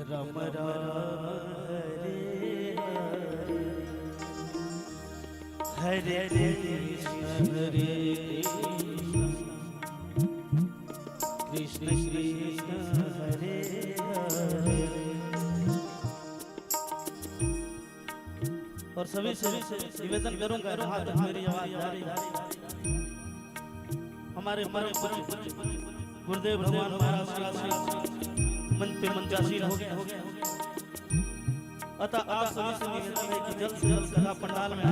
राम राम हरे हरे हरे कृष्ण कृष्ण हरे हरे। और सभी से निवेदन करूंगा, मेरी आवाज जा रही हमारे गुरुदेव भगवान महाराज मन पे मंत्राशील हो गया। अतः आप सभी से निवेदन है कि जल्द से जल्द कथा पंडाल में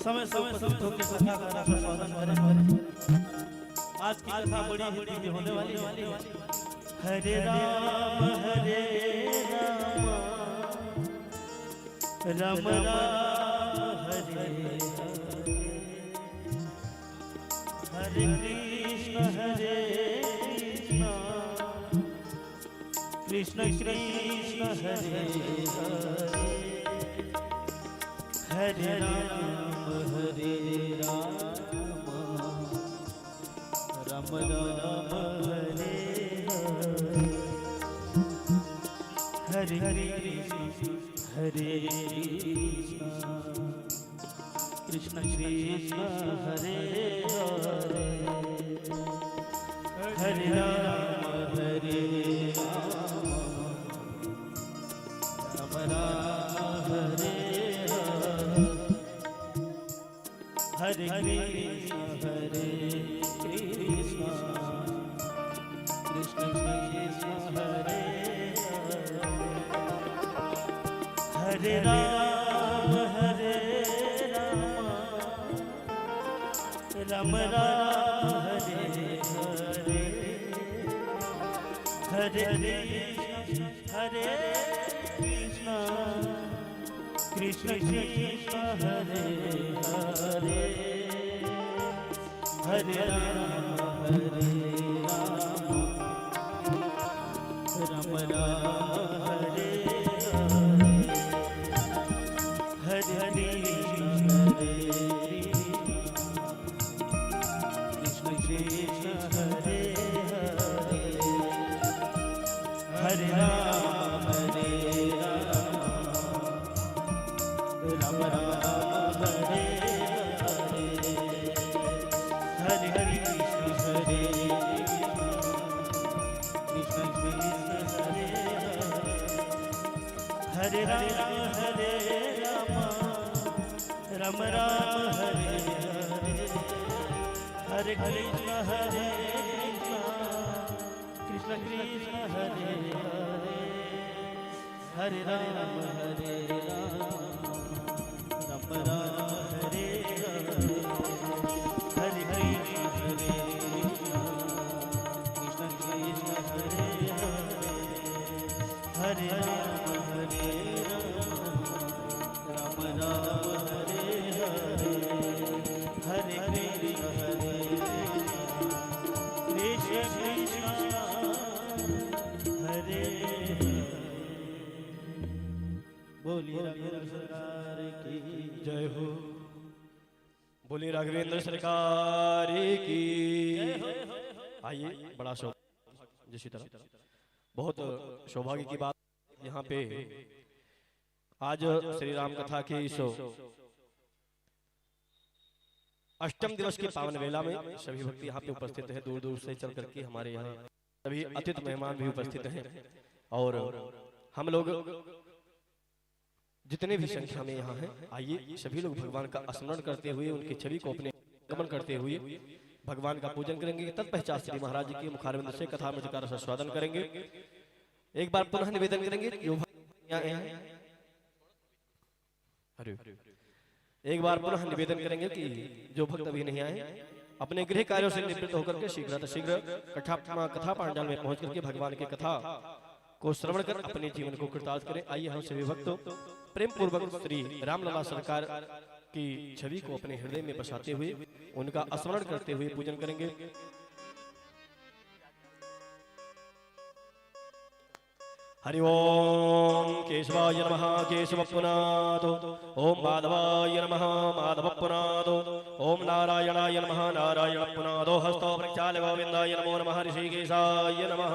समय उपस्थित होकर कथा का आस्वादन करें। आज की कथा बड़ी ही दिव्य होने वाली है। हरे राम राम राम हरे हरे हरे कृष्ण कृष्ण हरे हरे हरे राम राम राम हरे हरे हरे हरे कृष्ण कृष्ण हरे हरे राम राम राम हरे हरे हरे हरे कृष्ण कृष्ण कृष्ण हरे हरे राम राम राम हरे हरे हरे हरे कृष्ण कृष्ण कृष्ण हरे हरे हरे राम राम राम हरे हरे हरे कृष्ण कृष्ण हरे हरे राम राम राम हरे हरे हरे कृष्ण कृष्ण हरे हरे राम राम राम हरे हरे कृष्ण कृष्ण कृष्ण हरे हरे राम राम राम हरे हरे कृष्ण कृष्ण कृष्ण हरे हरे राम राम राम हरे हरे कृष्ण हरे बोलिए राघवेंद्र सरकार की जय हो। बोलिए राघवेंद्र सरकार की। आइए, बड़ा सौभाग्य जिसी तरह बहुत सौभाग्य की बात यहाँ पे आज श्री राम कथा के इस अष्टम दिवस के पावन वेला में सभी भक्ति यहाँ पे उपस्थित हैं। दूर दूर से चल करके हमारे यहाँ सभी अतिथि मेहमान भी उपस्थित हैं और हम लोग जितने भी संख्या में यहाँ हैं, आइए सभी लोग भगवान का स्मरण करते हुए उनकी छवि को अपने गमन करते हुए भगवान का पूजन करेंगे। तत्पश्चात श्री महाराज जी के मुखारविंद से कथा का आस्वादन करेंगे। एक बार पुनः निवेदन करेंगे जो अरे एक बार पुनः निवेदन करेंगे कि जो भक्त अभी नहीं आए अपने गृह कार्यों से निवृत्त होकर के शीघ्र कथा पांडाल में पहुंच करके भगवान की कथा को श्रवण कर अपने जीवन को कृतार्थ करें। आइए हम सभी भक्त प्रेम पूर्वक श्री रामलला सरकार की छवि को अपने हृदय में बसाते हुए उनका स्मरण करते हुए पूजन करेंगे। हरि ओम केशवाय नमः केशवपुनादो ओम माधवाय नमः माधवपुनादो ओम नारायणाय नमः नारायणपुनादो हस्तो प्रक्षाल्य गोविंदाय नमो नमः ऋषिकेशाय नमः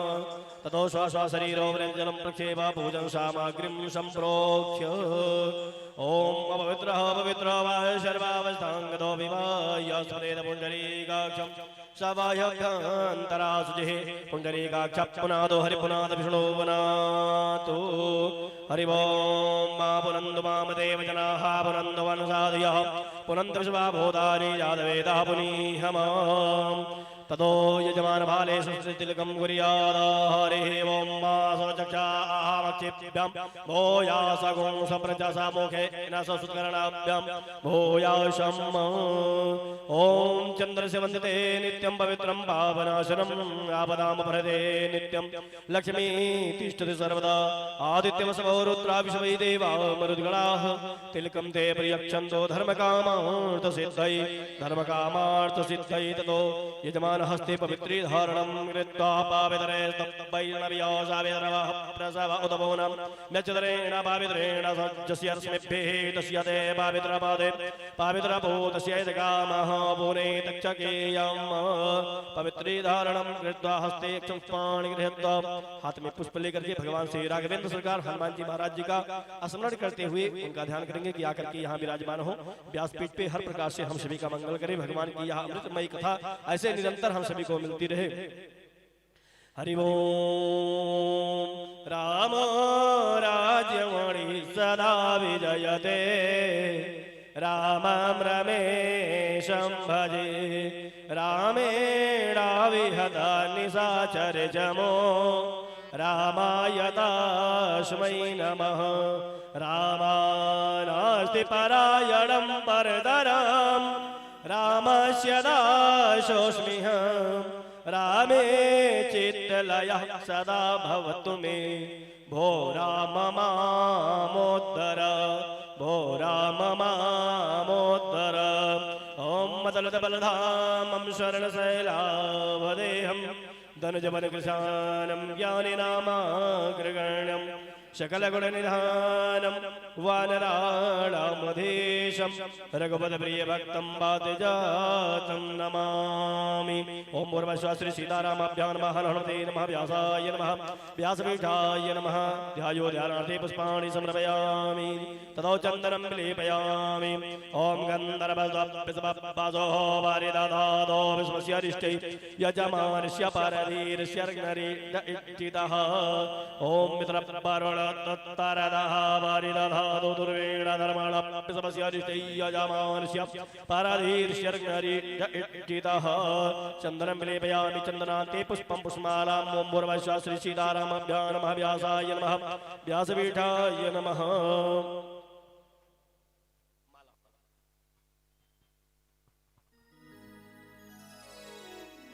ततो श्वासा शरीरो व्यञ्जनं प्रक्षेप पूजन सामग्रीं सम्प्रोक्ष्य ओम अपवित्रः पवित्रो वा सर्वावस्थाङ्गतो विवाय स्मरेत पुण्डरीकाक्षं सवाह्यभ्यन्तरासुजिः पुण्डरीकाक्षपुनादो हरिपुनाद विष्णो वनातु हरि ओम मा पुनन्दु माम देव जनाः पुनन्दु वनसादयः पुनन्दु विश्वाभूतानि यादवेदः पुनीह माम् ततो यजमान भाले सुतिलकं कुर्यादाहरिः ओम मा सचक्षामक्षिभ्यं भूयासगुं सप्रजसामुखे न सुत्करणाभ्यं भूयाशं ओम चन्द्रस्य वन्दते नित्यं पवित्रं पावनाशनम् आपदामपहृते नित्यं लक्ष्मी तिष्ठति सर्वदा आदित्यवसवो रुद्रा विश्वै देवा मरुद्गणाः तिलकं ते प्रियक्षन्तो धर्मकामार्थसिद्धये ततो यजमान हस्ते पवित्री धारणं कृत्वा पावित्रे तप्पैर्नव्यासाविद्रवः प्रसव उदभवनं नक्षत्रेण पावित्रेण सज्जस्यस्मिभिः दस्यते पावित्रपादे पावित्रभूतस्य कामः पुने तक्षकेयं पवित्री धारणं कृत्वा हस्ते पुष्पाणि गृहीत्वा हाथ में पुष्प लेकर के भगवान श्री राघवेंद्र सरकार हनुमान जी महाराज जी का स्मरण करते हुए उनका ध्यान करेंगे कि आकर के यहाँ विराजमान हो व्यासपीठ पे हर प्रकार से हम सभी का मंगल करें भगवान की यह अमृतमयी कथा ऐसे निरंतर हम सभी को मिलती रहे। हरि ओम राम राज्यमणि सदा विजयते रामं रमेशं भजे रामेणाविहता निशाचरजमो रामाय तस्मै नमः रामानास्ति परायणं परतरं रामस्य दासोऽस्म्यहं रामे चित्तलयः सदा भवतु मे भो राम मामोद्धर भो राम मामोद्धर ॐ मदलदबलधामं शरणशैलावदेहं धनुजवनकृशानं ज्ञानिनामाग्रगण्यं सकलगुणनिधानं वानराणामधीशं रघुपतिप्रियभक्तं वादिजातं नमामि। ओम पूर्वश्वा श्री सीतारामाभ्यां नमः हनुमते नमः व्यासाय नमः व्यासपीठाय नमः ध्यायो ध्यानार्थे पुष्पाणि समर्पयामि ततो चन्दनं लेपयामि। ओम गन्धर्वसो वारिदधादो विश्वस्यरिष्टै यजमानस्य परधीरस्य नरिचितः ओम मित्रपरुण तत्तरदः वारिदधादो दुर्वेण धर्मणप्यसमस्यरिष्टै यजमानस्य परधीरस्य नरिचितः चन्दनं लेपयामि चन्दनान्ते पुष्पं पुष्पमालां ओम पूर्वश्वा श्री सीतारामाभ्यां नमः व्यासाय नमः व्यासपीठाय नमः।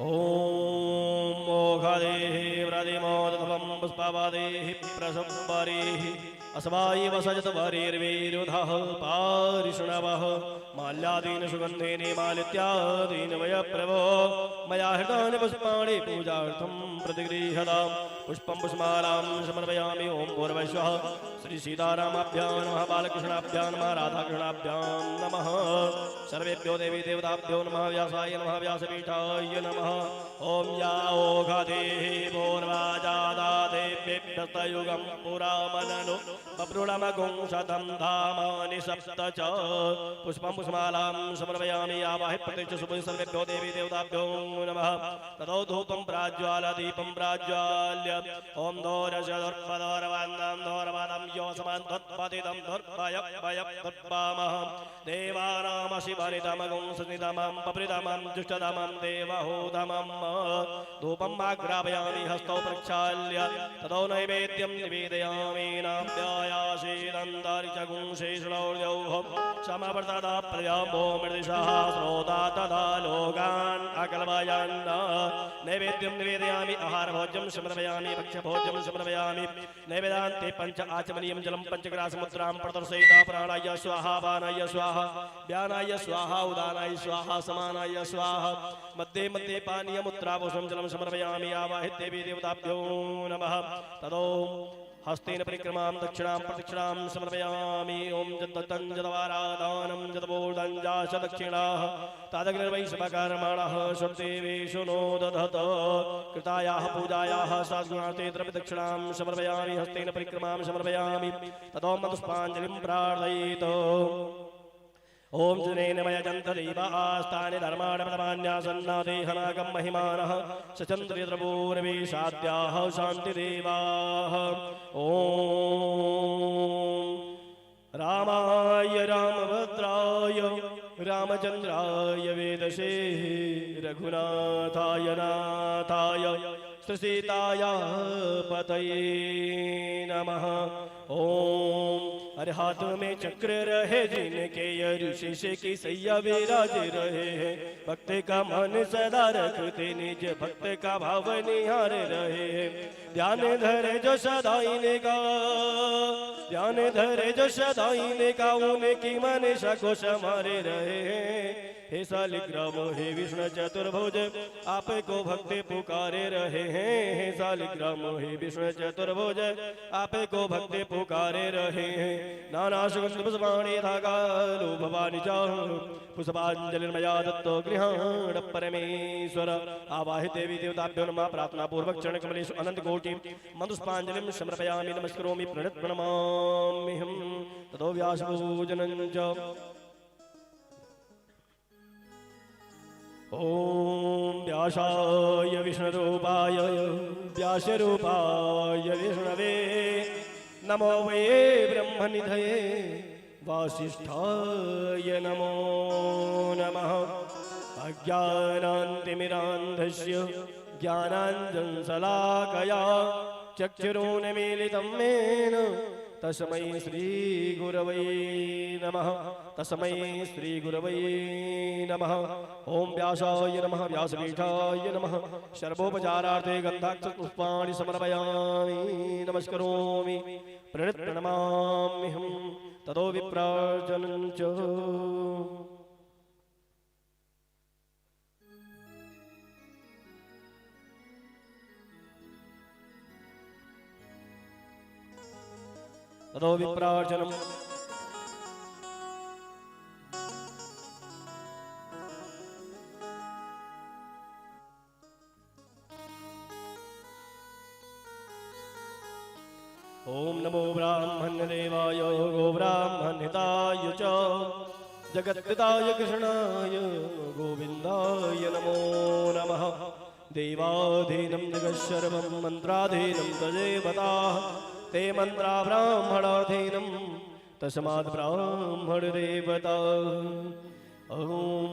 ओम मोघदेः व्रतिमोदधवं पुष्पवादेः प्रसम्परेः अस्वायव सजत वरेर्वेरुधः पारिषुणवः माल्यादीन सुगन्धेन मालित्यादीन मया प्रभो मया हृतानि पुष्पाणि पूजार्थं प्रतिगृह्यतां पुष्पं पुष्पमालां समर्पयामि। ओम पूर्वश्वः श्री सीतारामाभ्यां नमः बालकृष्णाभ्यां नमः राधाकृष्णाभ्यां नमः सर्वेभ्यो देवी देवताभ्यो नमः व्यासाय नमः व्यासपीठाय नमः। ओम या ओघदेः पूर्वाजादादेव्यस्तयुगं पुरामननु बभ्रुणमगुं शतं धामानि सप्त च पुष्पं पुष्पमालां समर्पयामि आवाहि प्रत्यक्ष शुभं सर्वेभ्यो देवी देवताभ्यो नमः। ततो धूपं प्राज्वाल दीपं प्राज्वाल्य ओम दोरशदर्पदोरवान्नं दोरवादं योसमं तत्पतितं दुर्भयभयभुत्पामहं देवानामशिवनितमगुं सुनितमं पप्रितमं जुष्टतमं देवहूतमं धूपम् आग्रापयामि हस्तौ प्रक्षाल्य ततो नैवेद्यं निवेदयामि नाभ्यायासीदन्तरिचगुंशेषणौर्यौः समवर्तदा प्रजाम्भो मृदिशः श्रोता तदा लोकान् अकल्पयन् नैवेद्यं निवेदयामि आहारभोज्यं समर्पयामि भक्ष्यभोज्यं समर्पयामि नैवेदान्ते पञ्च आचमनीयं जलं पञ्चग्रासमुद्रां प्रदर्शयिता प्राणाय स्वाहा पानाय स्वाहा व्यानाय स्वाहा उदानाय स्वाहा समानाय स्वाहा मध्ये मध्ये पानीयमुद्रापोषं जलं समर्पयामि आवाहित देवी देवताभ्यो नमः। ततो हस्तेन परिक्रमां दक्षिणां प्रदक्षिणां समर्पयामि। ओम जद्दत्तं जदवारादानं जदबोधं जाश दक्षिणाः तादग्निर्वैश्वकर्मणः शब्देवेषु नो दधत कृतायाः पूजायाः साद्गुणाते द्रव्यदक्षिणां समर्पयामि। हस्तेन परिक्रमां समर्पयामि। ततो मधुष्पाञ्जलिं प्रार्थयेत्। ओम जनेन मय जन्तदेवास्तानि धर्माणि प्रमाण्यासन्नादेहनागं महिमानः सचन्द्रिद्रवोर्वेशाद्याः शान्तिदेवाः। ओम रामाय रामभद्राय रामचन्द्राय वेदसे रघुनाथाय नाथाय श्रीसीताय पतये नमः। ओम अरे हाथ में चक्र रहे जिनके ऋषि की सैया विराज रहे हैं। भक्त का मन सदा रखते निज भक्त का भाव निहार रहे हैं। ध्यान धरे जो सदाईने का ध्यान धरे जो सदाईने का उनकी मनीषा को समारे रहे हैं। हे शालिग्राम हे विष्णु चतुर्भुज आपको भक्ति पुकारे रहे हैं। हे शालिग्राम हे विष्णु चतुर्भुज आपको भक्ति पुकारे रहे हैं। नाना सुगंध पुष्पाणि धागालो भवानी च पुष्पांजलिर्मया दत्तो गृहाण परमेश्वर। आवाहि देवी देवताभ्यो नमः। प्रार्थना पूर्वक चरण कमलेषु अनंत कोटि मधुष्पांजलिं समर्पयामि। नमस्करोमि प्रणत प्रणमाम्यहम्। ततो व्यास पूजनं च। ओम व्यासाय विष्णुरूपाय व्यासरूपाय विष्णवे नमो वै ब्रह्मनिधये वासिष्ठाय नमो नमः। अज्ञानान्तिमिरान्धस्य ज्ञानाञ्जनशलाकया चक्षुरुन्मीलितं येन तस्मै श्रीगुरवे नमः। तस्मै श्रीगुरवे नमः। ओम व्यासाय नमः। व्यासपीठाय नमः। सर्वोपचारार्थे गन्धाक्षपुष्पाणि समर्पयामि। नमस्करोमि प्रणत प्रणमाम्यहम्। ततो विप्रार्चनं च। ततो विप्रार्चनम्। ओम नमो ब्राह्मण्यदेवाय गो ब्राह्मणहिताय च जगद्पिताय कृष्णाय गोविन्दाय नमो नमः। देवाधीनं जगत्सर्वं मन्त्राधीनं तदेवताः ते मंत्रा ब्राह्मणाधीनं तस्माद् ब्राह्मण देवता। ओम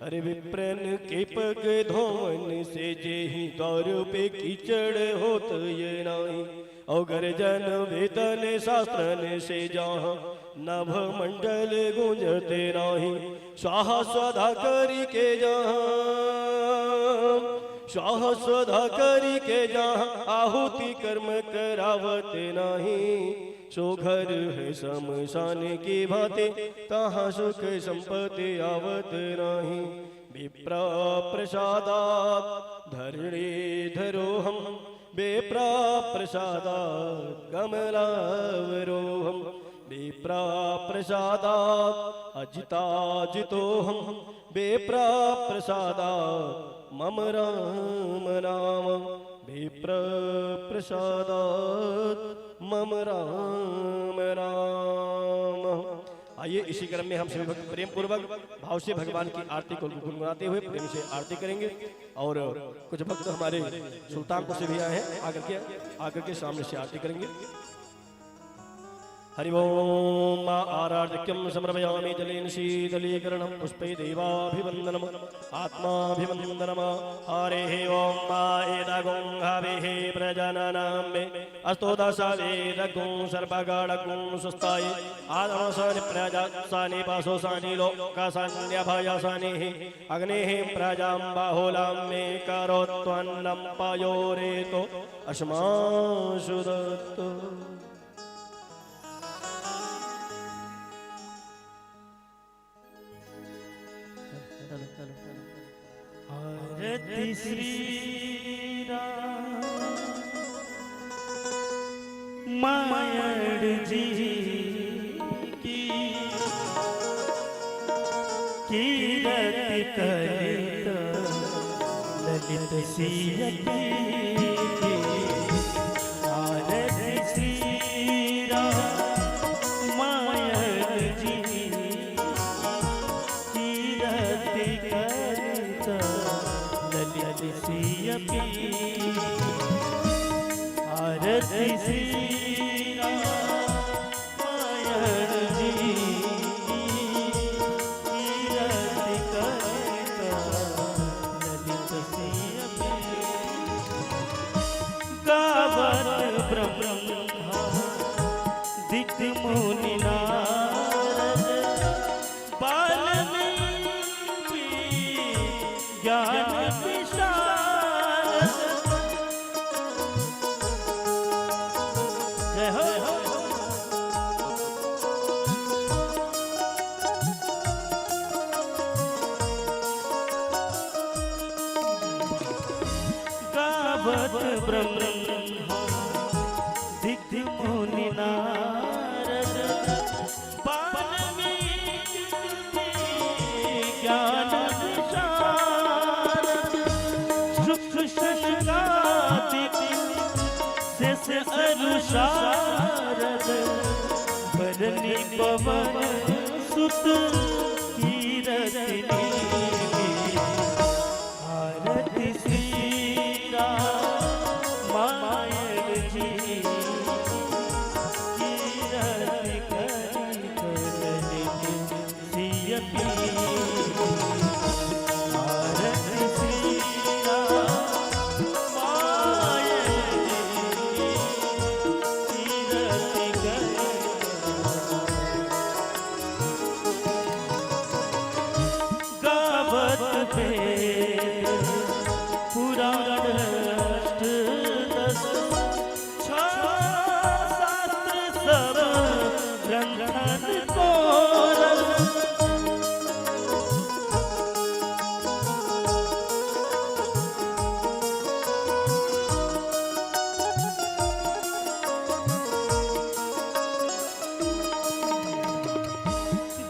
अरे विप्रन के पग धोवन से जेहि द्वार पे कीचड़ होत ये नाई। और गर्जन वेतन शास्त्रन से जहाँ नभ मंडल गुंजते नाही। स्वाहा स्वधा करी के जहाँ स्वाह स्वधा करी के जहाँ आहुति कर्म करावत नहीं। सो घर है शमशान की भांति तहाँ सुख संपत्ति आवत नहीं। विप्रा प्रसादात् धरणी धरोहम विप्रा प्रसादात् कमलावरोहम। विप्रा प्रसादात् अजिताजितोहम विप्रा प्रसादात् मम राम नाम। विप्र प्रसादात् मम राम नाम। आइए इसी क्रम में हम सभी भक्त प्रेम पूर्वक भाव से भगवान की आरती को गुनगुनाते हुए प्रेम से आरती करेंगे। और कुछ भक्त हमारे सुल्तानपुर से भी आए हैं, आकर के सामने से आरती करेंगे। हरि ओम आराध्यक्यं समर्पयामि जलेन शीतलीकरणं पुष्पे देवाभिवन्दनम् आत्माभिवन्दनम्। हरिः ओम एतगुं हविः प्रजननं मे अस्तो दशवेदगुं सर्वगणगुं सुस्ताय आदमसानि प्रजासानि पाशोसानि लोकसान्यभयसानिः अग्निः प्रजां बाहुलां मे करोत्वन्नं पयोरेतो अस्मासु दत्तो। आरती श्री राम मायड़ जी की कीरत कलित ललित सियती आरती श्री राम मायड़ जी कीरत कलित ललित सियती आरती श्री राम मायड़ जी कीरत कलित ललित सियती गावत ब्रह्मा दिक् मुनि नारद वाल्मीकि ज्ञान विशारद जय हो गावत ब्रह्मा दिक् मुनि नारद वाल्मीकि ज्ञान विशारद सूक्ष्म संगादिक शेष अनुशारद बरनी पवन सुत कीरतनी आरती श्री राम मायड़ जी कीरत कलित ललित सियती आरती श्री राम मायड़ जी कीरत गावत वेद पुराण अष्टदश छह शास्त्र सब ग्रंथन कोरल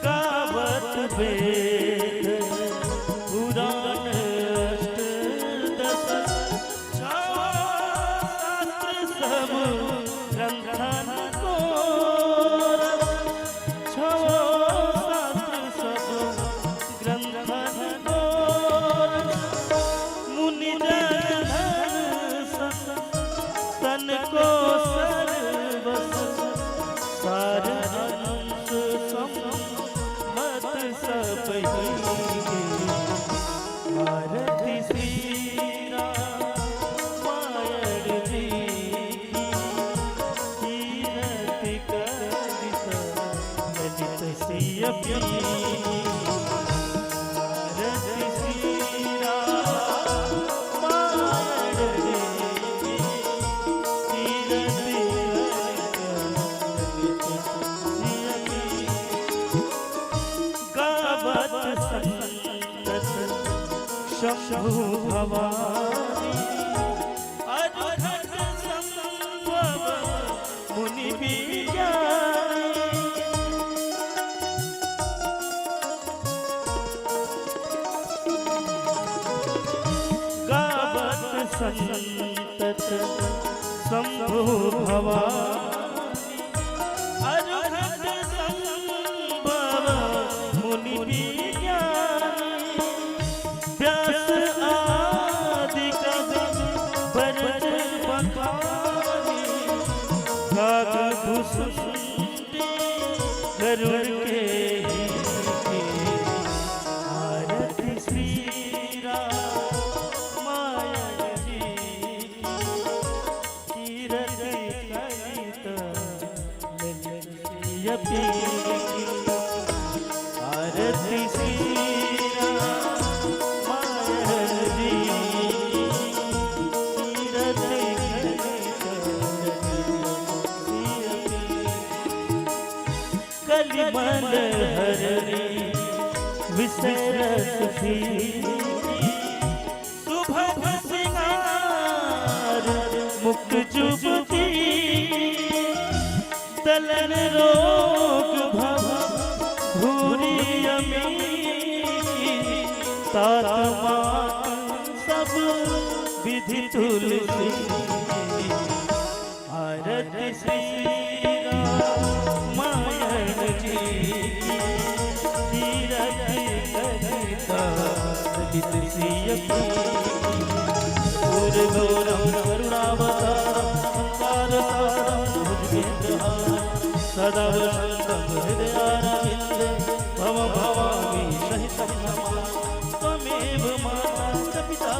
गावत वेद पुराण अष्टदश छह शास्त्र सब ग्रंथन कोरल छह शास्त्र सब ग्रंथन कोरल मुनि जन सन को सर्वस सार अंश सम्मत सब ही आरती श्री राम मायड़ जी कीरत कलित ललित सियती आरती श्री राम मायड़ जी कीरत कलित ललित सियती गावत संतत शंभु भवानी अरहत संभव मुनि विज्ञानी गावत संतत शंभु भवानी अरहत संभव मुनि विज्ञानी व्यास आदि कवि भरत बखानी काकभूषुंडी गरुड़ के आरती श्री राम मायड़ जी कीरत कलित ललित सियती आरती श्री राम मायड़ जी कीरत कलित ललित सियती कलिमल हरणी विसरस भीरी शुभ सिंगार मुक्त जुबती रोग भव भूरी अमी तात मात सब विधि तुलसी आरती श्री रामायण जी तीरथ कविता ललित सिय पूर्वोरम करुणावतारम संसार सारम भुजगेन्द्रहारम सदा वसन्तं हृदयारविन्दे भव भवामि सहितं नमामि त्वमेव माता च पिता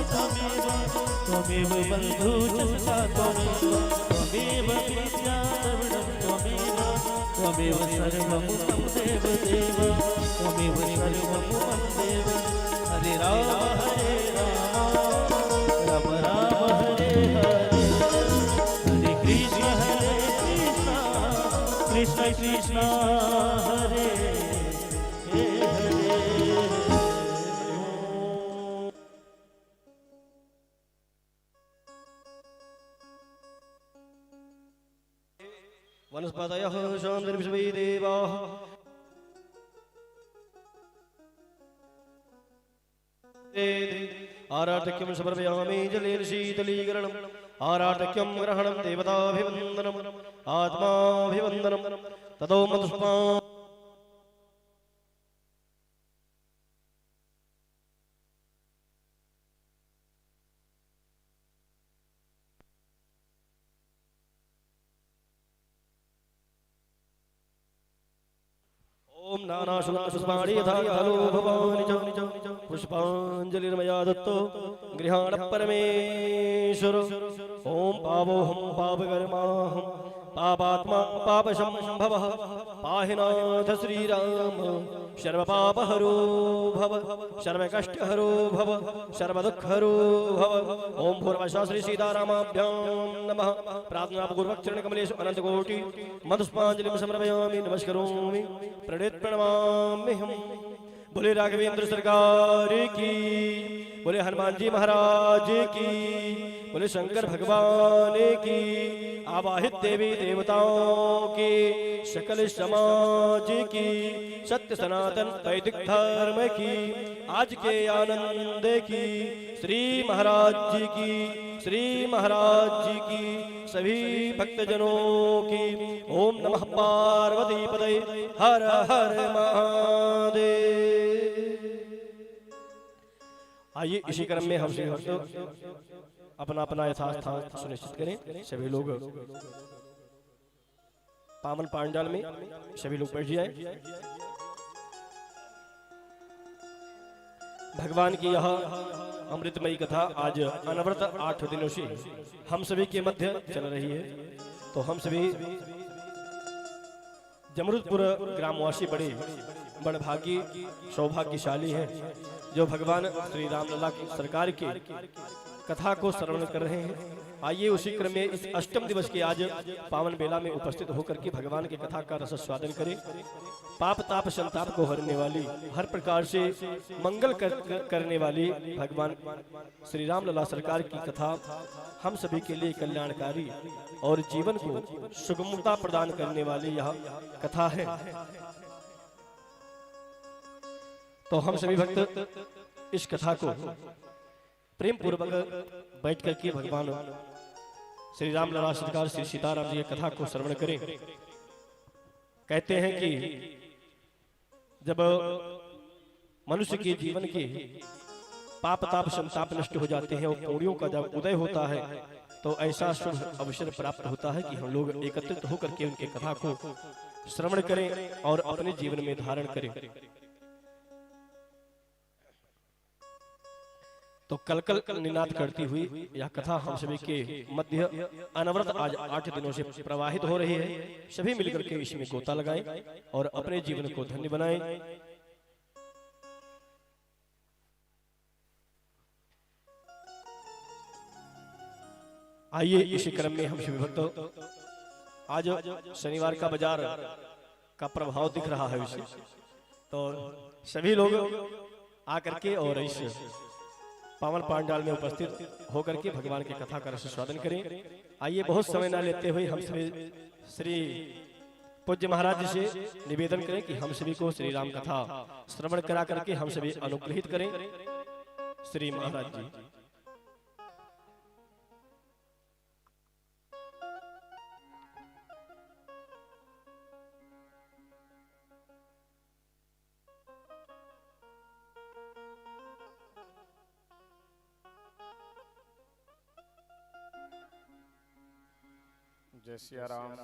त्वमेव बन्धु च सखा त्वमेव विद्या द्रविणं त्वमेव सर्वं मम देव देव त्वमेव सर्वं मम देव हरे राम राम राम हरे हरे हरे कृष्ण कृष्ण कृष्ण हरे हरे वनस्पतयः शान्तिर्विश्वे देवाः आराटक्यं समर्पयामि जलेन शीतलीकरणम् आराटक्यं ग्रहणं देवताभिवन्दनम् आत्माभिवन्दनं ततो मधुष्मा ओम नानाशुष्माणि यथा कालो भवानि च पुष्पाञ्जलिर्मया दत्तो गृहाण परमेश्वर ओम पावोऽहं पापकर्माहं पापात्मा पापसंभवः पाहि नाथ श्रीराम सर्वपापहरो भव सर्वकष्टहरो भव सर्वदुःखहरो भव ओम भूर्वशः श्री सीतारामाभ्यां नमः प्रार्थना पूर्वक कमलेषु अनंतकोटि मधुष्पाञ्जलिं समर्पयामि नमस्करोमि प्रणित प्रणमामि हम बोले राघवेंद्र सरकार की बोले हनुमान जी महाराज की बोले शंकर भगवान की आवाहित देवी देवताओं की सकल समाज की सत्य सनातन वैदिक धर्म की आज के आनंद की श्री महाराज जी की श्री महाराज जी की सभी भक्तजनों की ओम नमः पार्वती पतये हर हर महादेव। आइए इसी क्रम में हम श्री भक्तों अपना अपना यथास्थान सुनिश्चित करें। सभी लोग पावन पांडाल में सभी लोग बैठ जाएं। भगवान की यह अमृतमयी कथा आज अनवरत 8 दिनों से हम सभी के मध्य चल रही है। तो हम सभी जमरुदपुर ग्रामवासी बड़े बड़भागी सौभाग्यशाली हैं जो भगवान श्री रामलला की सरकार की कथा को श्रवण कर रहे हैं। आइए उसी क्रम में इस अष्टम दिवस के आज पावन बेला में उपस्थित होकर के भगवान की कथा का रस स्वादन करें। पाप ताप संताप को हरने वाली हर प्रकार से मंगल करने वाली भगवान श्री रामलला सरकार की कथा हम सभी के लिए कल्याणकारी और जीवन को सुगमता प्रदान करने वाली यह कथा है। तो हम सभी भक्त इस कथा को प्रेम पूर्वक बैठ करके भगवान श्री रामलला सरकार श्री सीताराम जी की कथा को श्रवण करें। कहते हैं कि जब मनुष्य के जीवन के पाप ताप संताप नष्ट हो जाते हैं और पुण्यों का जब उदय होता है तो ऐसा शुभ अवसर प्राप्त होता है कि हम लोग एकत्रित होकर के उनके कथा को श्रवण करें और अपने जीवन में धारण करें। तो कलकल निनाद करती हुई यह कथा हम सभी के मध्य अनवरत आज 8 दिनों से प्रवाहित हो रही है। सभी मिलकर के इसमें गोता लगाएं और अपने जीवन को धन्य बनाएं। आइए इसी क्रम में हम सभी भक्तों आज शनिवार का बाजार का प्रभाव दिख रहा है विषय। तो सभी लोग आकर के और इस पावन पांडाल में उपस्थित होकर के भगवान की कथा का रस स्वादन करें। आइए बहुत समय न लेते हुए हम श्री पूज्य महाराज जी से निवेदन करें कि हम सभी को श्री राम कथा श्रवण करा करके हम सभी अनुग्रहित करें। श्री महाराज जी। जय सिया राम।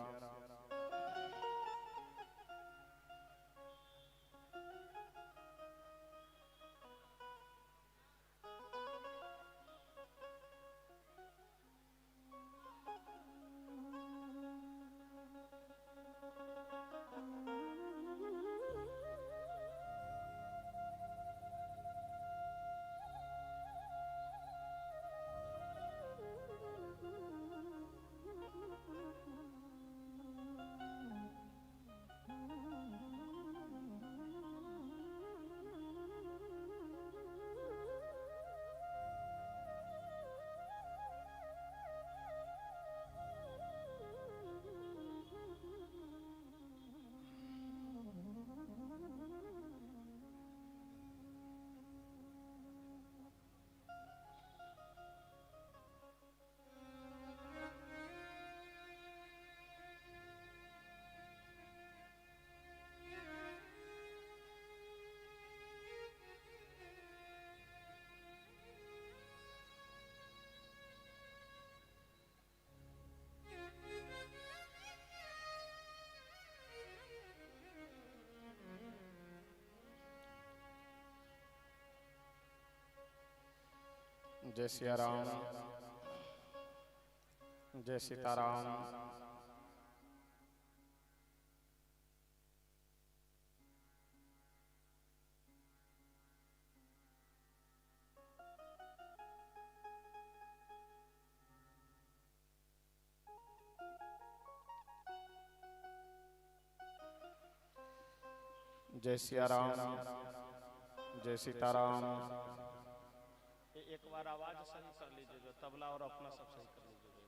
जय सिया राम। जय सीताराम। जय सिया राम। जय सीताराम। एक बार आवाज सही कर लीजिएगा, तबला और अपना सब सही कर लीजिएगा।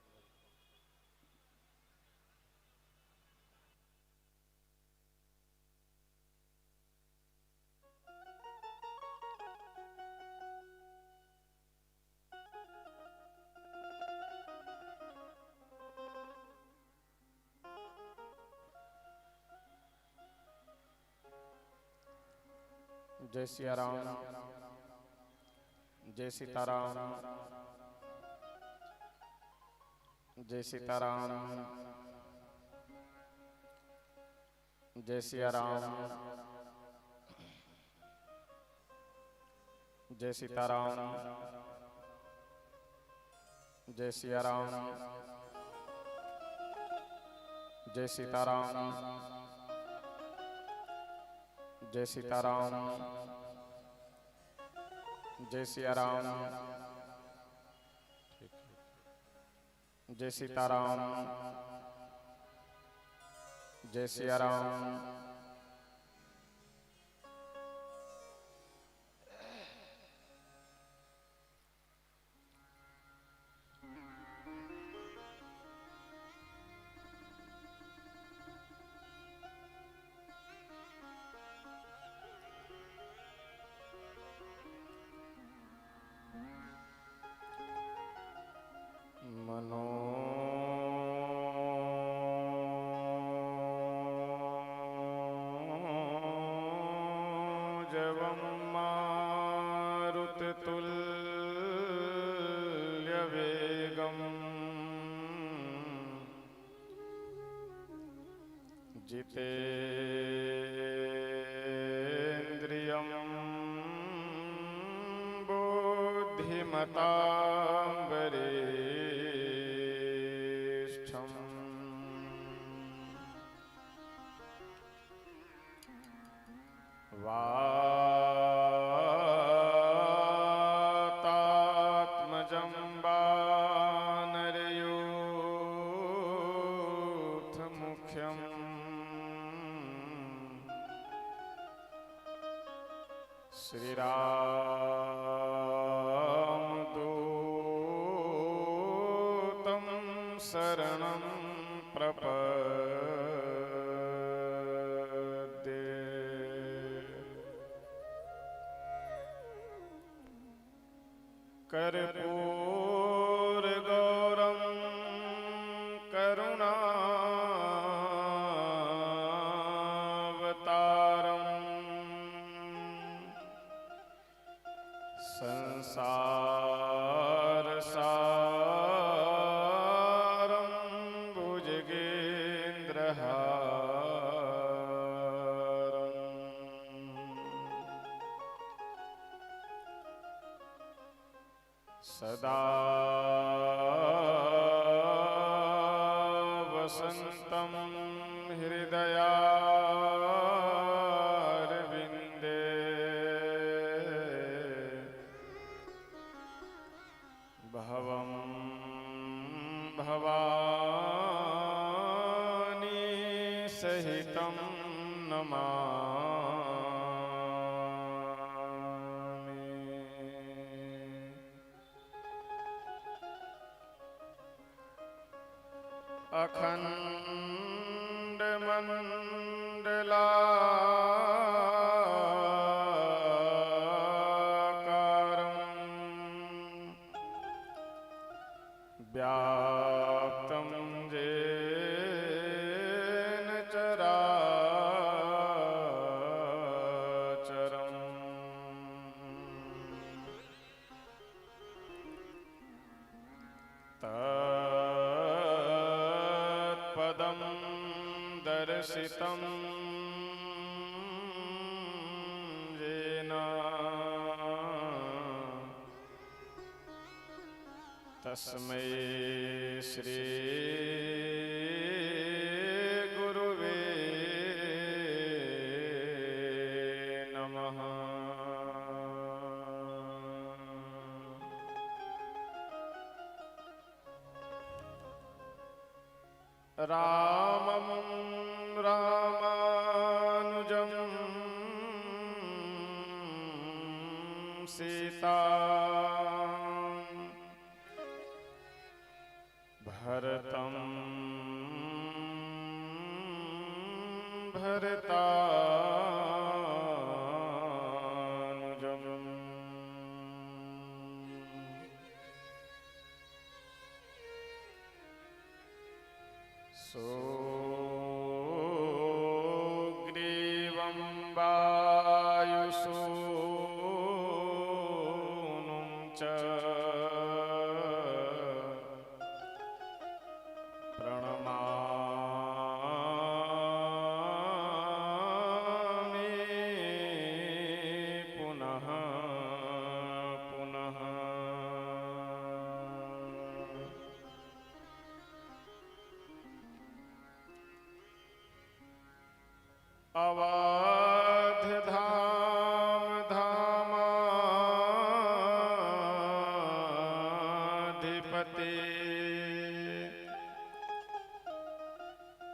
जय सिया राम। जय सीताराम। जय सीताराम। जय सिया राम। जय सीताराम। जय सिया राम। जय सीताराम। जय सीताराम। जय सिया राम। जय सीताराम। जय सिया राम। मनोजवं मारुततुल्यवेगम् जितेन्द्रियं बुद्धिमतां वरिष्ठम् वातात्मजं वानरयूथमुख्यम् श्रीरामदूतं शरणं प्रपद्ये। कर्पूर गौरम करुणावतारम संसार सारम सदा वसन्तं हृदयारविन्दे भवं भवानी सहितं अखंड मंडलाकारं व्याप्तं येन चराचरम् पदं दर्शितं येन तस्मै श्री गुरुवे नमः। रामं रामानुजं सीता भरतं भरतानुजम् सुग्रीवं वायुसूनुं च प्रणमामि पुनः पुनः। अवध धाम धामाधिपति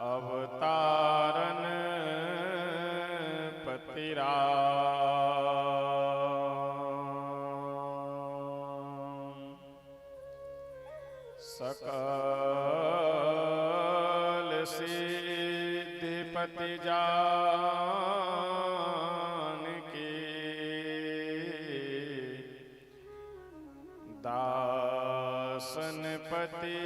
अवतारन पति राम सकल सिद्धिपति जानकी दासन पति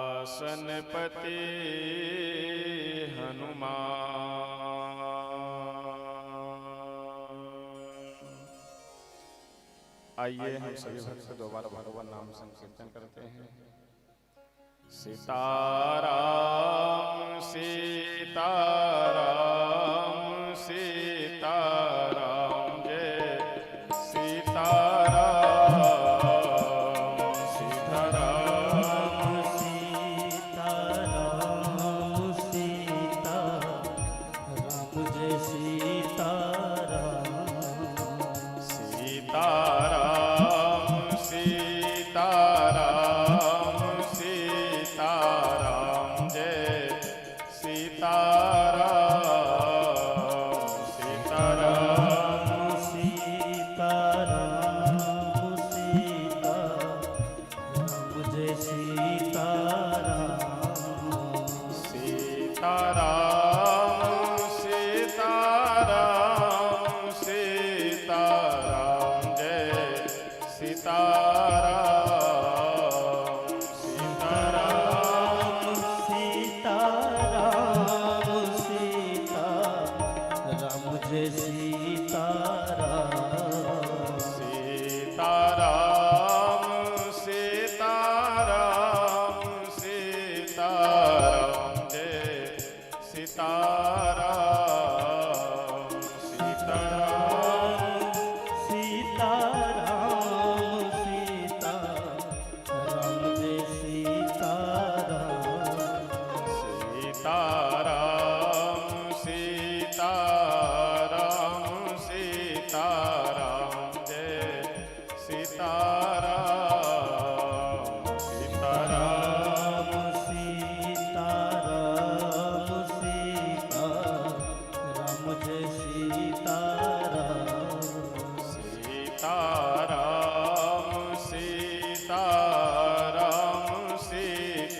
दासनपति हनुमान। आइए हम सभी भक्त दोबारा भगवान नाम संकीर्तन करते हैं। सीताराम सीताराम सीताराम जय सीताराम सीताराम सीताराम सीताराम जय सीताराम सीताराम सीताराम सीताराम जय सीताराम।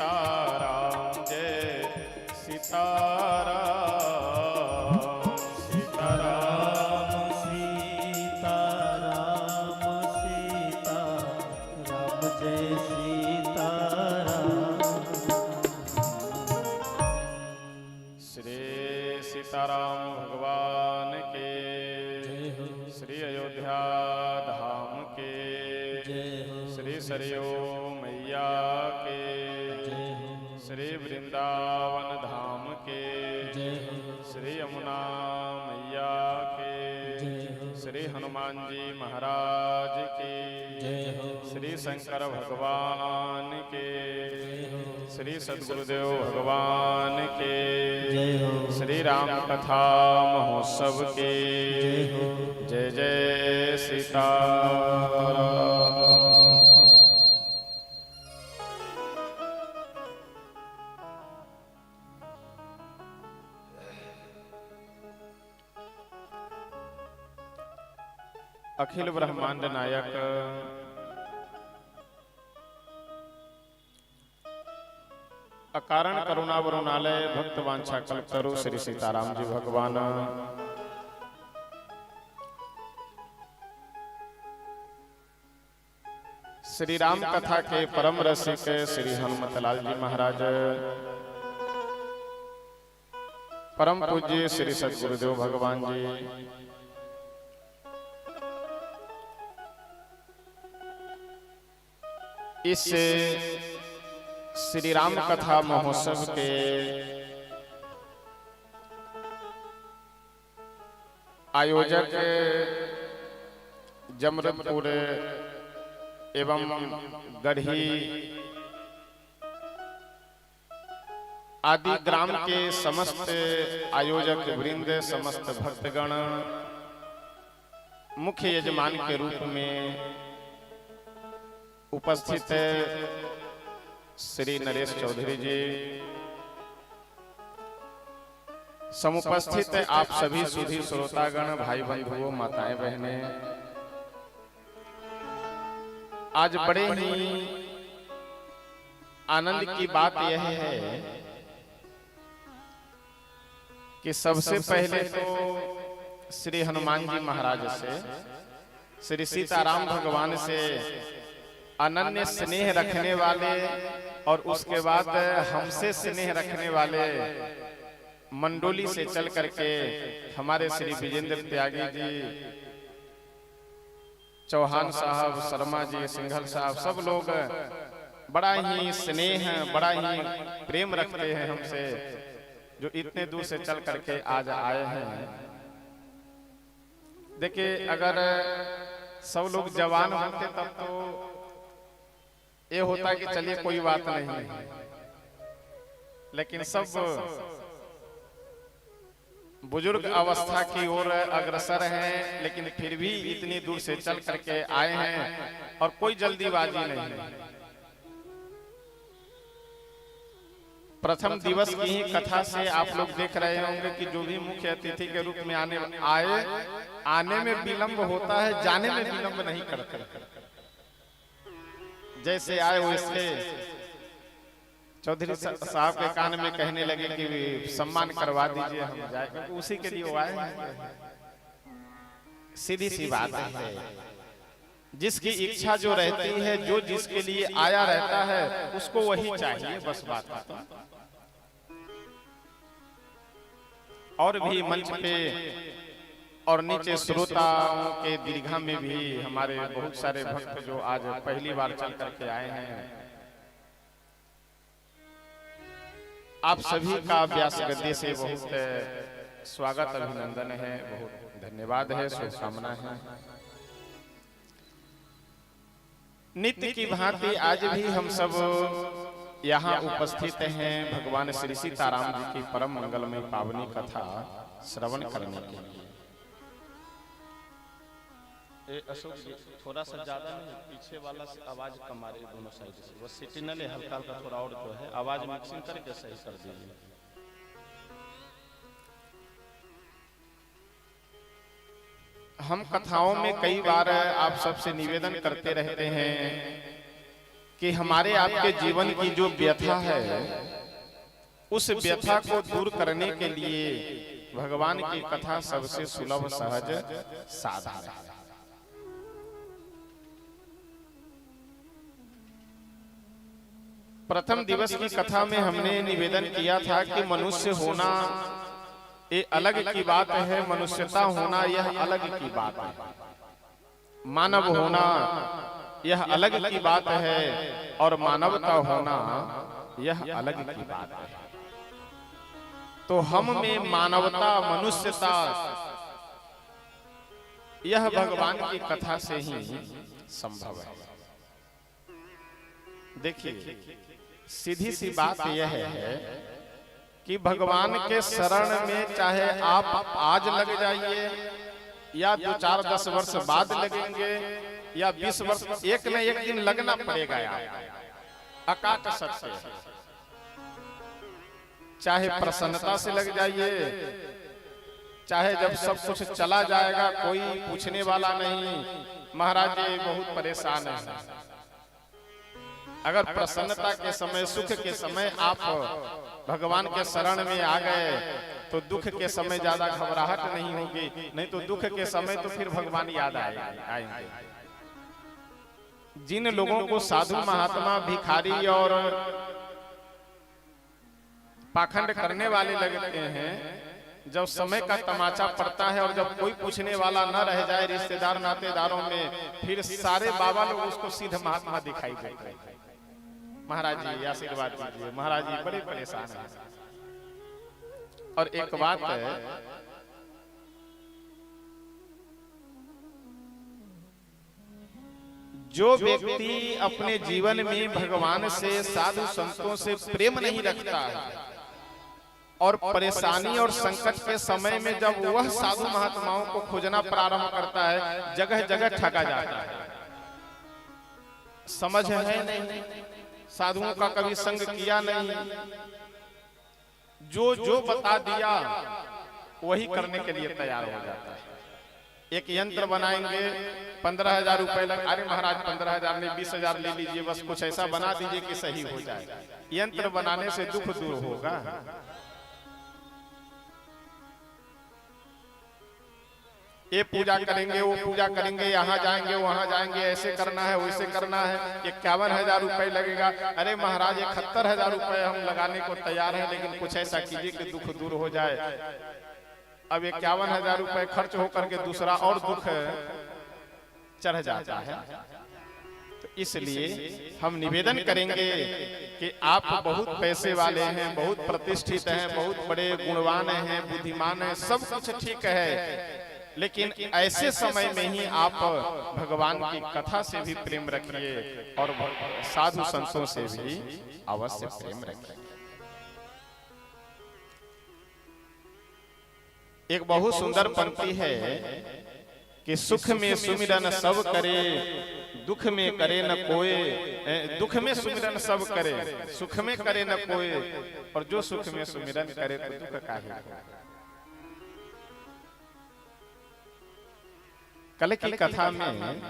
सीताराम जय सीताराम सीताराम सीताराम सीताराम जय सीताराम। श्री सीताराम भगवान के श्री अयोध्या धाम के श्री सरयू मैया के श्री वृंदावन धाम के श्री यमुना मैया के श्री हनुमान जी महाराज के श्री शंकर भगवान के श्री सद्गुरुदेव भगवान के श्री राम कथा महोत्सव के जय जय सीताराम। अखिल ब्रह्मांड नायक अकारण करुणा वरुणालय भक्त वांछा कल्पतरु श्री सीताराम जी भगवान श्री राम कथा के परम रसिक श्री हनुमतलाल जी महाराज परम पूज्य श्री सद्गुरुदेव भगवान जी इस श्री राम कथा महोत्सव के आयोजक जमरपुर एवं गढ़ी आदि ग्राम के समस्त आयोजक वृंद समस्त भक्तगण मुख्य यजमान के रूप में उपस्थित श्री नरेश चौधरी जी, समुपस्थित आप सभी सुधी श्रोतागण भाई बंधुओं माताएं बहनें, आज बड़े ही आनंद की बात यह है कि सबसे पहले तो श्री हनुमान जी महाराज से श्री सीताराम भगवान से अनन्य स्नेह रखने वाले और उसके बाद हमसे स्नेह रखने वाले मंडोली से चल करके हमारे श्री विजेंद्र त्यागी जी, चौहान साहब, शर्मा जी, सिंघल साहब, सब लोग बड़ा ही स्नेह बड़ा ही प्रेम रखते हैं हमसे, जो इतने दूर से चल करके आज आए हैं। देखिए अगर सब लोग जवान होते तब तो ये होता कि चलिए कोई बात नहीं, लेकिन सब बुजुर्ग अवस्था की ओर अग्रसर हैं, लेकिन फिर भी इतनी दूर से चल करके आए हैं और कोई जल्दीबाजी नहीं है। प्रथम दिवस की ही कथा से आप लोग देख रहे होंगे कि जो भी मुख्य अतिथि के रूप में आने में विलंब होता है, जाने में विलंब नहीं करते। जैसे आए वैसे चौधरी साहब के कान में कहने लगे कि सम्मान करवा दीजिए, हम जाए, क्योंकि उसी के लिए वो आए हैं। सीधी सी बात है, जिसकी इच्छा जो रहती है, जो जिसके लिए आया रहता है, उसको वही चाहिए, बस बात खत्म। और भी मंच पे और नीचे श्रोताओं के दीर्घा में भी हमारे बहुत सारे भक्त जो आज पहली बार चल करके आए हैं, आप सभी का व्यास गद्दी से बहुत स्वागत अभिनंदन है, बहुत धन्यवाद है, शुभकामना है। नित्य की भांति आज भी हम सब यहाँ उपस्थित हैं भगवान श्री सीताराम जी की परम मंगलमय पावनी कथा श्रवण करने के लिए। अशोक जी थोड़ा सा ज्यादा नहीं, पीछे वाला से आवाज कम आ रही है दोनों साइड से, वो सिटी न ले, हल्का हल्का थोड़ा और जो है आवाज मिक्सिंग करके सही कर दीजिए। हम कथाओं में कई बार आप सबसे निवेदन करते रहते हैं कि हमारे आपके जीवन की जो व्यथा है उस व्यथा को दूर करने के लिए भगवान की कथा सबसे सुलभ सहज साधारण है। प्रथम दिवस की कथा में हमने निवेदन किया था कि मनुष्य होना ये अलग की बात है, मनुष्यता होना यह अलग की बात है, मानव होना यह अलग की बात है और मानवता होना यह अलग की बात है। तो हम में मानवता मनुष्यता यह भगवान की कथा से ही संभव है। देखिए सीधी सी बात यह है कि भगवान के शरण में चाहे आप आज लग जाइए या 2-4-10 वर्ष बाद लगेंगे या 20 वर्ष, एक न एक दिन लगना पड़ेगा यार, अकाट सत्य है। चाहे प्रसन्नता से लग जाइए, चाहे जब सब कुछ चला जाएगा कोई पूछने वाला नहीं, महाराज जी बहुत परेशान है। अगर प्रसन्नता के समय सुख के समय आप भगवान के शरण में आ गए तो दुख के समय ज्यादा घबराहट नहीं होगी, नहीं तो दुख के समय तो फिर भगवान याद आएंगे। जिन लोगों को साधु महात्मा भिखारी और पाखंड करने वाले लगते हैं, जब समय का तमाचा पड़ता है और जब कोई पूछने वाला न रह जाए रिश्तेदार नातेदारों में, फिर सारे बाबा लोग उसको सीधा महात्मा दिखाई देते हैं। महाराज जी आशीर्वाद दीजिए, महाराज जी बड़े परेशान हैं। और एक बात है, जो व्यक्ति अपने जीवन में भगवान से साधु संतों से प्रेम नहीं रखता है और परेशानी और संकट के समय में जब वह साधु महात्माओं को खोजना प्रारंभ करता है, जगह जगह ठगा जाता है। समझ है नहीं, साधुओं का कभी संग किया नहीं, जो जो बता दिया वही करने के लिए तैयार हो जाता है। एक यंत्र बनाएंगे 15,000 रुपए लग, अरे महाराज 15,000 नहीं 20,000 ले लीजिए, बस कुछ ऐसा बना दीजिए कि सही हो जाए। यंत्र बनाने से दुख दूर होगा? ये पूजा करेंगे, वो पूजा करेंगे, यहाँ जाएंगे वहां जाएंगे, ऐसे करना है वैसे करना है, 51,000 रुपए लगेगा। अरे महाराज 71,000 रुपए हम लगाने को तैयार हैं, लेकिन कुछ ऐसा कीजिए कि दुख दूर हो जाए। अब 51,000 रुपए खर्च होकर के दूसरा और दुख चढ़ जाता है। तो इसलिए हम निवेदन करेंगे कि आप बहुत पैसे वाले हैं, बहुत प्रतिष्ठित हैं, बहुत बड़े गुणवान हैं, बुद्धिमान हैं, सब कुछ ठीक है, लेकिन ऐसे समय में ही आप भगवान की कथा से भी प्रेम रखिए और साधु संतों से भी अवश्य प्रेम रखिए। एक बहुत सुंदर पंक्ति है कि सुख में सुमिरन सब करे, दुख में करे न कोई, दुख में सुमिरन सब करे, सुख में करे न कोई, और जो सुख में सुमिरन करे तो दुख काहे। कल की कथा में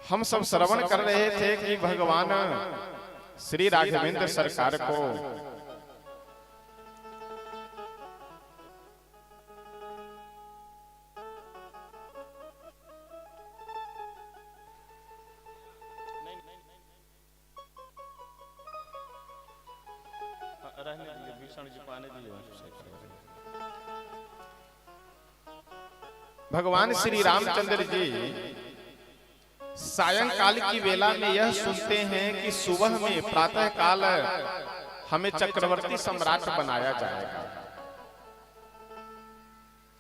हम सब श्रवण कर रहे थे कि भगवान श्री राघवेंद्र सरकार को भगवान श्री रामचंद्र जी सायंकाल की वेला में यह सुनते हैं कि सुबह में प्रातः काल हमें चक्रवर्ती सम्राट बनाया जाएगा।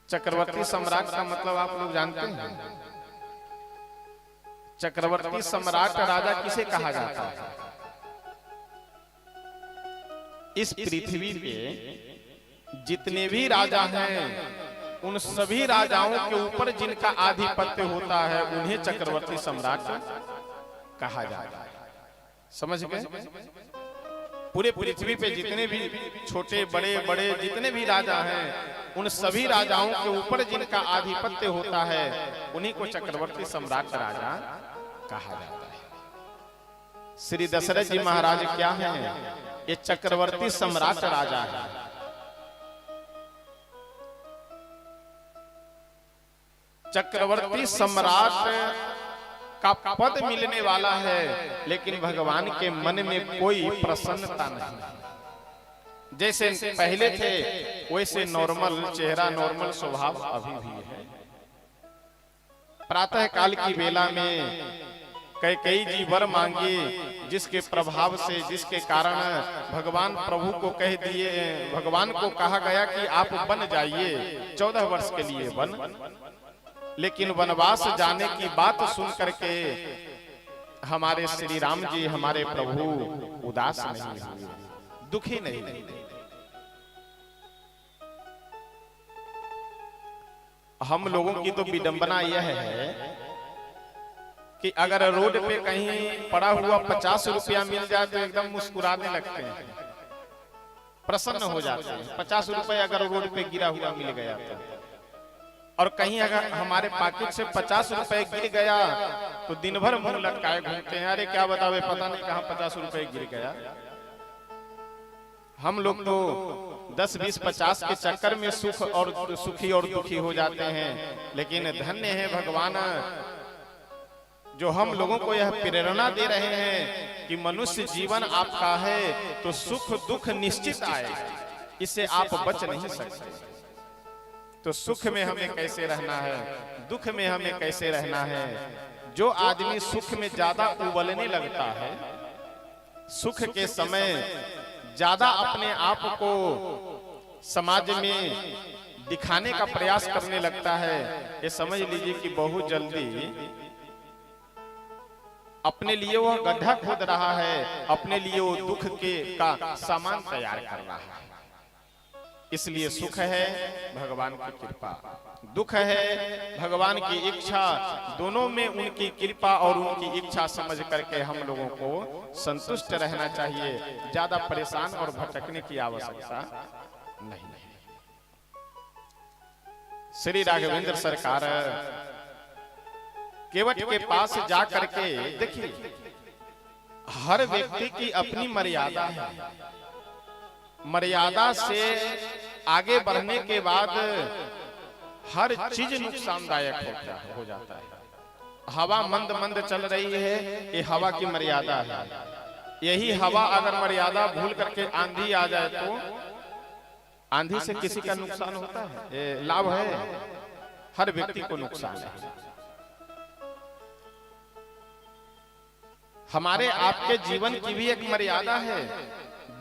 चक्रवर्ती सम्राट का मतलब आप लोग जानते हैं? चक्रवर्ती सम्राट राजा किसे कहा जाता है? इस पृथ्वी पे जितने भी राजा हैं उन सभी राजाओं के ऊपर जिनका आधिपत्य होता है उन्हें चक्रवर्ती सम्राट कहा जाता है। समझ गए? पूरे पृथ्वी पे जितने भी छोटे बड़े बड़े जितने भी राजा हैं उन सभी राजाओं के ऊपर जिनका आधिपत्य होता है उन्हीं को चक्रवर्ती सम्राट राजा कहा जाता है। श्री दशरथ जी महाराज क्या हैं? ये चक्रवर्ती सम्राट राजा है। चक्रवर्ती सम्राट का पद मिलने वाला है, लेकिन भगवान के मन में कोई प्रसन्नता नहीं। जैसे पहले थे वैसे नॉर्मल चेहरा, नॉर्मल स्वभाव अभी भी है। प्रातः काल की बेला में कई जी वर मांगे, जिसके प्रभाव से, जिसके कारण भगवान प्रभु को कह दिए, भगवान को कहा गया कि आप बन जाइए 14 वर्ष के लिए वन। लेकिन वनवास जाने की बात सुन करके हमारे श्री राम जी, हमारे प्रभु उदास नहीं हुए, दुखी नहीं हुए। हम लोगों की तो विडंबना यह है कि अगर रोड पे कहीं पड़ा हुआ 50 रुपया मिल जाए तो एकदम मुस्कुराने लगते हैं, प्रसन्न हो जाते हैं। 50 रुपया अगर रोड पे गिरा हुआ मिल गया तो, और कहीं अगर हमारे पॉकेट से 50 रुपए गिर गया तो दिन भर मुंह लटकाए घूमते हैं, अरे क्या बतावे, पता नहीं कहां 50 रुपए गिर गया। हम लोग तो 10, 20, 50 के चक्कर में सुख और सुखी और दुखी हो जाते हैं। लेकिन धन्य है भगवान जो हम लोगों को यह प्रेरणा दे रहे हैं कि मनुष्य जीवन आपका है तो सुख दुख निश्चित आए, इससे आप बच नहीं सकते। तो सुख में हमें कैसे रहना है, दुख में हमें कैसे रहना है। जो आदमी सुख में ज्यादा उबलने लगता है, सुख के समय ज्यादा अपने आप को समाज में दिखाने का प्रयास करने लगता है, ये समझ लीजिए कि बहुत जल्दी अपने लिए वह गड्ढा खोद रहा है, अपने लिए वो दुख का सामान तैयार कर रहा है। इसलिए सुख है भगवान की कृपा, दुख है भगवान की इच्छा, दोनों में उनकी कृपा और उनकी इच्छा समझ करके हम लोगों को संतुष्ट रहना चाहिए। ज्यादा परेशान और भटकने की आवश्यकता नहीं है। श्री राघवेंद्र सरकार केवट के पास जा करके देखिए, हर व्यक्ति की अपनी मर्यादा है। मर्यादा से आगे बढ़ने के बाद हर चीज नुकसानदायक हो जाता है। हवा मंद मंद चल रही है, ये हवा की मर्यादा है। यही हवा अगर मर्यादा भूल करके आंधी आ जाए तो आंधी से किसी का नुकसान होता है, लाभ है, हर व्यक्ति को नुकसान है। हमारे आपके जीवन की भी एक मर्यादा है,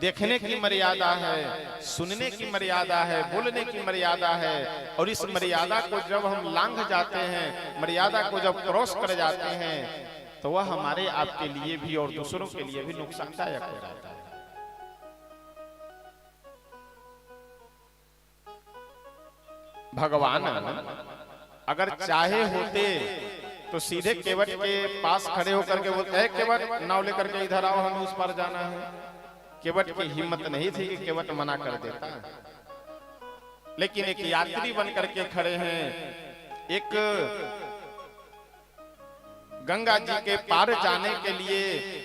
देखने की मर्यादा है, सुनने की मर्यादा है, बोलने की मर्यादा है। और इस मर्यादा को जब हम लांघ जाते हैं, मर्यादा को जब क्रॉस कर जाते हैं, तो वह हमारे आपके लिए भी और दूसरों के लिए भी नुकसानदायक हो जाता है। भगवान अगर चाहे होते तो सीधे केवट के पास खड़े होकर के बोलते हैं, केवट नाव लेकर के इधर आओ, हमें उस पार जाना है। केवट की हिम्मत नहीं थी कि केवट मना कर देता, लेकिन एक यात्री बन करके खड़े हैं। एक गंगा जी के पार जाने के लिए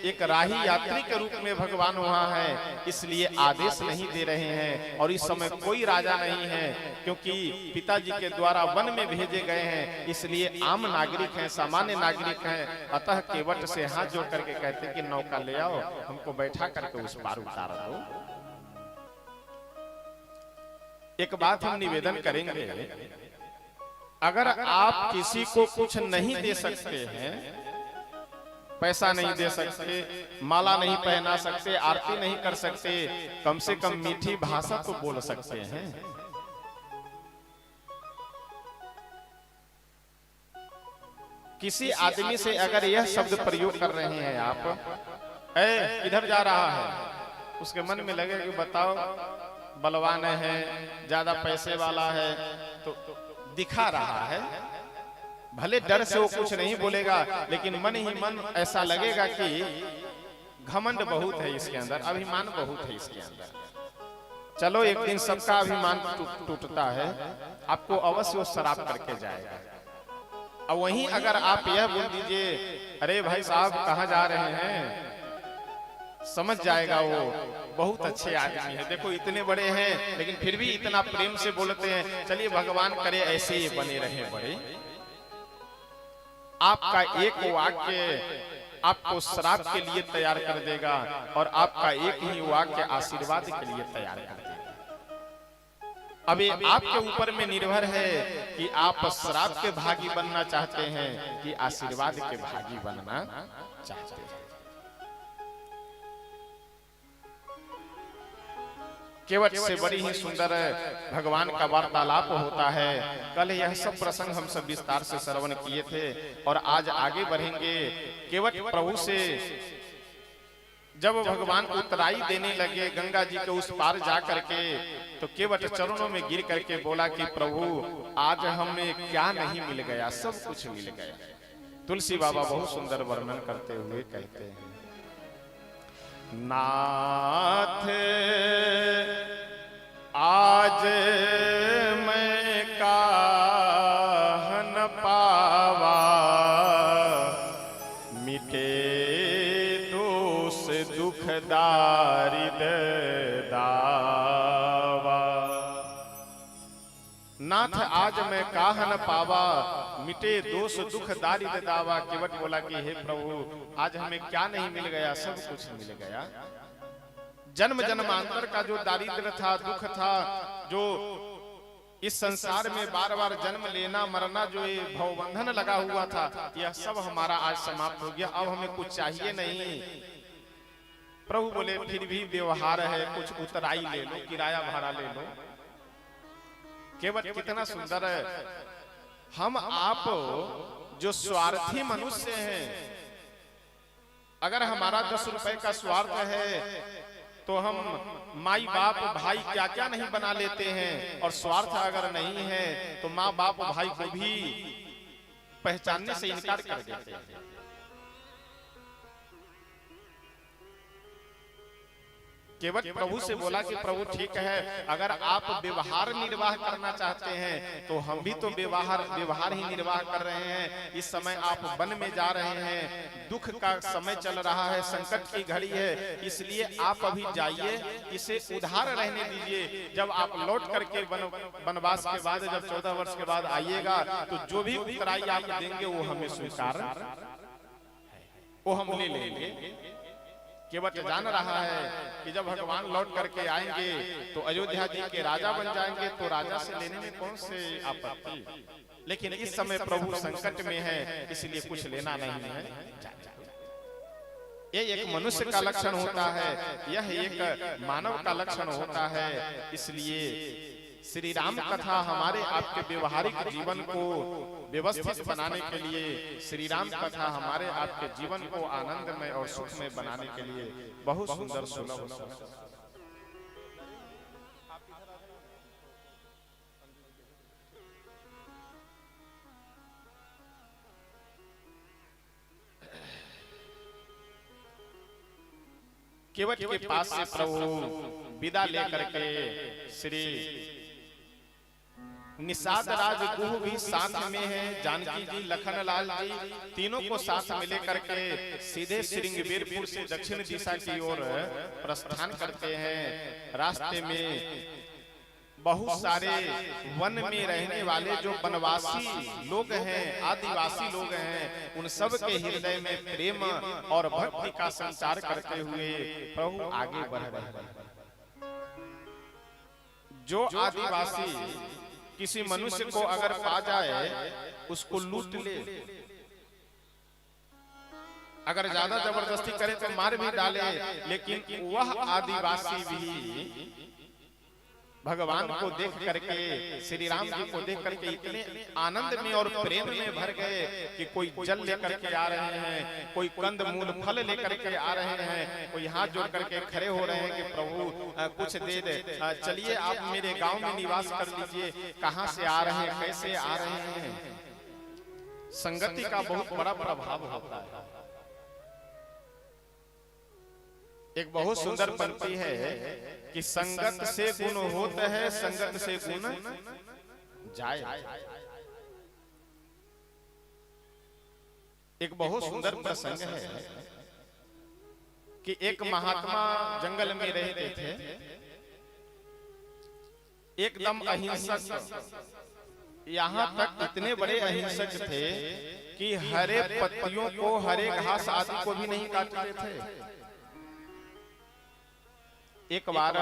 एक राही यात्री के रूप में भगवान वहां है, इसलिए आदेश नहीं दे रहे हैं। और इस समय कोई राजा नहीं है, क्योंकि पिताजी के द्वारा वन में भेजे गए हैं, इसलिए आम नागरिक हैं, सामान्य नागरिक हैं। अतः केवट से हाथ जोड़ करके कहते हैं कि नौका ले आओ, हमको बैठा करके उस पार उतार दो। एक बात हम निवेदन करेंगे, अगर आप किसी को कुछ नहीं दे सकते हैं, पैसा नहीं दे सकते, माला नहीं पहना सकते, आरती नहीं कर सकते, कम से कम मीठी भाषा तो बोल सकते हैं। किसी आदमी से अगर यह शब्द प्रयोग कर रहे हैं आप, ए इधर जा रहा है, उसके मन में लगे कि बताओ बलवान है, ज्यादा पैसे वाला है, तो दिखा रहा है। भले डर से वो कुछ नहीं बोलेगा, लेकिन मन ही मन ऐसा लगेगा कि घमंड बहुत है इसके अंदर, अभिमान बहुत है इसके अंदर। चलो एक दिन सबका अभिमान टूटता है, आपको अवश्य वो शराब करके जाएगा। और वहीं अगर आप यह बोल दीजिए, अरे भाई साहब कहाँ जा रहे हैं, समझ जाएगा वो बहुत अच्छे आदमी है। देखो इतने बड़े हैं लेकिन फिर भी इतना प्रेम से बोलते हैं। चलिए भगवान करे ऐसे ही बने रहे बड़े। आपका एक वाक्य आपको श्राप के लिए तैयार कर देगा और आपका एक ही वाक्य आशीर्वाद के लिए तैयार कर देगा। अभी आपके ऊपर में निर्भर है कि आप श्राप के भागी बनना चाहते हैं कि आशीर्वाद के भागी बनना चाहते हैं। केवट से बड़ी ही सुंदर भगवान का वार्तालाप होता है। कल यह सब प्रसंग हम सब विस्तार से श्रवण किए थे और आज आगे बढ़ेंगे। केवट प्रभु से जब भगवान उतराई देने लगे गंगा जी के उस पार जा करके, तो केवट चरणों में गिर करके बोला कि प्रभु आज हमें क्या नहीं मिल गया, सब कुछ मिल गया। तुलसी बाबा बहुत सुंदर वर्णन करते हुए कहते हैं, नाथ आज मैं काहन पावा, मिटे दोष दुख दारिद दावा। नाथ आज मैं काहन पावा, मिटे दोष दुख दारिद दावा। केवट बोला कि हे प्रभु आज हमें क्या नहीं मिल गया, सब कुछ मिल गया। जन्म जन्मांतर का जो दारिद्र था, दुख था, जो इस संसार में बार बार जन्म लेना मरना, जो ये भवबंधन लगा हुआ था, यह सब हमारा आज समाप्त हो गया। अब हमें कुछ चाहिए नहीं। प्रभु बोले फिर भी व्यवहार है, कुछ उतराई ले लो, किराया भाड़ा ले लो। केवट कितना सुंदर है। हम आप जो स्वार्थी मनुष्य हैं, अगर हमारा 10 रुपए का स्वार्थ है तो हम माई बाप भाई क्या क्या नहीं बना लेते हैं, और स्वार्थ अगर नहीं है तो माँ बाप भाई को भी पहचानने से इनकार कर देते हैं। केवट प्रभु से बोला कि प्रभु ठीक है, अगर आप व्यवहार निर्वाह करना चाहते हैं तो हम भी तो व्यवहार ही निर्वाह कर रहे हैं। इस समय आप वन में जा रहे हैं, दुख का समय चल रहा है, संकट की घड़ी है, इसलिए आप अभी जाइए, इसे उधार रहने दीजिए। जब आप लौट करके वनवास के बाद जब 14 वर्ष के बाद आइएगा तो जो भी उतराई आप देंगे वो हमें स्वीकार, वो हम ले लेंगे। केवट जान रहा है कि जब भगवान लौट करके आएंगे तो अयोध्या जी के राजा बन जाएंगे, तो राजा से लेने में कौन से आपत्ति। लेकिन इस समय प्रभु संकट में है, इसलिए कुछ लेना नहीं है। ये एक मनुष्य का लक्षण होता है, यह एक मानव का लक्षण होता है। इसलिए श्री राम कथा हमारे आपके व्यवहारिक जीवन को व्यवस्थित बनाने के लिए, श्री राम कथा हमारे आपके जीवन को आनंदमय और सुखमय बनाने के लिए बहुत सुंदर सुलभ है। केवट के पास से प्रभु विदा लेकर के श्री निषाद राज गुह भी साथ में है, जानकी जी, लखन लाल जी, तीनों को साथ में लेकर के सीधे श्रृंगवीरपुर से दक्षिण दिशा की ओर प्रस्थान करते हैं। रास्ते में बहुत सारे वन में रहने वाले जो वनवासी लोग हैं, आदिवासी लोग हैं, उन सब के हृदय में प्रेम और भक्ति का संचार करते हुए प्रभु आगे बढ़ रहे हैं। जो आदिवासी किसी मनुष्य को अगर पा जाए उसको लूट ले, अगर ज्यादा जबरदस्ती करे तो मार भी डाले, लेकिन वह आदिवासी भी भगवान को देख करके, श्री राम जी को देख करके इतने आनंद में और प्रेम में भर गए कि कोई जल लेकर के आ रहे हैं, कोई कंद मूल फल लेकर के आ रहे हैं, कोई हाथ जोड़ करके खड़े हो रहे हैं कि प्रभु कुछ दे दे, चलिए आप मेरे गांव में निवास कर लीजिए। कहां से आ रहे हैं, कैसे आ रहे हैं। संगति का बहुत बड़ा प्रभाव होता है। एक बहुत सुंदर पंक्ति है कि संगत से गुण होता है, संगत से गुण जाए। एक बहुत सुंदर प्रसंग है। कि एक महात्मा जंगल में रहते थे, एकदम अहिंसक, यहाँ तक इतने बड़े अहिंसक थे कि हरे पत्तियों को, हरे घास आदि को भी नहीं काटते थे। एक बार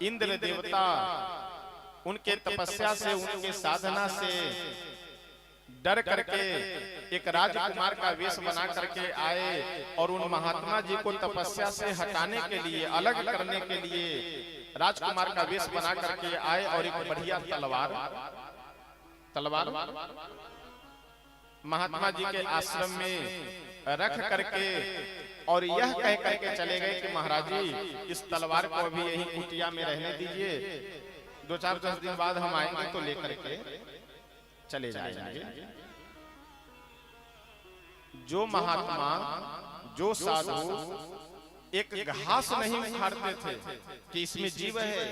इंद्र देवता उनके तपस्या से, उनके साधना से डर करके एक राजकुमार का वेश बना करके आए और उन महात्मा जी को तपस्या से हटाने के लिए, अलग करने के लिए राजकुमार का वेश बना करके आए और एक बढ़िया तलवार महात्मा जी के आश्रम में रख करके और यह कह करके चले गए कि महाराज जी इस तलवार को अभी यही कुटिया में रहने दीजिए, 2-4-10 दिन बाद हम आएंगे तो लेकर के चले जाएंगे। जो महात्मा, जो साधु एक घास नहीं उखाड़ते थे कि इसमें जीव है,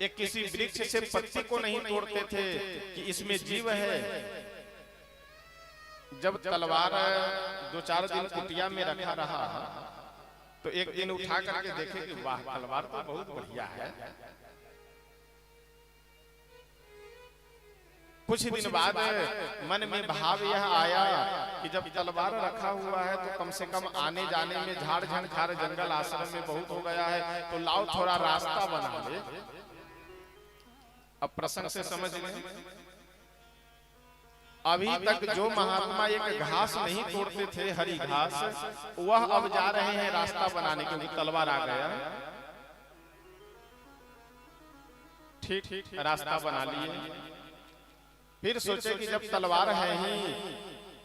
एक किसी वृक्ष से पत्ती को नहीं तोड़ते थे कि इसमें जीव है, जब तलवार 2-4 दिन कुटिया में रखा रहा तो एक दिन उठा करके देखे कि वाह, तलवार तो बहुत बढ़िया है। कुछ दिन बाद मन में भाव यह आया कि जब तलवार रखा हुआ है तो कम से कम आने जाने में झाड़ झंखार जंगल आश्रम में बहुत हो गया है, तो लाओ थोड़ा रास्ता बना ले। अब प्रसंग से समझ लें, अभी तक जो महात्मा एक घास नहीं तोड़ते थे, हरी घास, वह अब जा रहे हैं रास्ता बनाने के लिए। तलवार आ गया, ठीक रास्ता बना लिए। फिर सोचे कि जब तलवार है ही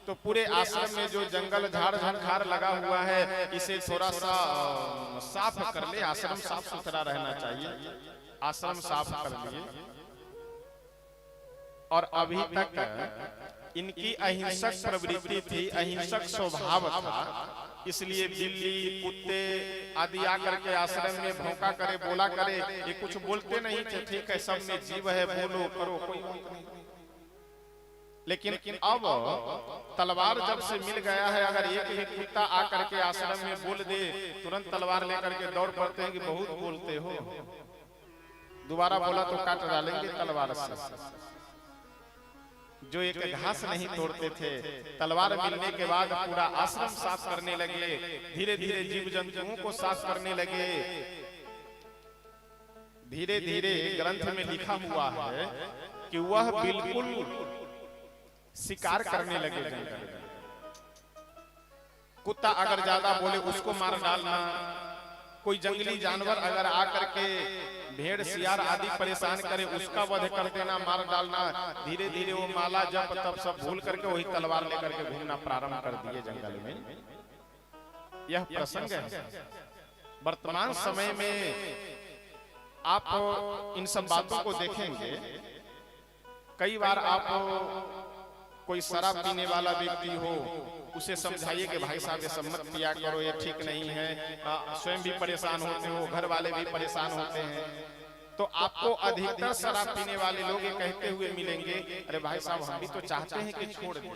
तो पूरे आश्रम में जो जंगल झाड़ झंखार लगा हुआ है इसे थोड़ा सा साफ कर ले, आश्रम साफ सुथरा रहना चाहिए। आश्रम साफ कर लिए और अभी तक इनकी अहिंसक प्रवृत्ति थी, अहिंसक स्वभाव था, इसलिए बिल्ली कुत्ते आदि आकर के आश्रम में भौंका करे, बोला करे, ये कुछ बोलते नहीं थे। ठीक है, सब में जीव है, बोलो करो, कोई बात नहीं। लेकिन अब तलवार जब से मिल गया है, अगर एक भी कुत्ता आकर के आश्रम में बोल दे, तुरंत तलवार लेकर के दौड़ पड़ते हैं कि बहुत बोलते हो, दोबारा बोला तो काट डालेंगे तलवार से। जो एक घास नहीं तोड़ते थे, तलवार मिलने के बाद पूरा आश्रम साफ करने लगे, धीरे धीरे जीव जंतुओं को साफ करने लगे। धीरे धीरे ग्रंथ में लिखा हुआ है कि वह बिल्कुल शिकार करने लगे जंगल में। कुत्ता अगर ज्यादा बोले उसको मार डालना, कोई जंगली जानवर अगर आकर के भेड़ सियार आदि परेशान करे उसका वध कर देना, मार डालना। धीरे धीरे वो माला जप तप सब भूल करके वही तलवार लेकर के घूमना प्रारंभ कर दिए जंगल में। यह प्रसंग है। वर्तमान समय में आप इन सब बातों को देखेंगे। कई बार आप कोई शराब पीने वाला व्यक्ति हो, उसे समझाइए कि भाई साहब ये सब मत पिया करो, ये ठीक नहीं है, स्वयं भी परेशान होते हो, घर वाले भी परेशान होते हैं, तो आपको अधिकतर शराब पीने वाले लोग ये कहते हुए मिलेंगे, अरे भाई साहब हम भी तो चाहते हैं कि छोड़ दें,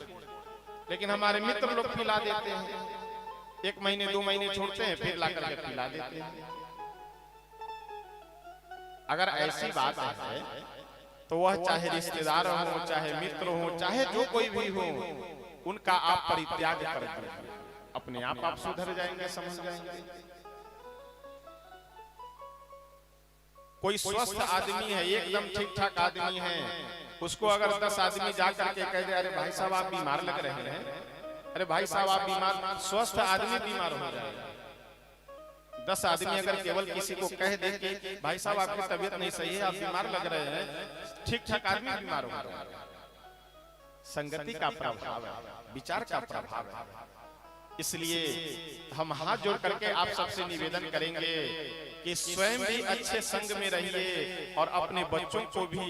लेकिन हमारे मित्र लोग पिला देते हैं, 1 महीने 2 महीने छोड़ते हैं, फिर ला करके पिला देते हैं। अगर ऐसी बात है तो वह चाहे रिश्तेदार हो, चाहे मित्र हो, चाहे जो कोई भी हो, उनका आप परित्याग कर दीजिए, अपने आप सुधर जाएंगे, समझ जाएंगे। कोई स्वस्थ आदमी है, एकदम ठीक ठाक आदमी है, उसको अगर 10 आदमी जाकर के कह दे, अरे भाई साहब आप बीमार लग रहे हैं, अरे भाई साहब आप बीमार, स्वस्थ आदमी बीमार हो जाएगा। 10 आदमी अगर केवल किसी को कह दे कि भाई साहब आपकी तबीयत नहीं सही है, आप बीमार लग रहे हैं, ठीक ठाक आदमी बीमार हो रहा है। संगति का प्रभाव है, विचार का प्रभाव है। इसलिए हम हाथ जोड़ करके आप सबसे निवेदन करेंगे कि स्वयं भी अच्छे संग में रहिए और अपने बच्चों को भी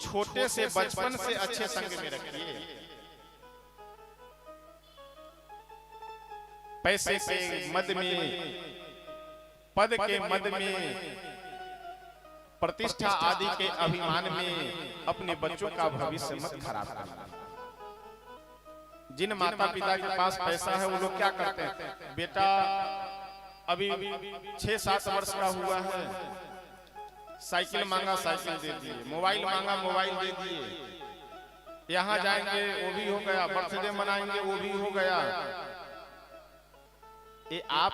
छोटे से बचपन से अच्छे संग में रखिए। पैसे के मद में, पद के मद में, प्रतिष्ठा आदि के अभिमान में अपने बच्चों का भविष्य मत खराब करना। जिन माता पिता के पास पैसा है वो लोग क्या करते हैं, बेटा अभी 6-7 वर्ष का हुआ है, साइकिल मांगा साइकिल दे दिए, मोबाइल मांगा मोबाइल दे दिए, यहाँ जाएंगे वो भी हो गया, बर्थडे मनाएंगे वो भी हो गया। ये आप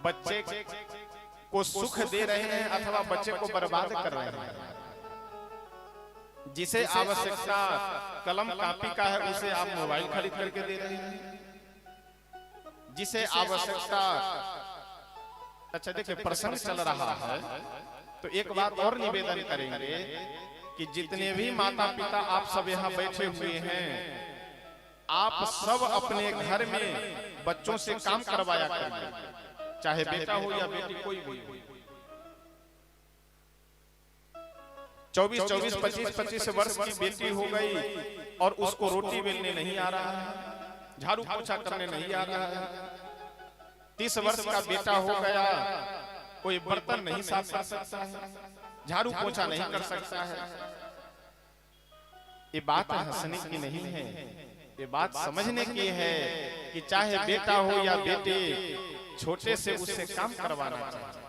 बच्चे को सुख दे रहे हैं अथवा बच्चे को बर्बाद कर रहे हैं। जिसे आवश्यकता कलम कापी का है उसे आप मोबाइल खरीद करके दे रहे हैं। जिसे आवश्यकता, अच्छा देखिए प्रसंग चल रहा है तो एक बात और निवेदन करेंगे कि जितने भी माता पिता आप सब यहाँ बैठे हुए हैं, आप सब अपने घर में बच्चों से काम करवाया करिए, चाहे बेटा हो या बेटी कोई भी हो। 24-24, 25-25 वर्ष की बेटी हो गई और उसको रोटी बेलने नहीं आ रहा है, झाड़ू पोछा करने नहीं आ रहा है। 30 वर्ष का बेटा हो गया, कोई बर्तन नहीं साफ कर सकता है, झाड़ू पोछा नहीं कर सकता है। ये बात हंसने की नहीं है, ये बात समझने की है कि चाहे बेटा हो या बेटी, छोटे से उससे काम करवाना चाहिए।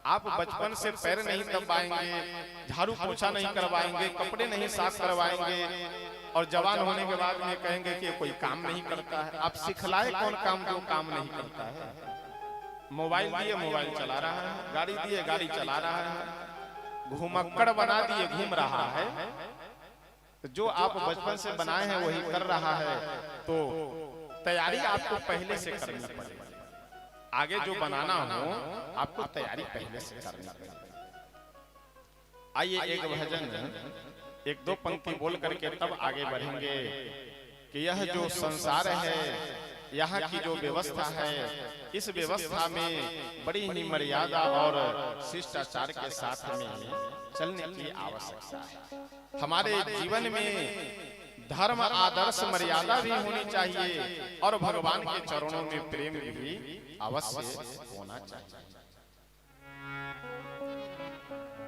आप बचपन से पैर नहीं दबाएंगे, झाड़ू पोछा नहीं करवाएंगे, कपड़े नहीं साफ करवाएंगे और जवान होने के बाद में कहेंगे कि कोई काम नहीं करता है। आप सिखलाए कौन काम जो काम नहीं करता है। मोबाइल दिए मोबाइल चला रहा है, गाड़ी दिए गाड़ी चला रहा है, घुमक्कड़ बना दिए घूम रहा है। तो जो आप बचपन से बनाए हैं वही कर रहा है, तो तैयारी आपको पहले से करनी पड़ेगी। आगे जो बनाना हो आपको तैयारी पहले से करनी पड़ेगी। आइए एक भजन, 1-2 पंक्ति बोल करके तब आगे बढ़ेंगे कि यह जो संसार है, यहाँ की जो व्यवस्था है, इस व्यवस्था में बड़ी ही मर्यादा और शिष्टाचार के साथ में चलने की आवश्यकता है। हमारे जीवन में धर्म, आदर्श, मर्यादा भी होनी चाहिए और भगवान के चरणों में प्रेम भी अवश्य होना चाहिए।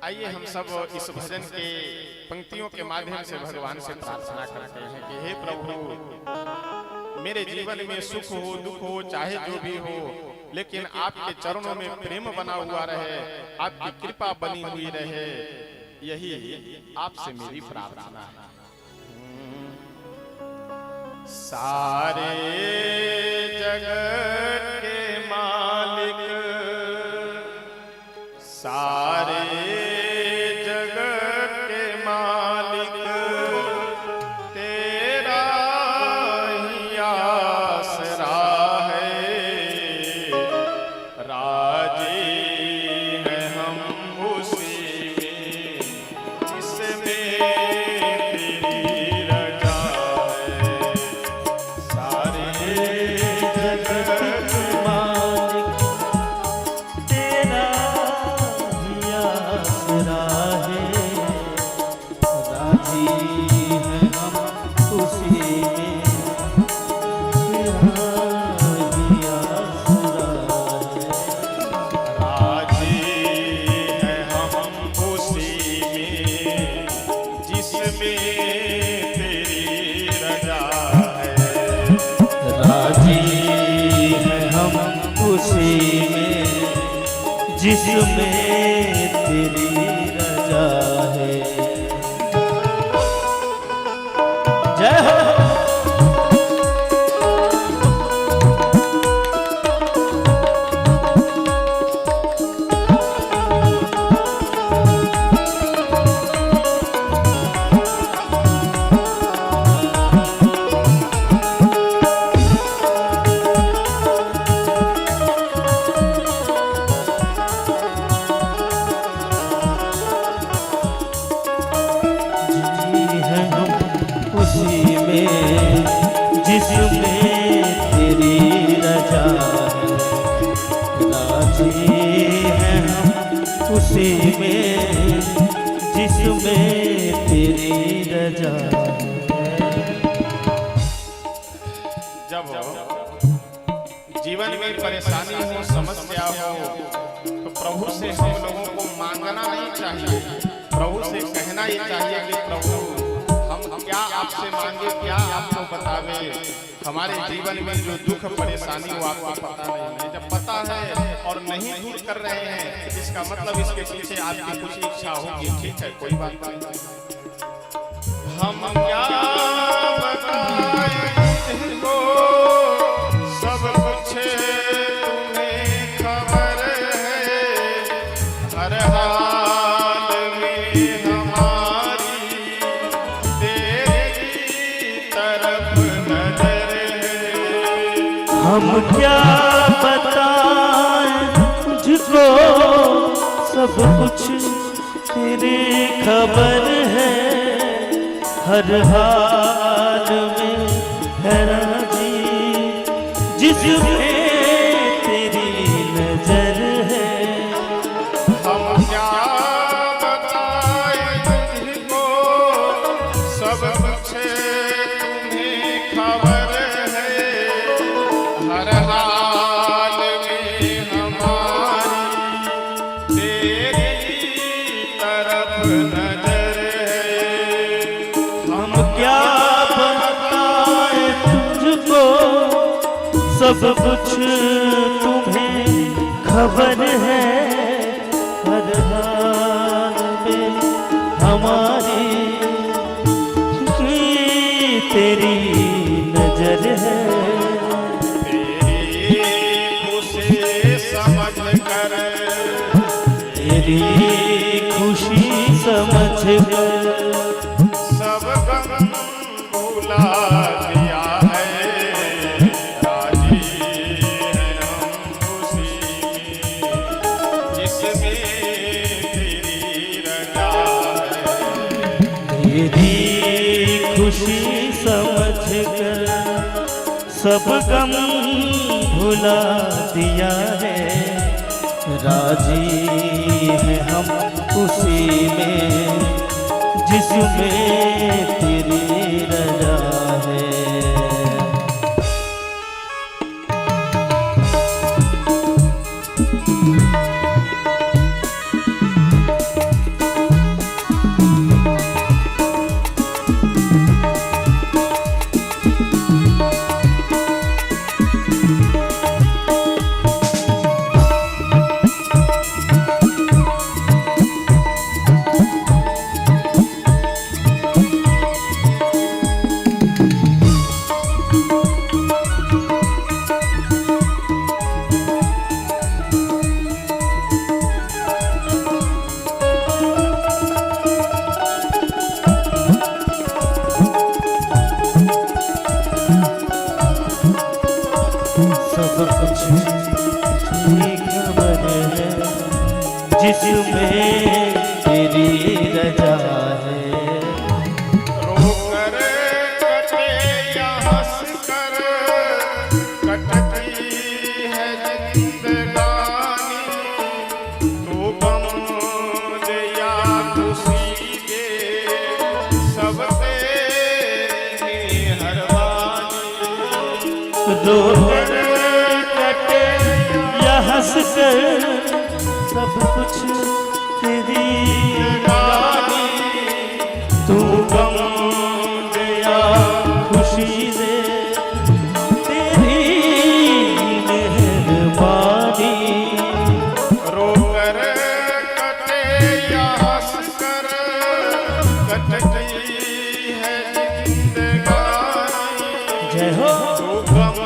आइए हम सब इस भजन के पंक्तियों के माध्यम से भगवान से प्रार्थना करते हैं कि हे प्रभु, मेरे जीवन में सुख हो दुख हो चाहे जो भी हो, लेकिन आपके चरणों में प्रेम बना हुआ रहे, आपकी कृपा बनी हुई रहे, यही आपसे मेरी प्रार्थना है। सारे जगत के मालिक, सारे जगत के मालिक, तेरा ही आसरा है। राजी है हम उसी में जिसमें जिसमें तेरी रजा है। जय हो। जिसमें तेरी रजा राजी हैं हम उसी में, जिसमें तेरी रजा। जब जीवन में परेशानी हो, समस्या हो, तो प्रभु से हम लोगों को मांगना नहीं चाहिए, प्रभु से कहना ही चाहिए कि प्रभु हम क्या आपसे मांगे, क्या आपको बतावे। हमारे जीवन में जो दुख परेशानी वो आपको पता नहीं है। जब पता है और नहीं दूर कर रहे हैं, इसका मतलब इसके पीछे आपकी कुछ इच्छा होगी। ठीक है, कोई बात नहीं। हम क्या बताएं इनको, सब कुछ तुम्हें खबर है। हर हाल में हमारी तेरी तरफ नजर है। हम क्या बताएं तुझको, सब कुछ तेरी खबर है। हर हाल में है राजी जिसमें तेरी नजर है। हम क्या बताएं तुझको, सब कुछ तुम्हें खबर है। हर हाल में हमारी तेरी तरफ नजर है। हम क्या बताएं तुझको, सब कुछ तुम्हें खबर है। हर हाल में हमारी तेरी नजर है। तेरी खुशी समझ कर, तेरी खुशी समझ कर सब गम भुला दिया है। राजी हैं हम खुशी में, जिसमें तेरी रजा है। तेरी खुशी समझ कर सब गम भुला दिया है। राजी हैं हम उसी में जिसमें तेरी रजा है। सब कुछ तेरी खबर है, जिसमें तेरी रजा है। रोकर कटे या हंस कर कटती है जिंदगानी। तू गम दे या खुशी दे, सब तेरी मेहरबानी। रोकर कटे या हंस कर सब कुछ तेरी गानी। तू गम दे या खुशी दे, तेरी मेहरबानी। रोकर कटे या हंस कर कटती है जिंदगानी। जय हो। तू गम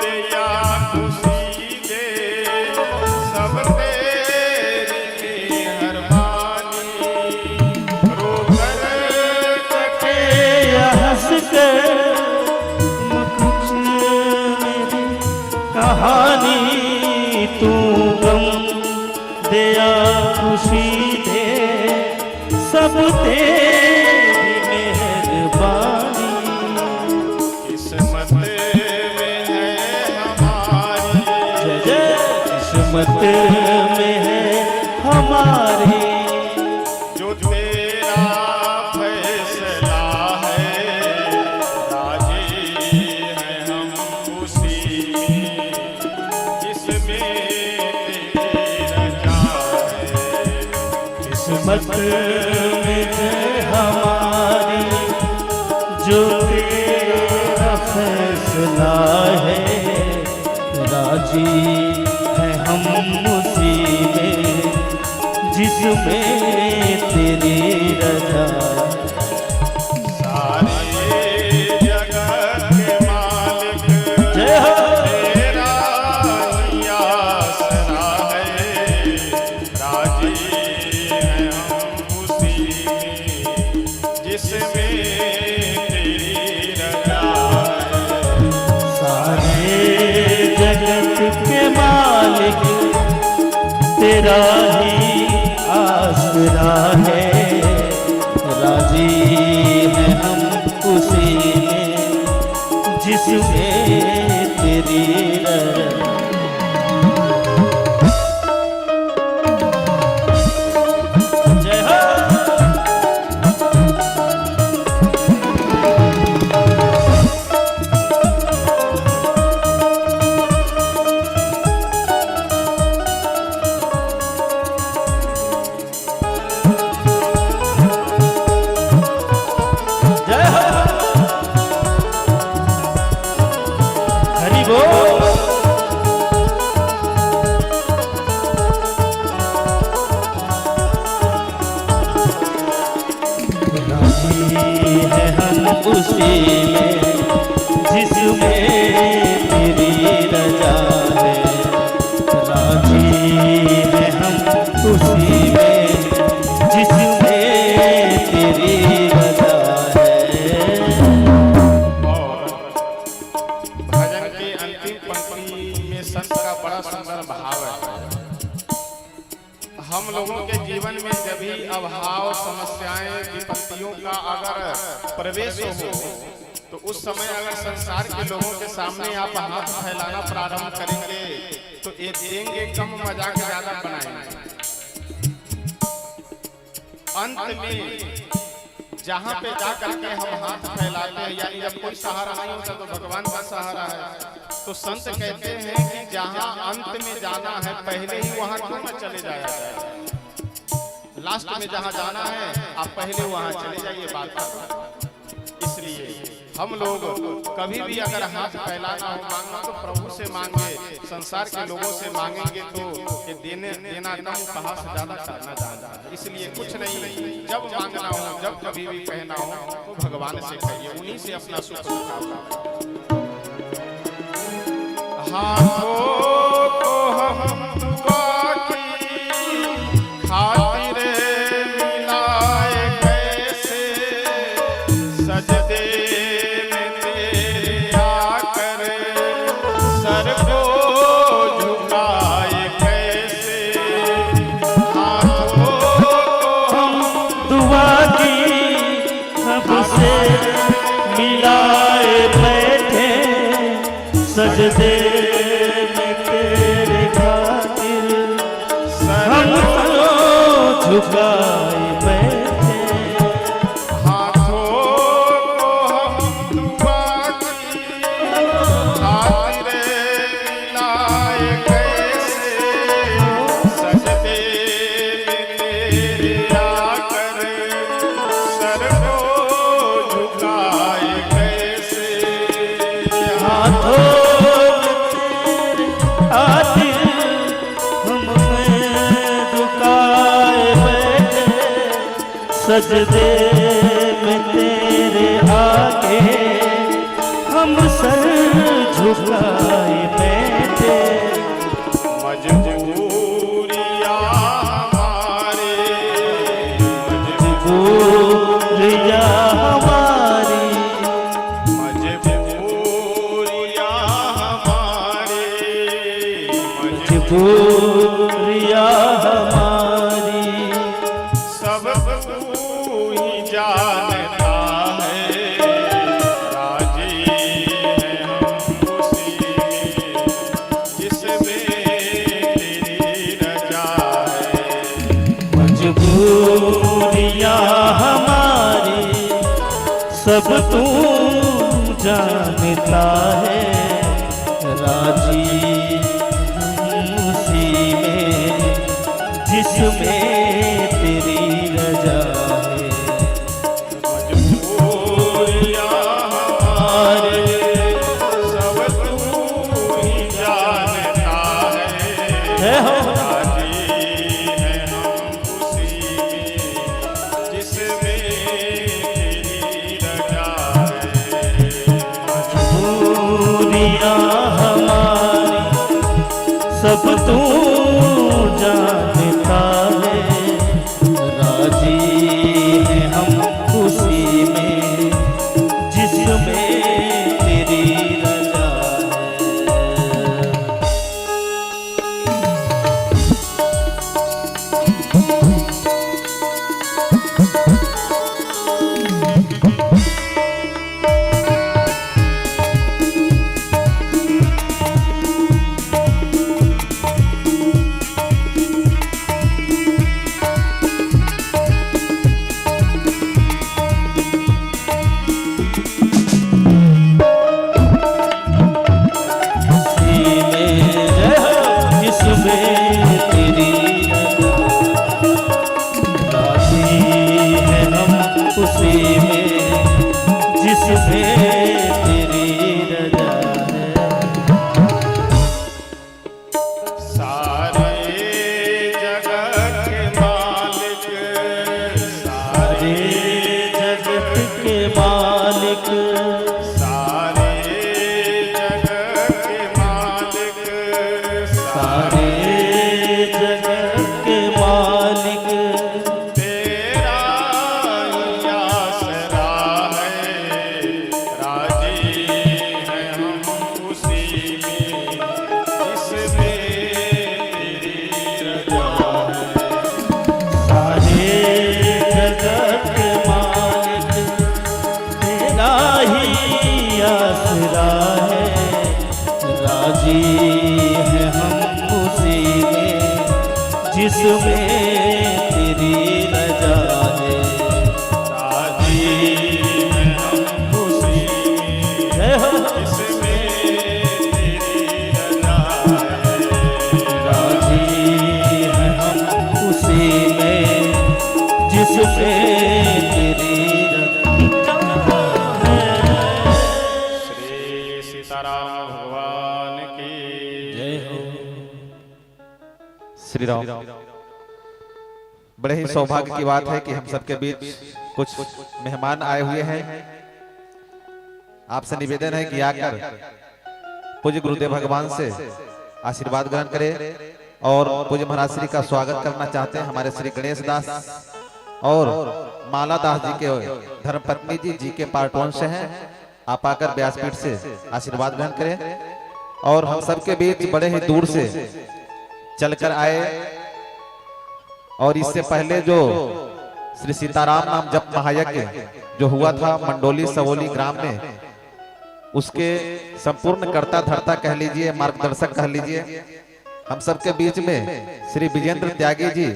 दे या खुशी दे, सब तेरी मेहरबानी। रोकर कटे या हंस कर कुछ मेरी कहानी। तू गम दे या खुशी दे, सब तेरी मेहरबानी। किस्मत में है हमारी, जय जय। किस्मत में है हमारी, जो तेरा फैसला है। राजी हैं हम उसी में, जिसमें तेरी रजा है। किस्मत में है हमारी, जो तेरा फैसला है, राजी है हम उसी में जिसमें तेरी रजा। तेरा ही आसरा है, राजी है हम उसी में जिसमें तेरी रजा। जय हो। है हम उसी में जिसमें तेरी रजा है, राजी है हम उसी में जिसमें तेरी रजा है। और भजन की अंतिम पंक्ति में संत का बड़ा सुंदर भाव है। हम लोगों के जीवन में जब भी अभाव, समस्याएं, विपत्तियों का अगर प्रवेश हो तो उस समय अगर संसार के लोगों के सामने आप हाथ फैलाना प्रारंभ करेंगे तो ये देंगे कम, मजाक ज्यादा बनाएंगे। अंत में जहाँ पे जा करके हम हाथ फैलाते हैं, यानी जब कोई सहारा नहीं होता तो भगवान का सहारा है। तो संत कहते हैं कि जहाँ अंत में जाना है पहले ही वहाँ क्यों न चले जाया जाए। लास्ट में जहाँ जाना है आप पहले वहाँ चले जाइए बात। इसलिए हम लोग कभी भी अगर हाथ फैलाना हो, मांगना तो प्रभु से मांगे, संसार के लोगों से मांगेंगे तो ये देना कम, कहा से ज्यादा करना ज्यादा। इसलिए कुछ नहीं, जब मांगना हो, जब कभी भी कहना हो तो भगवान से कहिए, उन्हीं से अपना सुख होगा। हाथों को हम दुआ की खातिर मिलाए कैसे, सजदे में तेरे आकर सर को झुकाए कैसे। हाथों को हम दुआ की हमसे मिलाए बैठे, सजदे में तेरे खातिर हम झुकाए बैठे। हाथों को हम दुआ की खातिर मिलाए कैसे, सजदे में तेरे आकर सर को झुकाए कैसे। हाथों सजदे में तेरे आगे हम सर झुकाए बैठे। मजबूरियां हमारे, मजबूरियां हमारी, मजबूरियां हमारे, मजबूरियां हमारी सब जानता है, राजी है हम उसी में जिसमें तेरी रजा है। मजबूरियां हमारी सब तू जानता है, राजी हम उसी में जिसमें तेरी रजा है। मजबूरियां सब तू जानता है, राजी हैं हम खुशी में जिसमें तेरी रजा है। जिसमें तेरी रजा है, राजी हैं हम खुशी में जिसमें तेरी रजा है, राजी हैं हम खुशी में जिसमें तेरी रजा है। श्री सीताराम भगवान की जय हो। श्री राम। बड़े ही सौभाग्य की बात है कि हम सबके बीच कुछ मेहमान आए हुए हैं। आपसे निवेदन है कि आकर पूज्य गुरुदेव भगवान से आशीर्वाद ग्रहण करें और पूज्य महाराज श्री का स्वागत करना चाहते हैं हमारे श्री गणेश दास और माला दास जी के धर्मपत्नी जी के पार्टवंश हैं। आप आकर व्यासपीठ से आशीर्वाद ग्रहण करें और हम सबके बीच बड़े ही दूर से चलकर आए और इससे पहले जो श्री सीताराम नाम जप महायज्ञ जो हुआ था मंडोली सवोली ग्राम में, उसके संपूर्ण कर्ता धर्ता कह लीजिए, मार्गदर्शक कह लीजिए, हम सबके बीच में श्री विजेंद्र त्यागी जी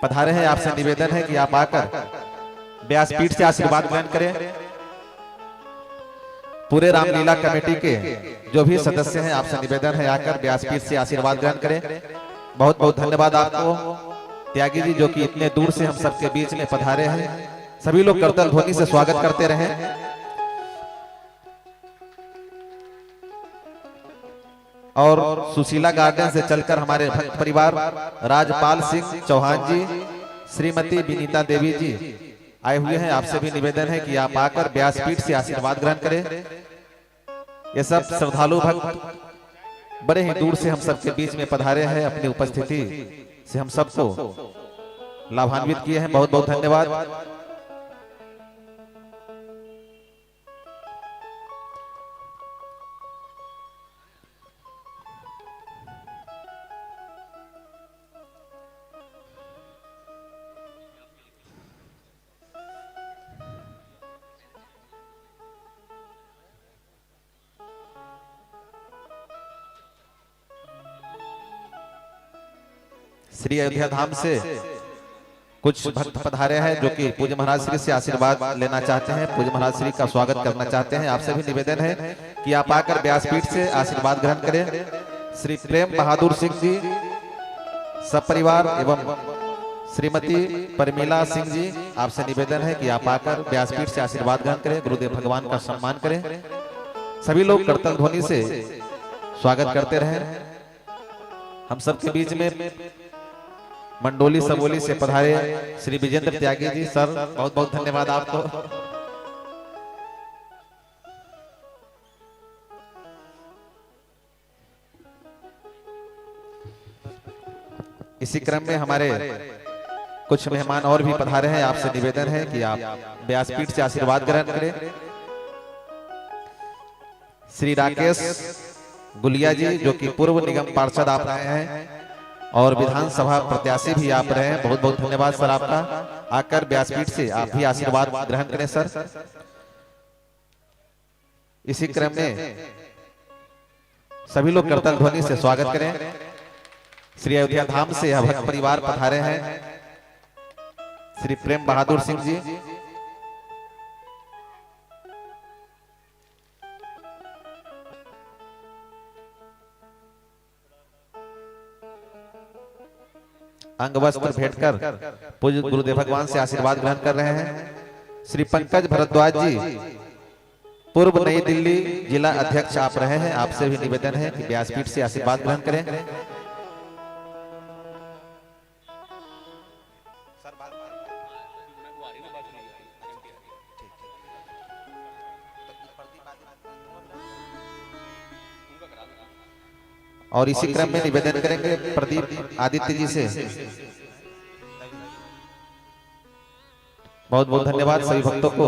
पधारे हैं। आपसे निवेदन है कि आप आकर व्यासपीठ से आशीर्वाद ग्रहण करें। पूरे रामलीला कमेटी के जो भी सदस्य हैं आपसे निवेदन है आकर व्यासपीठ से आशीर्वाद ग्रहण करें। बहुत बहुत धन्यवाद आपको त्यागी जी जो कि इतने दूर से हम सबके बीच में पधारे हैं। सभी लोग करतल ध्वनि से स्वागत करते रहे। और सुशीला गार्डन से चलकर हमारे भक्त परिवार राजपाल सिंह चौहान जी, श्रीमती विनीता देवी जी आए हुए हैं। आपसे भी निवेदन है कि आप आकर व्यासपीठ से आशीर्वाद ग्रहण करें। ये सब श्रद्धालु भक्त बड़े ही दूर से हम सबके बीच में पधारे हैं। अपनी उपस्थिति से हम सबको लाभान्वित किए हैं। बहुत बहुत धन्यवाद। श्री अयोध्या धाम से कुछ भक्त पधारे हैं जो कि पूज्य महाराज श्री से आशीर्वाद लेना चाहते हैं, पूज्य महाराज श्री का स्वागत करना चाहते हैं। आपसे भी निवेदन है कि आप आकर व्यासपीठ से आशीर्वाद ग्रहण करें। श्री प्रेम बहादुर सिंह जी सपरिवार एवं श्रीमती परमीला सिंह जी, आपसे निवेदन है कि आप आकर व्यासपीठ से आशीर्वाद ग्रहण करें, गुरुदेव भगवान का सम्मान करें। सभी लोग करतल ध्वनि से स्वागत करते रहे। हम सबके बीच में मंडोली सबोली से पधारे श्री विजेंद्र त्यागी जी, सर बहुत बहुत धन्यवाद आपको। इसी क्रम में हमारे कुछ मेहमान और भी पधारे हैं। आपसे निवेदन है कि आप व्यासपीठ से आशीर्वाद ग्रहण करें। श्री राकेश गुलिया जी, जो कि पूर्व निगम पार्षद आप रहे हैं और विधानसभा प्रत्याशी भी आप रहे हैं, बहुत बहुत धन्यवाद सर आपका। आकर व्यासपीठ से आप भी आशीर्वाद ग्रहण करें सर। इसी क्रम में सभी लोग कीर्तन ध्वनि से स्वागत करें। श्री अयोध्या धाम से यह भक्त परिवार पधारे हैं, श्री प्रेम बहादुर सिंह जी। अंग वस्त्र भेंट कर पूज्य गुरुदेव भगवान से आशीर्वाद ग्रहण कर रहे हैं। श्री पंकज भरद्वाज जी, पूर्व नई दिल्ली जिला अध्यक्ष आप रहे हैं। आपसे भी निवेदन है कि व्यासपीठ से आशीर्वाद ग्रहण करें। और इसी क्रम में निवेदन करेंगे प्रदीप आदित्य जी से। बहुत बहुत धन्यवाद सभी भक्तों को।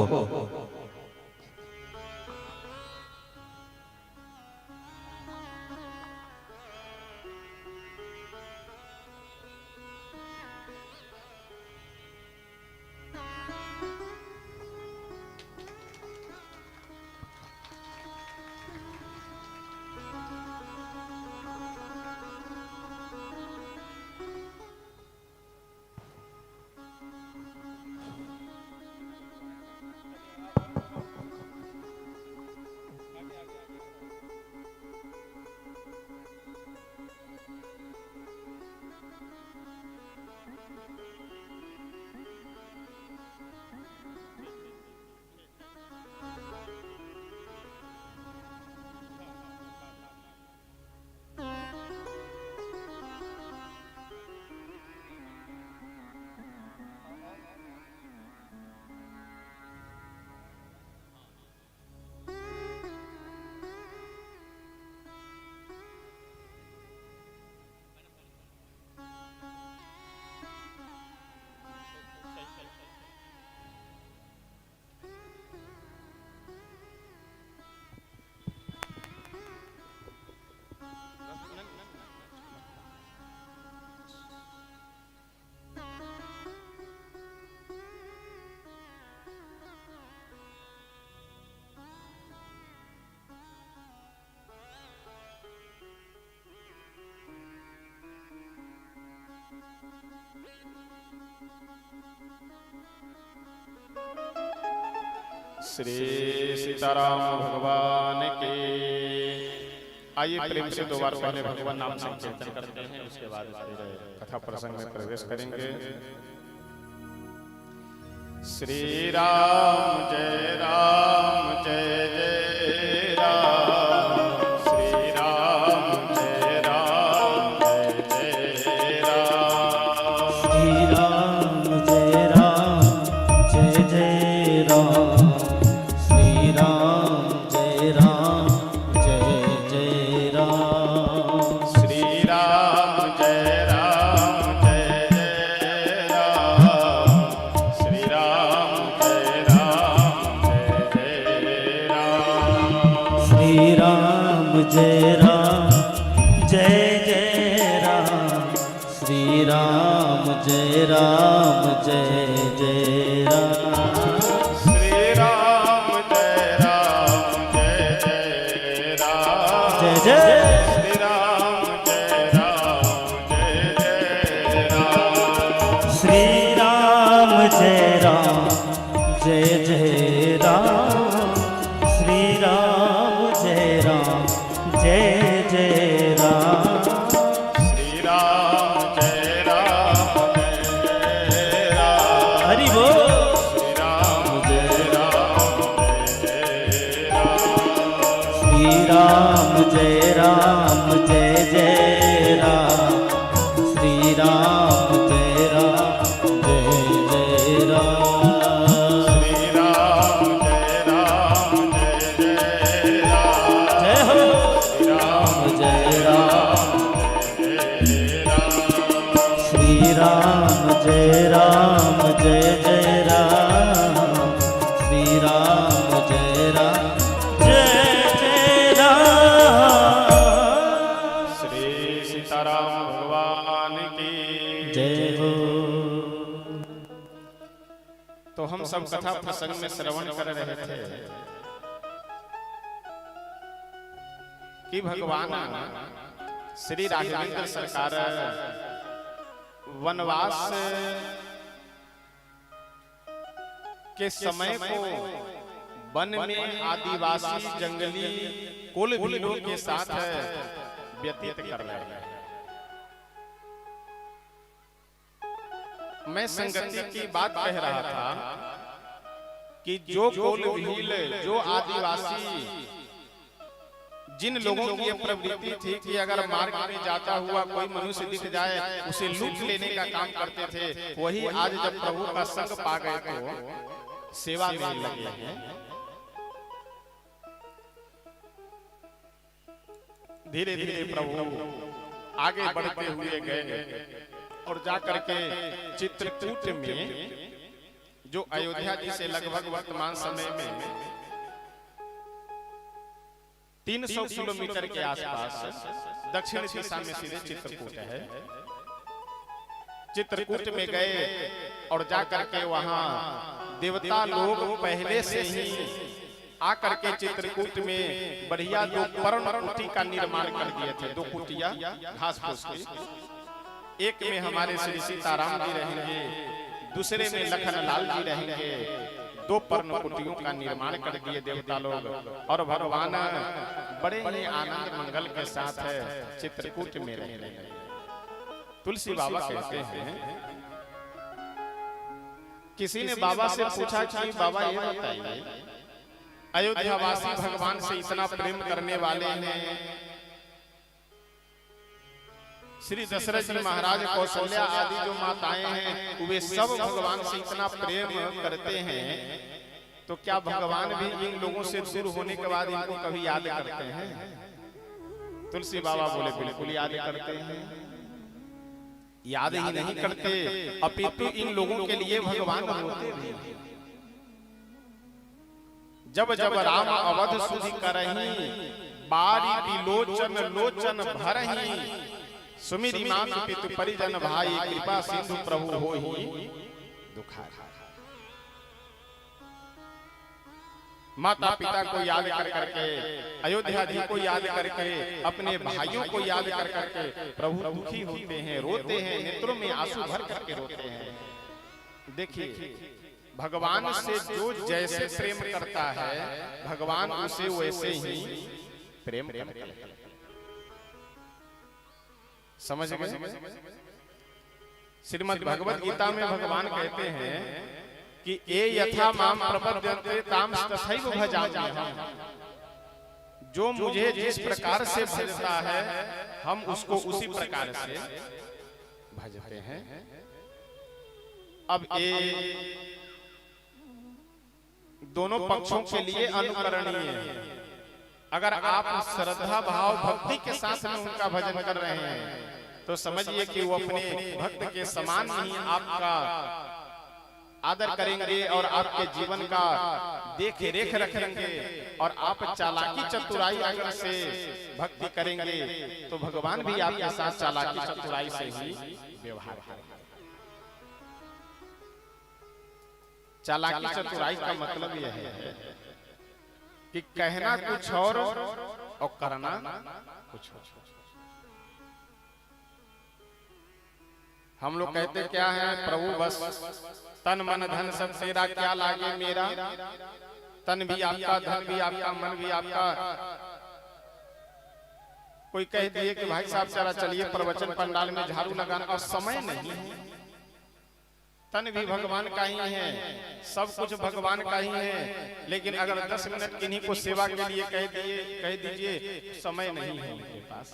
श्री सीताराम भगवान के। आइए प्रेम से दो बार पहले भगवान नाम से कीर्तन करते हैं, उसके बाद कथा प्रसंग में प्रवेश करेंगे। श्री राम जय राम जय जय राम, श्री राम जय राम जय जय राम, श्री राम जय राम जय जय राम, श्री राम जय राम जय जय राम, श्री राम जय राम जय जय राम, श्री राम जय राम जय जय राम, श्री राम जय राम जय जय राम, श्री राम जय राम जय जय राम, श्री राम जय राम जय जय राम, जय जय श्री राम जय राम जय जय राम, श्री राम जय राम जय जय राम, श्री राम जय राम जय जय राम, श्री राम जय राम जय जय राम, हरि बोल, श्री राम जय राम जय जय राम, श्री राम जय राम जय जय राम, श्री राम जय राम जय जय राम, श्री राम जय राम जय जय राम, जय हो श्री राम जय राम, जय राम, श्री राम जय जय राम, श्री राम जय जय राम। श्री सीताराम भगवान की जय हो। तो हम सब कथा प्रसंग में श्रवण कर रहे थे कि भगवान श्री राघवेंद्र सरकार वनवास के समय को वन में आदिवासी जंगली कुल भीलों के साथ व्यतीत कर रहे हैं। मैं संगति की बात कह रहा था कि जो कुल भील, जो आदिवासी, जिन लोगों की ये प्रवृत्ति थी कि अगर मार्ग में जाता हुआ कोई मनुष्य दिख जाए उसे लूट लेने का काम करते थे, वही आज जब प्रभु का संग पा गए तो सेवा में लगे हैं। धीरे धीरे प्रभु आगे बढ़ते हुए गए और जाकर के चित्रकूट में, जो अयोध्या जी से लगभग वर्तमान समय में 300 किलोमीटर के आसपास दक्षिण दिशा में सीधे चित्रकूट है। चित्रकूट में गए और जाकर के वहां देवता लोग पहले से ही आकर के चित्रकूट में बढ़िया 2 पर्ण कुटी का निर्माण कर दिए थे। 2 कुटिया घास फूस की, एक में हमारे श्री सीताराम जी रहेंगे, दूसरे में लखन लाल जी रहेंगे। 2 पर्ण कुटियों का निर्माण कर दिए देवता लोग और भगवान बड़े ही आनंद मंगल के साथ चित्रकूट में रह रहे हैं। तुलसी बाबा कहते हैं, किसी ने बाबा से पूछा कि बाबा ये बताइए, अयोध्यावासी भगवान से इतना प्रेम करने वाले हैं, श्री दशरथ जी महाराज, कौशल्या आदि जो माताएं हैं वे सब भगवान से इतना प्रेम करते हैं, तो क्या भगवान भी इन लोगों से दूर होने के बाद इनको कभी याद करते हैं? तुलसी बाबा बोले बिल्कुल याद करते हैं। याद ही नहीं करते अपितु इन लोगों के लिए भगवान होते भी। जब जब राम अवध सुधि करही, बारी बिलोचन लोचन भरही, सुमिरि मात पितु परिजन भाई, कृपा सिंधु प्रभु होहि दुखाई। माता पिता को याद कर करके, अयोध्या जी को याद करके, अपने भाइयों को याद कर करके प्रभु दुखी होते हैं, रोते हैं, नेत्रों में आंसू भर करके रोते हैं। देखिए, भगवान से जो जैसे प्रेम करता है, भगवान उसे वैसे ही प्रेम करता है। समझ गए? श्रीमद् भगवत गीता में भगवान कहते हैं कि ए यथा माम प्रपद्यन्ते ताम तथैव भजाम्यहम्। जो मुझे जिस प्रकार से भजता है, हम उसको उसी प्रकार से भजते हैं। अब ये दोनों पक्षों के लिए अनुकरणीय है। अगर आप श्रद्धा भाव भक्ति के साथ में उनका भजन कर रहे हैं, तो समझिए कि वो अपने भक्त के समान ही आपका आदर करेंगे और आपके जीवन का देख रेख रखेंगे। और आप चालाकी चतुराई अगर से भक्ति करेंगे, तो भगवान भी आपके साथ चालाकी चतुराई से ही व्यवहार करेंगे। चालाकी चतुराई का मतलब यह है कि कहना कुछ और करना कुछ और। हम लोग कहते क्या है, प्रभु बस तन मन धन सब तेरा, क्या लागे मेरा। तन भी आपका, धन भी आपका, मन भी आपका। कोई कह दिए कि भाई साहब चला चलिए प्रवचन पंडाल में झाड़ू लगाना, और समय नहीं है। तन भी भगवान का ही है, सब कुछ भगवान का ही है, लेकिन अगर 10 मिनट किन्हीं को सेवा के लिए कह दीजिए, समय नहीं है उनके पास।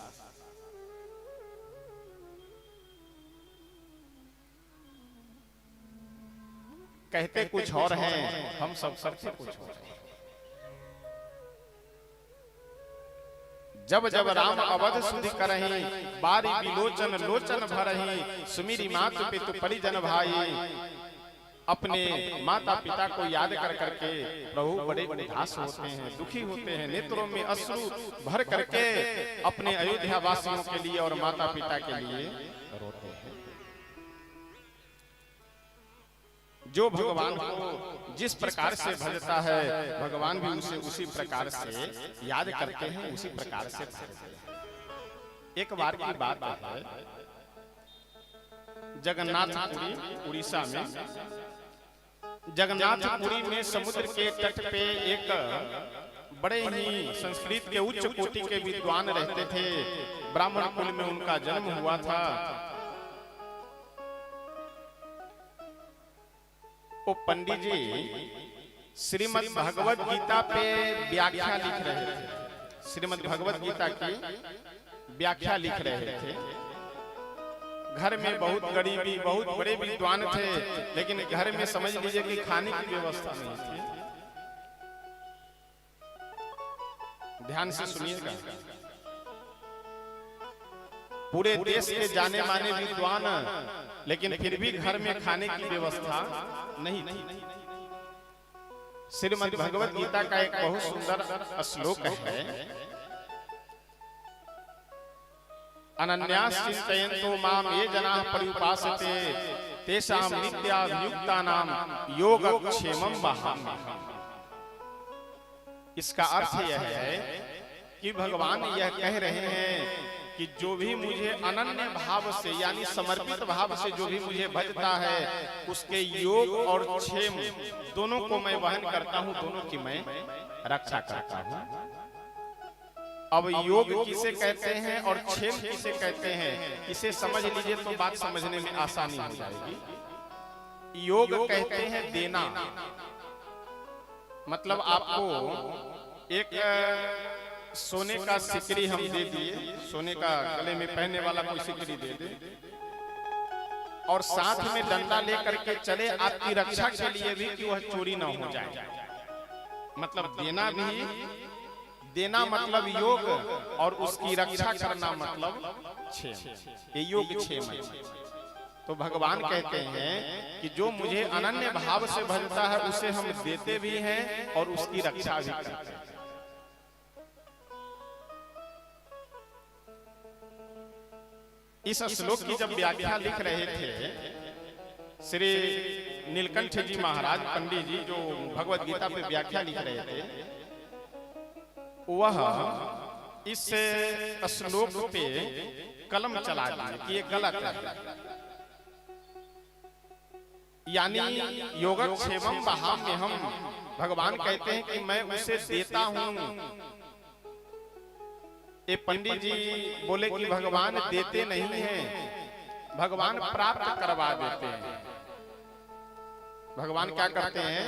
कहते कुछ और हैं, हम सब सबसे कुछ और हैं। जब जब राम अवध सुधि करही, बारी बिलोचन लोचन भरही, सुमिरी मात पितु परिजन भाई। अपने माता पिता को याद कर करके प्रभु बड़े उदास होते हैं, दुखी होते हैं, नेत्रों में अश्रु भर करके अपने अयोध्या वासियों के लिए और माता पिता के लिए रोते हैं। जो भगवान को जिस प्रकार से भजता है, भगवान भी उसे उसी प्रकार से याद करते हैं, उसी प्रकार से भजते हैं। एक बार की बात है, जगन्नाथपुरी उड़ीसा में, जगन्नाथपुरी में समुद्र के तट पे एक बड़े ही संस्कृत के उच्च कोटि के विद्वान रहते थे। ब्राह्मण कुल में उनका जन्म हुआ था। वो पंडित जी श्रीमद् भगवत गीता पे व्याख्या लिख रहे थे। श्रीमद् भगवत गीता की व्याख्या लिख रहे थे। घर में बहुत गरीबी, बहुत बड़े विद्वान थे, लेकिन घर में समझ लीजिए कि खाने की व्यवस्था नहीं थी। ध्यान से सुनिएगा, पूरे देश के जाने माने विद्वान, लेकिन फिर भी घर में खाने की व्यवस्था नहीं थी। श्रीमद् भगवत गीता का एक बहुत सुंदर श्लोक है, अनन्यास चिन्तयन्तो माम ये जनाः पर्युपासते तेषां नित्याभियुक्तानां योगक्षेमं वहामि। इसका अर्थ यह है कि भगवान यह कह रहे हैं कि जो भी मुझे अनन्य भाव से यानी समर्पित भाव से जो भी मुझे भजता है, उसके योग और क्षेम दोनों को मैं वहन करता हूं, दोनों की मैं रक्षा करता हूं। अब योग किसे कहते हैं और क्षेम किसे कहते हैं, इसे समझ लीजिए तो बात समझने में आसानी हो जाएगी। योग कहते हैं देना, मतलब आपको एक सोने का सिकड़ी हम दे दिए, सोने का गले में पहनने वाला कोई सिकड़ी दे दे, और साथ में डंडा लेकर के चले आपकी रक्षा के लिए भी कि वह चोरी ना हो जाए। मतलब देना मतलब योग, और उसकी रक्षा करना मतलब क्षेम। ये योग क्षेम है। तो भगवान कहते हैं कि जो मुझे अनन्य भाव से भजता है, उसे हम देते भी हैं और उसकी रक्षा भी करते हैं। इस श्लोक की जब व्याख्या लिख रहे थे श्री नीलकंठ जी महाराज पंडित जी, जो भगवत गीता पे व्याख्या लिख रहे थे, वह इस श्लोक पे कलम चला दिए कि ये गलत है। यानी योगक्षेमं वहामि, हम भगवान कहते हैं कि मैं उसे देता हूं। ये पंडित जी बोले कि भगवान देते नहीं हैं, भगवान प्राप्त करवा देते हैं। भगवान क्या करते हैं?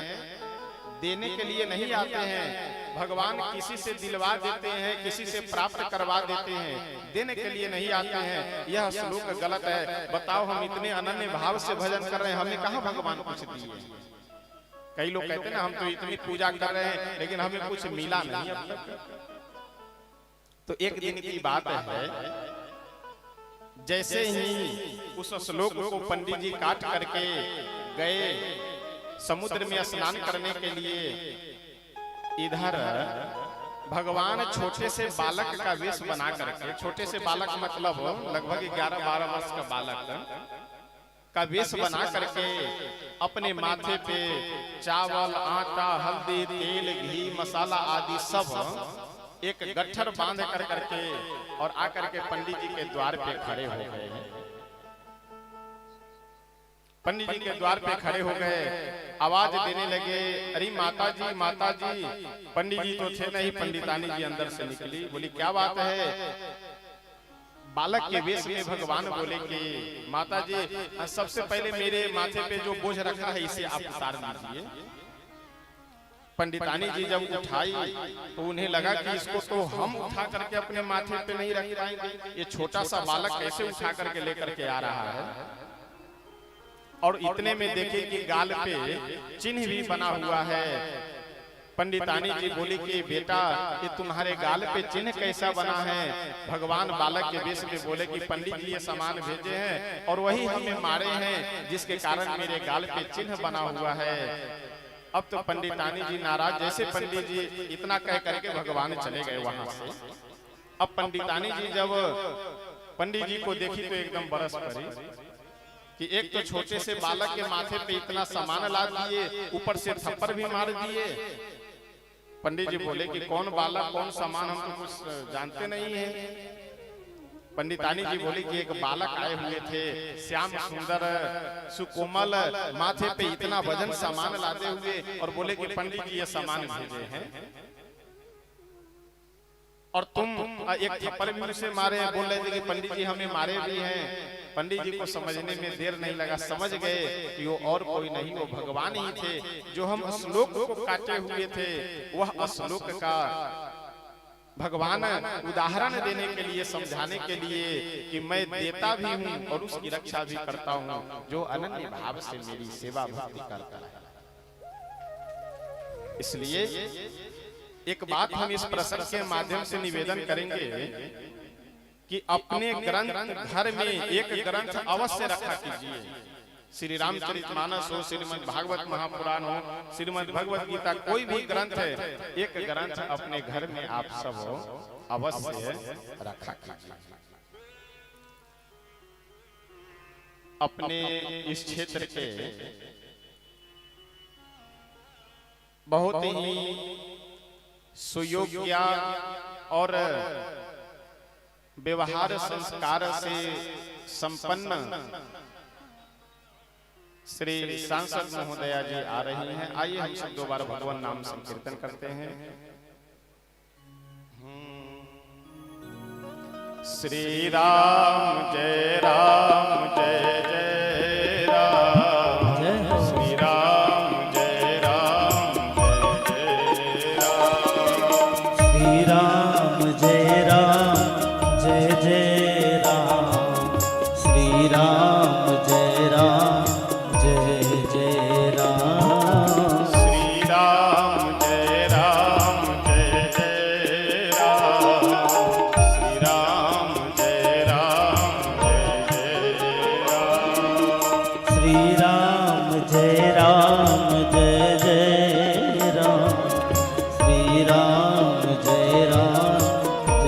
देने के लिए नहीं आते हैं, भगवान किसी से दिलवा देते हैं, किसी से प्राप्त करवा देते हैं, देने के लिए नहीं आते हैं। यह श्लोक गलत है। बताओ, हम इतने अनन्य भाव से भजन कर रहे हैं, हमें कहाँ भगवान कुछ दिए? कई लोग कहते हैं ना, हम तो इतनी पूजा कर रहे हैं लेकिन हमें कुछ मिला नहीं अब तक। तो एक दिन की बात है, जैसे ही उस श्लोक को पंडित जी काट करके गए समुद्र में स्नान करने के लिए, इधर भगवान छोटे से बालक का वेश बना करके, छोटे से बालक मतलब लगभग 11-12 वर्ष का बालक का वेश बना करके अपने माथे पे चावल, आटा, हल्दी, तेल, घी, मसाला आदि सब एक गट्ठर बांध कर करके और आकर के पंडित जी के द्वार पे खड़े हो गए। पंडित जी के द्वार पे खड़े हो गए, आवाज देने लगे, अरे माता जी, माता जी। पंडित जी तो थे नहीं, पंडितानी जी अंदर से निकली, बोली क्या बात है? बालक के वेश में भगवान बोले कि माता जी, सबसे पहले मेरे माथे पे जो बोझ रखा है इसे आप उतार दीजिए। पंडितानी जी जब उठाई तो उन्हें लगा कि इसको तो हम उठा करके अपने माथे पे नहीं रख पाएंगे, ये छोटा सा बालक कैसे उठा करके लेकर के आ रहा है। और इतने में देखे कि गाल पे चिन्ह भी बना हुआ है पंडितानी जी बोली कि बेटा ये तुम्हारे गाल पे चिन्ह कैसा बना है। भगवान बालक के वेश में बोले कि पंडित जी ये सामान भेजे हैं और वही हमें मारे हैं जिसके कारण मेरे गाल पे चिन्ह बना हुआ है। अब तो पंडितानी जी नाराज, जैसे पंडित जी इतना कह करके भगवान चले गए वहां से। अब पंडितानी जी जब पंडित जी को देखी तो एकदम बरस पड़ी कि एक तो छोटे से बालक के माथे पे इतना सामान ला दिए, ऊपर से थप्पड़ भी मार दिए। पंडित जी बोले कि कौन बालक कौन सामान, हम तो कुछ जानते नहीं है। पंडितानी जी बोली कि एक बालक आए हुए थे, श्याम सुंदर सुकोमल, माथे पे इतना वजन सामान लाते हुए, और बोले कि पंडित जी ये सामान भेजे हैं और तुम एक थप्पड़ भी उसे मारे हैं। बोल रहे थे कि पंडित जी हमें मारे भी हैं। पंडित जी को समझने में देर नहीं लगा, समझ गए कि वो और कोई नहीं, वो भगवान ही थे जो हम श्लोक को काटे हुए थे। वह श्लोक का भगवान उदाहरण देने के लिए, समझाने के लिए कि मैं देता भी हूँ और उसकी रक्षा भी करता हूँ जो अनन्य भाव से मेरी सेवा भक्ति करता है। इसलिए एक बात हम इस प्रसंग के माध्यम से निवेदन करेंगे कि अपने ग्रंथ घर में एक ग्रंथ अवश्य रखा कीजिए। श्री रामचरितमानस हो, श्रीमद् भागवत महापुराण हो, श्रीमद् भगवत गीता, कोई भी ग्रंथ है, एक ग्रंथ अपने घर में आप सब अवश्य रखा कीजिए। अपने इस क्षेत्र के बहुत ही सुयोग्य और व्यवहार संस्कार से संपन्न श्री सांसद महोदया जी आ रही हैं। आइए हम सब दोबारा भगवान नाम संकीर्तन करते हैं। श्री राम जय राम जय जय राम, श्री राम जय राम जय जय राम, श्री राम जय राम जय जय राम, श्री राम जय राम जय जय राम, श्री राम जय राम जय जय राम, श्री राम जय राम जय जय राम, श्री राम जय राम जय जय राम, श्री राम जय राम जय जय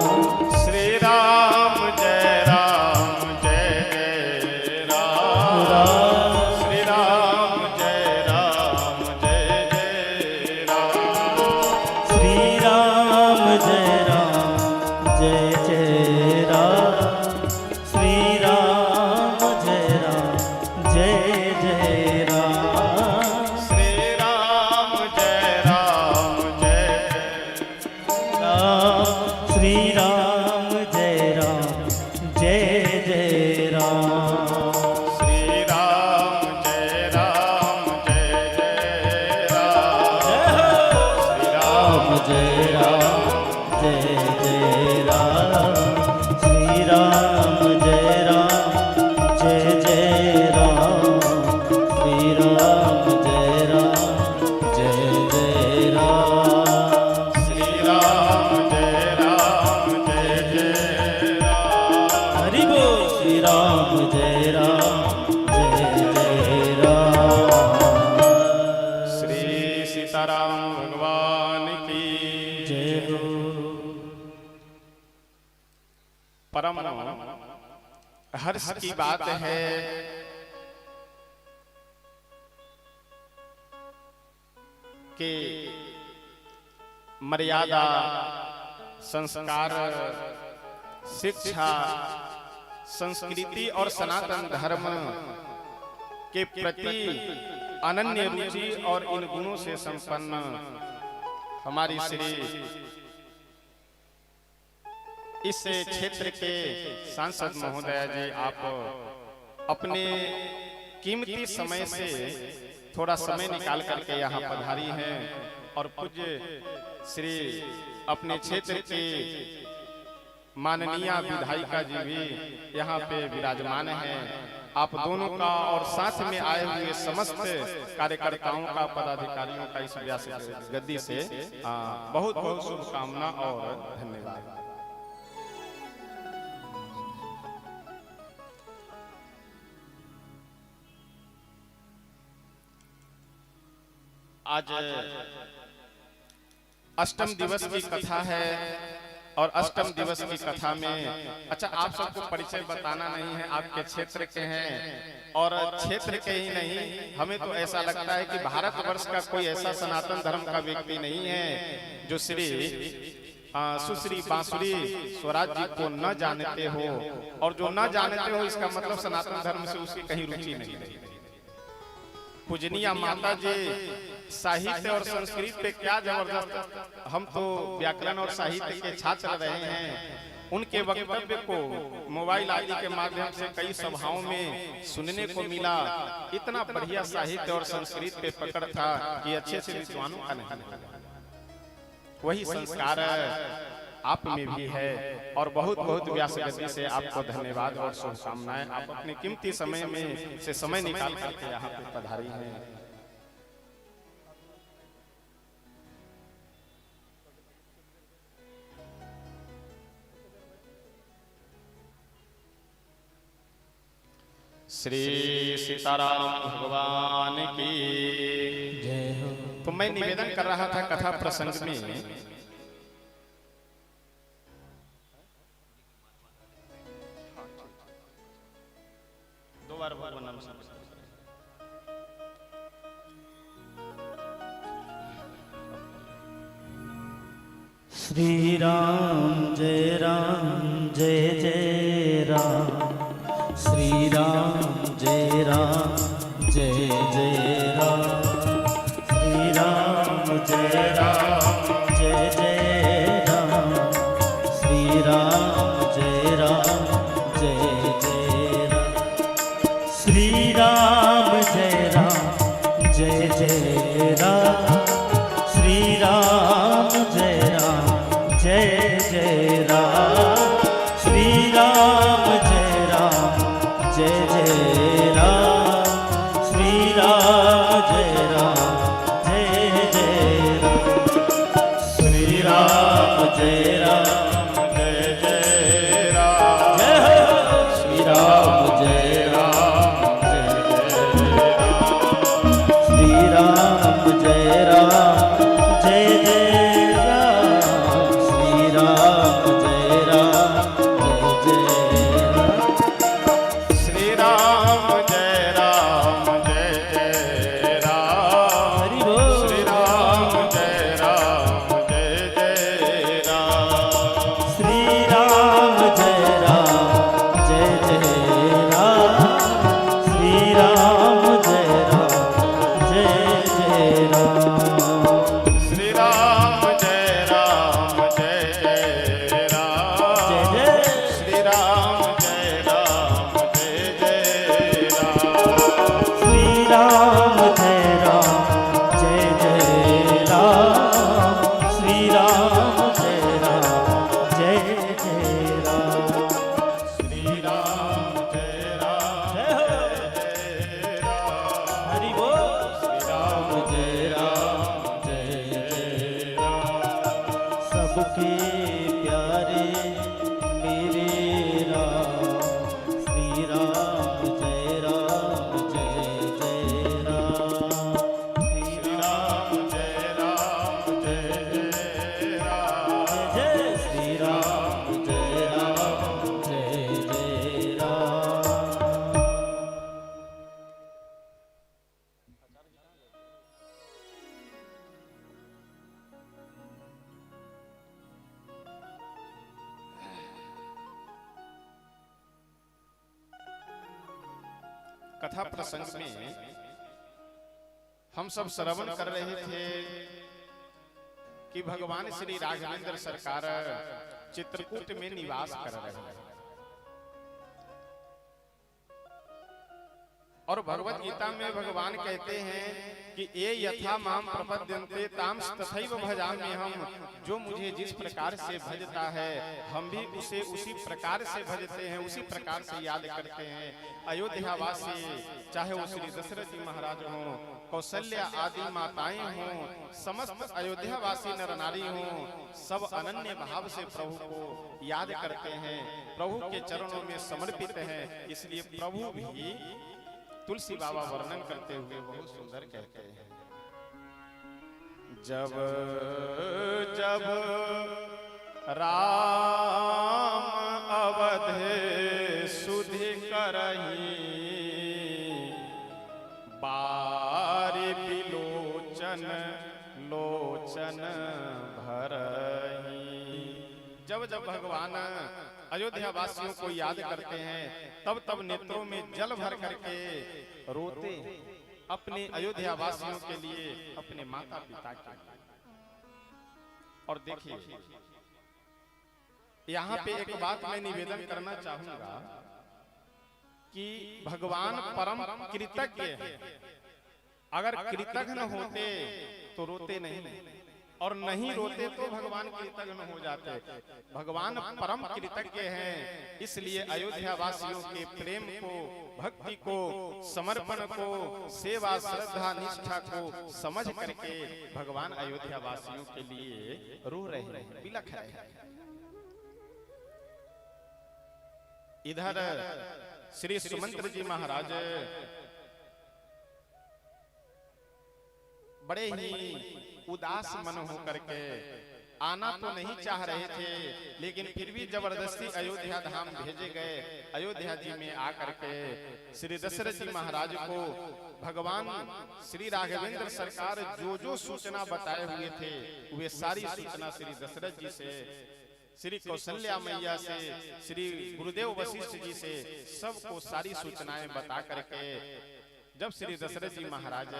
राम, श्री राम जय राम जय जय राम, श्री राम जय राम जय जय राम, श्री राम जय राम जय जय राम, श्री राम जय राम जय जय राम, श्री राम जय राम जय राम, श्री राम जय राम जय जय राम, श्री राम जय राम जय जय राम, श्री राम जय राम जय जय राम, श्री राम जय राम जय जय राम, श्री राम जय राम जय जय राम, श्री राम जय राम जय जय राम, हरि बोल, श्री राम जय राम जय जय राम, श्री सीताराम भगवान की जय हो। परम हर्ष की बात है कि मर्यादा, संस्कार, शिक्षा, संस्कृति और सनातन धर्म के प्रति अनन्य रुचि और इन गुणों से संपन्न हमारी श्री इस क्षेत्र के सांसद महोदया जी, आप अपने कीमती समय से थोड़ा समय निकाल करके यहाँ पधारी हैं और पूज्य श्री अपने क्षेत्र के माननीय विधायिका जी भी यहाँ पे विराजमान हैं। आप दोनों का और साथ में आए हुए समस्त कार्यकर्ताओं का, पदाधिकारियों का इस व्यास गद्दी से बहुत बहुत शुभकामना और धन्यवाद। आज अष्टम दिवस की कथा है और अष्टम दिवस की कथा में अच्छा आप सबको परिचय बताना नहीं है, आपके क्षेत्र के हैं और क्षेत्र के ही नहीं, हमें तो ऐसा लगता है कि भारतवर्ष का कोई ऐसा सनातन धर्म का व्यक्ति नहीं है जो श्री सुश्री बांसुरी स्वराज जी को न जानते हो, और जो न जानते हो इसका मतलब सनातन धर्म से उसकी कहीं रुचि नहीं है। पूजनीय माता जी साहित्य और संस्कृत पे क्या जबरदस्त, हम तो व्याकरण और साहित्य के छात्र रहे हैं। उनके वक्तव्य को मोबाइल आदि के माध्यम से कई सभाओं में सुनने को मिला। इतना बढ़िया साहित्य और संस्कृत पे पकड़ था कि अच्छे से विद्वानों का नहीं। वही संस्कार आप में भी है और बहुत बहुत व्यास गद्दी से आपको धन्यवाद और शुभकामनाएं। आप अपने कीमती समय में से समय निकाल करके यहाँ पे पधारी हैं। श्री सीताराम भगवान की जय हो। तो मैं निवेदन कर रहा था कथा प्रसंग में, दो बार वंदन श्री राम जय जय राम, श्री राम जय जय राम, श्री राम जय जय राम, श्री राम जय जय राम, श्री राम जय जय राम, श्री राम जय जय राम, श्री राम जय जय राम, श्री राम जय जय राम, श्री राम जय जय राम, जय हो श्री राम जय जय राम, श्री राम जय जय राम, श्री राम जय जय राम, श्री राम जय जय राम, हरि बोल। श्री राम जय जय राम, श्री राम जय जय राम, श्री राम जय जय राम, श्री राम जय जय राम, जय जय श्री राम जय जय राम, श्री राम जय जय राम, श्री राम जय जय राम, श्री राम जय जय राम, हरि बोल। श्री राम जय जय राम, सबके प्यारे मेरे राम, श्री राम जय जय राम, श्री राम जय जय राम, जय श्री राम जय जय राम। कथा प्रसंग में हम सब श्रवण कर रहे थे कि भगवान श्री राघवेंद्र सरकार चित्रकूट में निवास कर रहे हैं और भगवत गीता में भगवान कहते हैं कि ये यथा माम प्रपद्यन्ते ताम तथैव भजामि हम, जो मुझे जिस प्रकार से भजता है हम भी उसे उसी प्रकार से भजते हैं, उसी प्रकार से याद करते हैं। अयोध्यावासी चाहे वो श्री दशरथ जी महाराज हों, कौशल्या आदि माताएं हों, समस्त अयोध्यावासी नर नारी हों, सब अनन्य भाव से प्रभु को याद करते हैं, प्रभु के चरणों में समर्पित हैं। इसलिए प्रभु भी तुलसी बाबा वर्णन करते हुए बहुत सुंदर कहते हैं, जब जब राम अवधे सुधि करही, बारी बिलोचन लोचन भरही। जब जब भगवान अयोध्या वासियों को याद करते हैं तब तब नेत्रों में जल भर करके रोते अपने अयोध्या वासियों के लिए, अपने माता पिता के लिए। और देखिए यहाँ पे एक बात मैं निवेदन करना चाहूंगा कि भगवान परम कृतज्ञ है। अगर कृतज्ञ होते तो रोते नहीं, और नहीं रोते तो भगवान कृतज्ञ हो जाते। भगवान परम कृतज्ञ हैं, इसलिए अयोध्या वासियों के प्रेम को, भक्ति को, समर्पण को, सेवा श्रद्धा निष्ठा को समझ करके भगवान अयोध्या वासियों के लिए रो रहे हैं, बिलख रहे हैं। इधर श्री सुमंत्र जी महाराज बड़े ही उदास मन होकर के आना तो नहीं चाह रहे थे, लेकिन फिर भी जबरदस्ती अयोध्या धाम भेजे गए। अयोध्या जी में आकर के श्री दशरथ जी महाराज को भगवान श्री राघवेंद्र सरकार जो जो सूचना बताए हुए थे वे सारी सूचना श्री दशरथ जी से, श्री कौशल्या मैया से, श्री गुरुदेव वशिष्ठ जी से सबको सारी सूचनाएं बता करके जब श्री दशरथ जी महाराज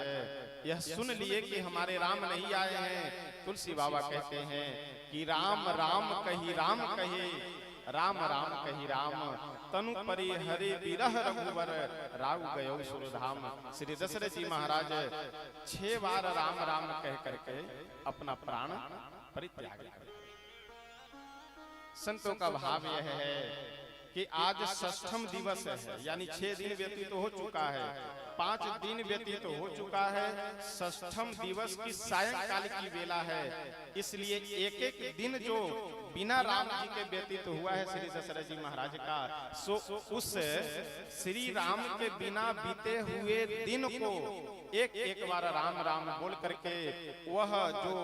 यह सुन लिए कि हमारे राम नहीं आए हैं, तुलसी बाबा कहते हैं कि राम राम कही राम कहे, राम राम कही राम, तनु परि हरे बिरह रघुवर, राव गयो सुरधाम। श्री दशरथ जी महाराज 6 बार राम राम कह करके अपना प्राण परित्याग कर। संतों का भाव यह है कि आज षष्ठम दिवस है, यानी 6 दिन व्यतीत हो चुका है, 5 दिन व्यतीत हो चुका है, षष्ठम दिवस की सायंकाल की बेला है। इसलिए एक एक दिन जो बिना राम जी के व्यतीत हुआ है श्री दशरथ जी महाराज का, सो उस श्री राम के बिना बीते हुए दिन को एक एक बार राम राम बोल करके वह जो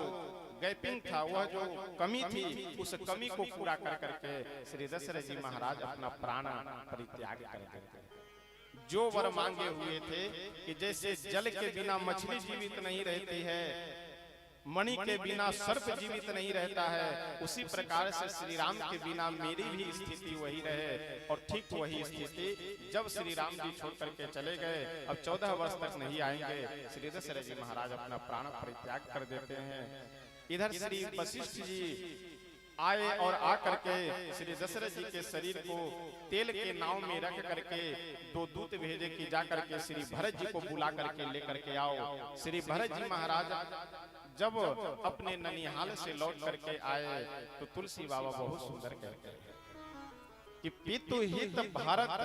गैपिंग था, वह जो कमी थी, उस कमी को पूरा कर करके श्री दशरथ जी महाराज अपना प्राण परित्याग कर देते। जो वर मांगे हुए थे कि जैसे जल के बिना मछली जीवित नहीं रहती है, मणि के बिना सर्प जीवित नहीं रहता है, उसी प्रकार से श्री राम के बिना मेरी भी स्थिति वही रहे। और ठीक वही स्थिति जब श्री राम जी छोड़ करके चले गए, अब 14 वर्ष तक नहीं आएंगे, श्री दशरथ जी महाराज अपना प्राण परित्याग कर देते हैं। इधर श्री वशिष्ठ जी आए और आकर के श्री दशरथ जी के शरीर को तेल के नाव में रख करके 2 दूत भेजे कि जाकर के श्री भरत जी को बुला करके लेकर के आओ। श्री भरत जी महाराज जब अपने ननिहाल से लौट करके आए तो तुलसी बाबा बहुत सुंदर कहते हैं कि पितु हित भारत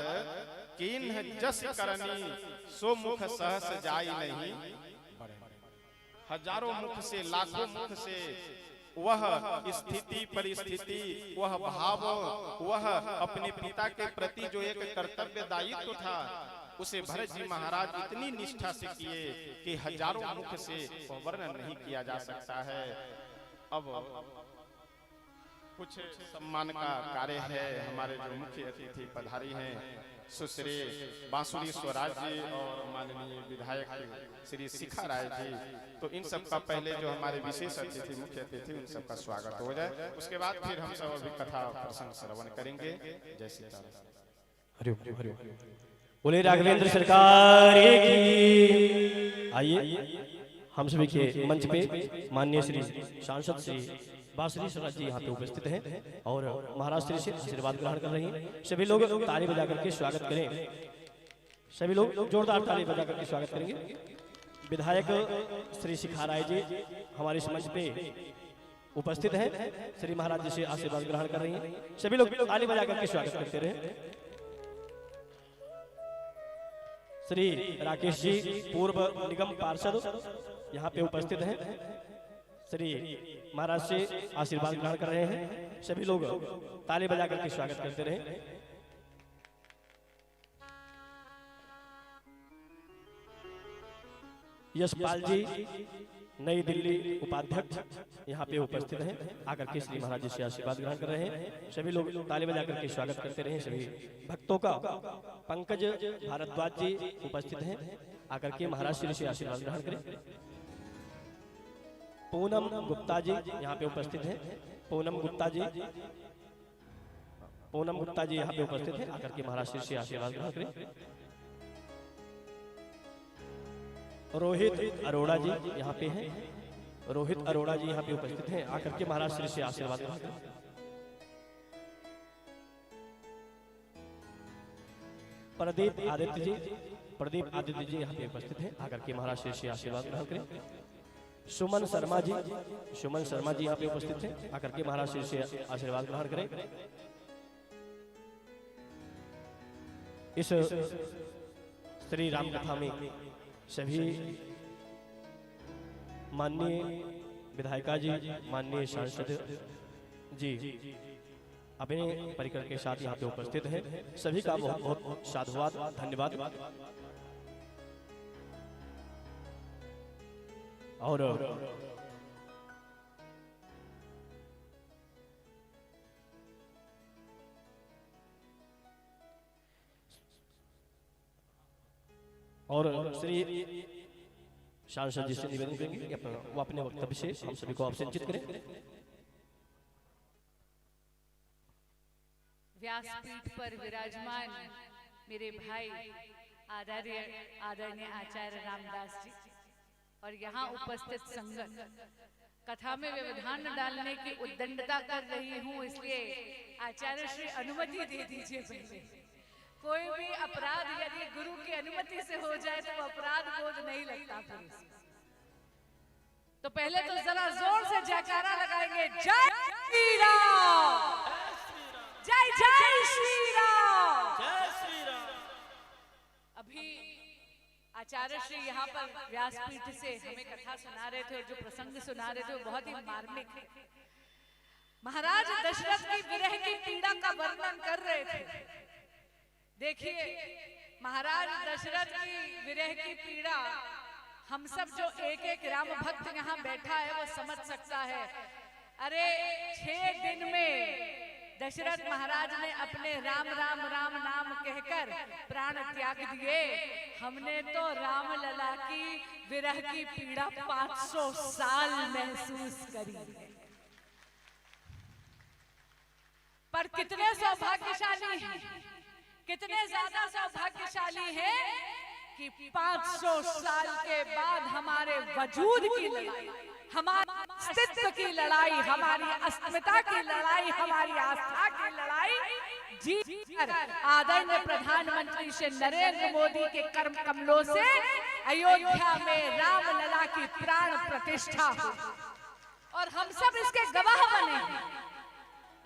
किन्ह जस करनी, सो मुख सहस जाई नहीं। हजारों मुख से, लाखों मुख से वह स्थिति परिस्थिति, वह भाव, वह अपने पिता के प्रति जो एक कर्तव्य दायित्व था, उसे भरत जी महाराज इतनी निष्ठा से किए कि हजारों मुख से वर्णन नहीं किया जा सकता है। अब कुछ सम्मान का कार्य है। हमारे जो मुख्य अतिथि पधारी हैं सुश्री बांसुरी स्वराज जी और माननीय विधायक श्री शिखा राय जी, तो इन सब का पहले जो हमारे विशेष अतिथि मुख्य अतिथि उन सबका स्वागत हो जाए। उसके बाद फिर हम सब अभी कथा प्रसंग श्रवण करेंगे। जय सीताराम। बोले राघवेंद्र सरकार की। आइए हम सभी के मंच पे माननीय श्री सांसद श्री बांसुरी स्वराज जी यहाँ पे उपस्थित हैं और महाराज श्री से आशीर्वाद ग्रहण कर रही हैं। सभी लोग ताली बजा करके स्वागत करें सभी लोग जोरदार ताली बजा करके स्वागत करेंगे। विधायक श्री शिखा राय जी हमारे इस मंच पे उपस्थित हैं, श्री महाराज जी से आशीर्वाद ग्रहण कर रही हैं। सभी लोग ताली बजा करके स्वागत करते रहे। श्री राकेश जी पूर्व निगम पार्षद यहाँ पे उपस्थित हैं, श्री महाराज से आशीर्वाद ग्रहण कर रहे हैं। सभी लोग ताली बजा करके स्वागत करते रहे। यशपाल जी नई दिल्ली उपाध्यक्ष यहाँ पे उपस्थित हैं, आकर के श्री महाराज जी से आशीर्वाद ग्रहण कर रहे हैं। सभी लोग ताली बजा करके स्वागत करते रहे सभी भक्तों का। पंकज भारद्वाज जी उपस्थित हैं, आकर के महाराज श्री से आशीर्वाद ग्रहण करें। पूनम गुप्ता जी यहाँ पे उपस्थित हैं, पूनम गुप्ता जी यहाँ पे उपस्थित हैं, आकर के महाराज श्री से आशीर्वाद ग्रहण करें। रोहित अरोड़ा जी यहाँ पे हैं, रोहित अरोड़ा जी यहाँ पे उपस्थित हैं, आकर के महाराज श्री से आशीर्वाद ग्रहण करें। प्रदीप आदित्य जी यहाँ पे उपस्थित हैं, आकर के महाराज श्री से आशीर्वाद ग्रहण करें। सुमन शर्मा जी यहाँ पे उपस्थित हैं, आकर के महाराज श्री से आशीर्वाद ग्रहण करें। इस श्री राम कथा में सभी माननीय विधायिका जी, माननीय सांसद जी अपने परिकर के साथ यहाँ पे उपस्थित हैं। सभी का बहुत बहुत साधुवाद, धन्यवाद। और श्री सांसद जी से निवेदन करेंगे कि वो अपने वक्तव्य से हम सभी को अवसंचित करें। व्यासपीठ पर विराजमान मेरे भाई आदरणीय आचार्य रामदास जी और यहाँ उपस्थित संगत, कथा में व्यवधान डालने की उद्दंडता कर रही हूँ, इसलिए आचार्य श्री अनुमति दे दीजिए। पहले कोई भी अपराध यदि गुरु की अनुमति से हो जाए तो अपराध बोझ नहीं लगता फिर। तो पहले तो जरा जोर से जयकारा लगाएंगे, जय श्री राम, जय जय श्री राम, जय श्री राम। अभी आचार्य श्री यहाँ पर व्यासपीठ से हमें कथा सुना रहे थे और जो प्रसंग सुना रहे थे वो बहुत ही मार्मिक है। महाराज दशरथ की विरह की पीड़ा का वर्णन कर रहे थे। देखिए महाराज दशरथ की विरह की पीड़ा हम सब जो एक एक राम भक्त यहाँ बैठा है वो समझ सकता है। अरे 6 दिन में दशरथ महाराज ने अपने राम राम राम नाम कहकर प्राण त्याग दिए। हमने तो राम लला की विरह की पीड़ा 500 साल महसूस करी है। पर कितने सौभाग्यशाली हैं, कितने ज्यादा सौभाग्यशाली हैं कि 500 साल के बाद हमारे वजूद की लड़ाई, हमारे अस्तित्व की लड़ाई, हमारी अस्मिता की लड़ाई, हमारी आस्था की लड़ाई जीत कर आदरणीय प्रधानमंत्री श्री नरेंद्र मोदी के कर्म कमलों से अयोध्या में राम लला की प्राण प्रतिष्ठा हुई और हम सब इसके गवाह बने हैं।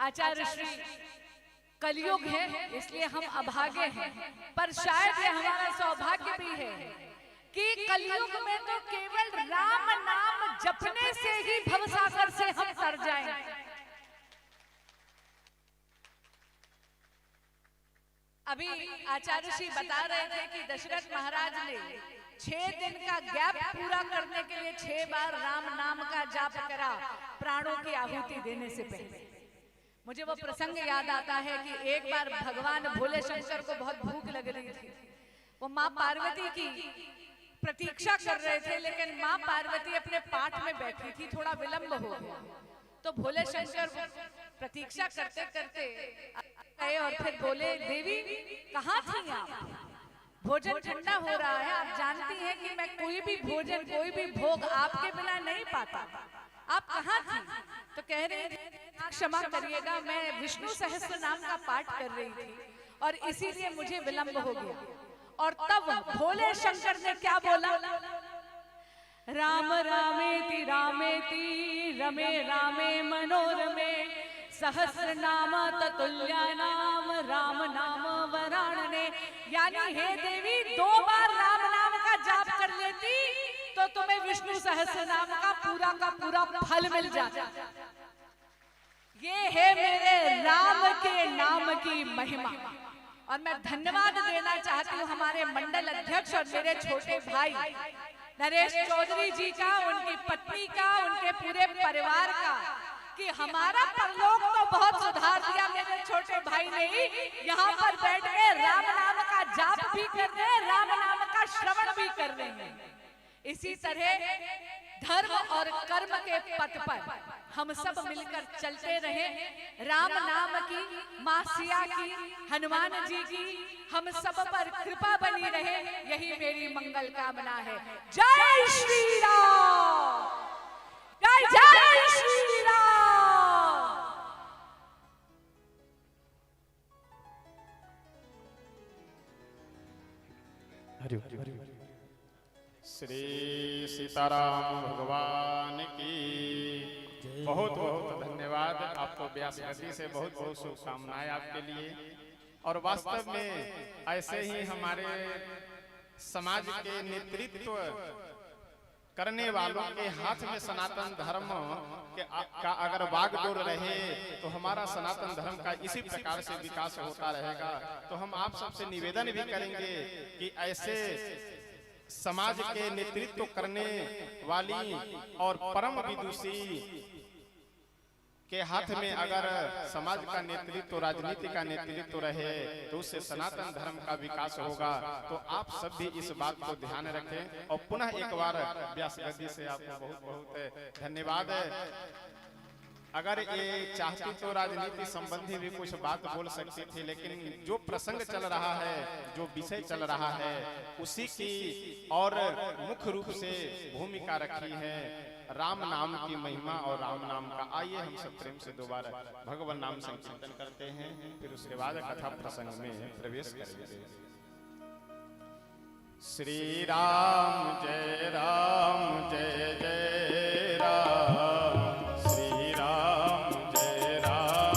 आचार्य श्री कलयुग है इसलिए हम अभागे हैं, पर शायद ये हमारा सौभाग्य भी है कि कलयुग में तो केवल राम नाम जपने से ही भवसागर से हम तर जाएंगे। अभी आचार्य श्री बता रहे थे कि दशरथ महाराज ने 6 दिन का गैप पूरा करने के लिए 6 बार राम नाम का जाप करा प्राणों की आहुति देने से पहले। मुझे वो प्रसंग याद आता है कि एक बार भगवान भोले शंकर को बहुत भूख लग रही थी। वो माँ पार्वती की प्रतीक्षा कर रहे थे, लेकिन माँ पार्वती अपने पाठ में बैठी थी, थोड़ा विलंब हो गया। तो भोले शंकर प्रतीक्षा करते करते गए और फिर बोले, देवी कहाँ थी आप? भोजन ठंडा हो रहा है, आप जानती हैं कि मैं कोई भी भोजन, कोई भी भोग आपके बिना नहीं पाता, आप कहाँ थी? तो कह रही थी, क्षमा करिएगा, मैं विष्णु सहस्त्र नाम का पाठ कर रही थी और इसीलिए मुझे विलंब हो गया। और तब भोले शंकर ने क्या बोला? राम रामेति रामेति रमे रामे मनोरमे सहस्र नाम ततुल्य नाम राम नाम वराणने। यानी हे देवी 2 बार राम नाम का जाप कर लेती तो तुम्हें विष्णु सहस्र नाम का पूरा फल मिल जाता। ये है मेरे राम के नाम की महिमा। और मैं धन्यवाद देना चाहती हूँ हमारे मंडल अध्यक्ष और मेरे छोटे भाई नरेश चौधरी जी का, उनकी पत्नी का, उनके पूरे परिवार का, कि हमारा परलोक तो बहुत सुधार दिया मेरे छोटे भाई ने ही। यहाँ पर बैठ के राम नाम का जाप भी कर रहे हैं, राम नाम का श्रवण भी कर रहे हैं। इसी तरह धर्म और कर्म के पथ पर हम सब मिलकर चलते रहे। राम नाम की, मां सिया की, हनुमान जी की हम सब पर कृपा बनी रहे, यही मेरी मंगल कामना है। जय श्री राम, जय जय श्री राम। हरि श्री सीताराम भगवान की बहुत बहुत धन्यवाद। आपको व्यास गद्दी से बहुत बहुत शुभकामनाएं आपके लिए। और वास्तव में ऐसे ही हमारे समाज के नेतृत्व करने वालों के हाथ में सनातन धर्म का अगर बागडोर रहे तो हमारा सनातन धर्म का इसी प्रकार से विकास होता रहेगा। तो हम आप सबसे निवेदन भी करेंगे कि ऐसे समाज के नेतृत्व करने वाली और परम विदुषी के हाथ में अगर समाज का नेतृत्व, राजनीति का नेतृत्व रहे तो उससे सनातन धर्म का विकास होगा। तो आप सब भी इस बात को ध्यान रखें। और पुनः एक बार व्यास गद्दी से आपको बहुत बहुत धन्यवाद। अगर ये चाहती तो राजनीति संबंधी भी कुछ बात बोल सकती थी, लेकिन जो प्रसंग चल रहा है, जो विषय चल रहा है, उसी की और मुख्य रूप से भूमिका रखी है राम नाम की महिमा और राम नाम का। आइए हम सब प्रेम से दोबारा भगवान नाम संकीर्तन करते हैं, फिर उसके बाद कथा प्रसंग में प्रवेश करेंगे। श्री राम जय जय राम। श्री राम जय जय राम।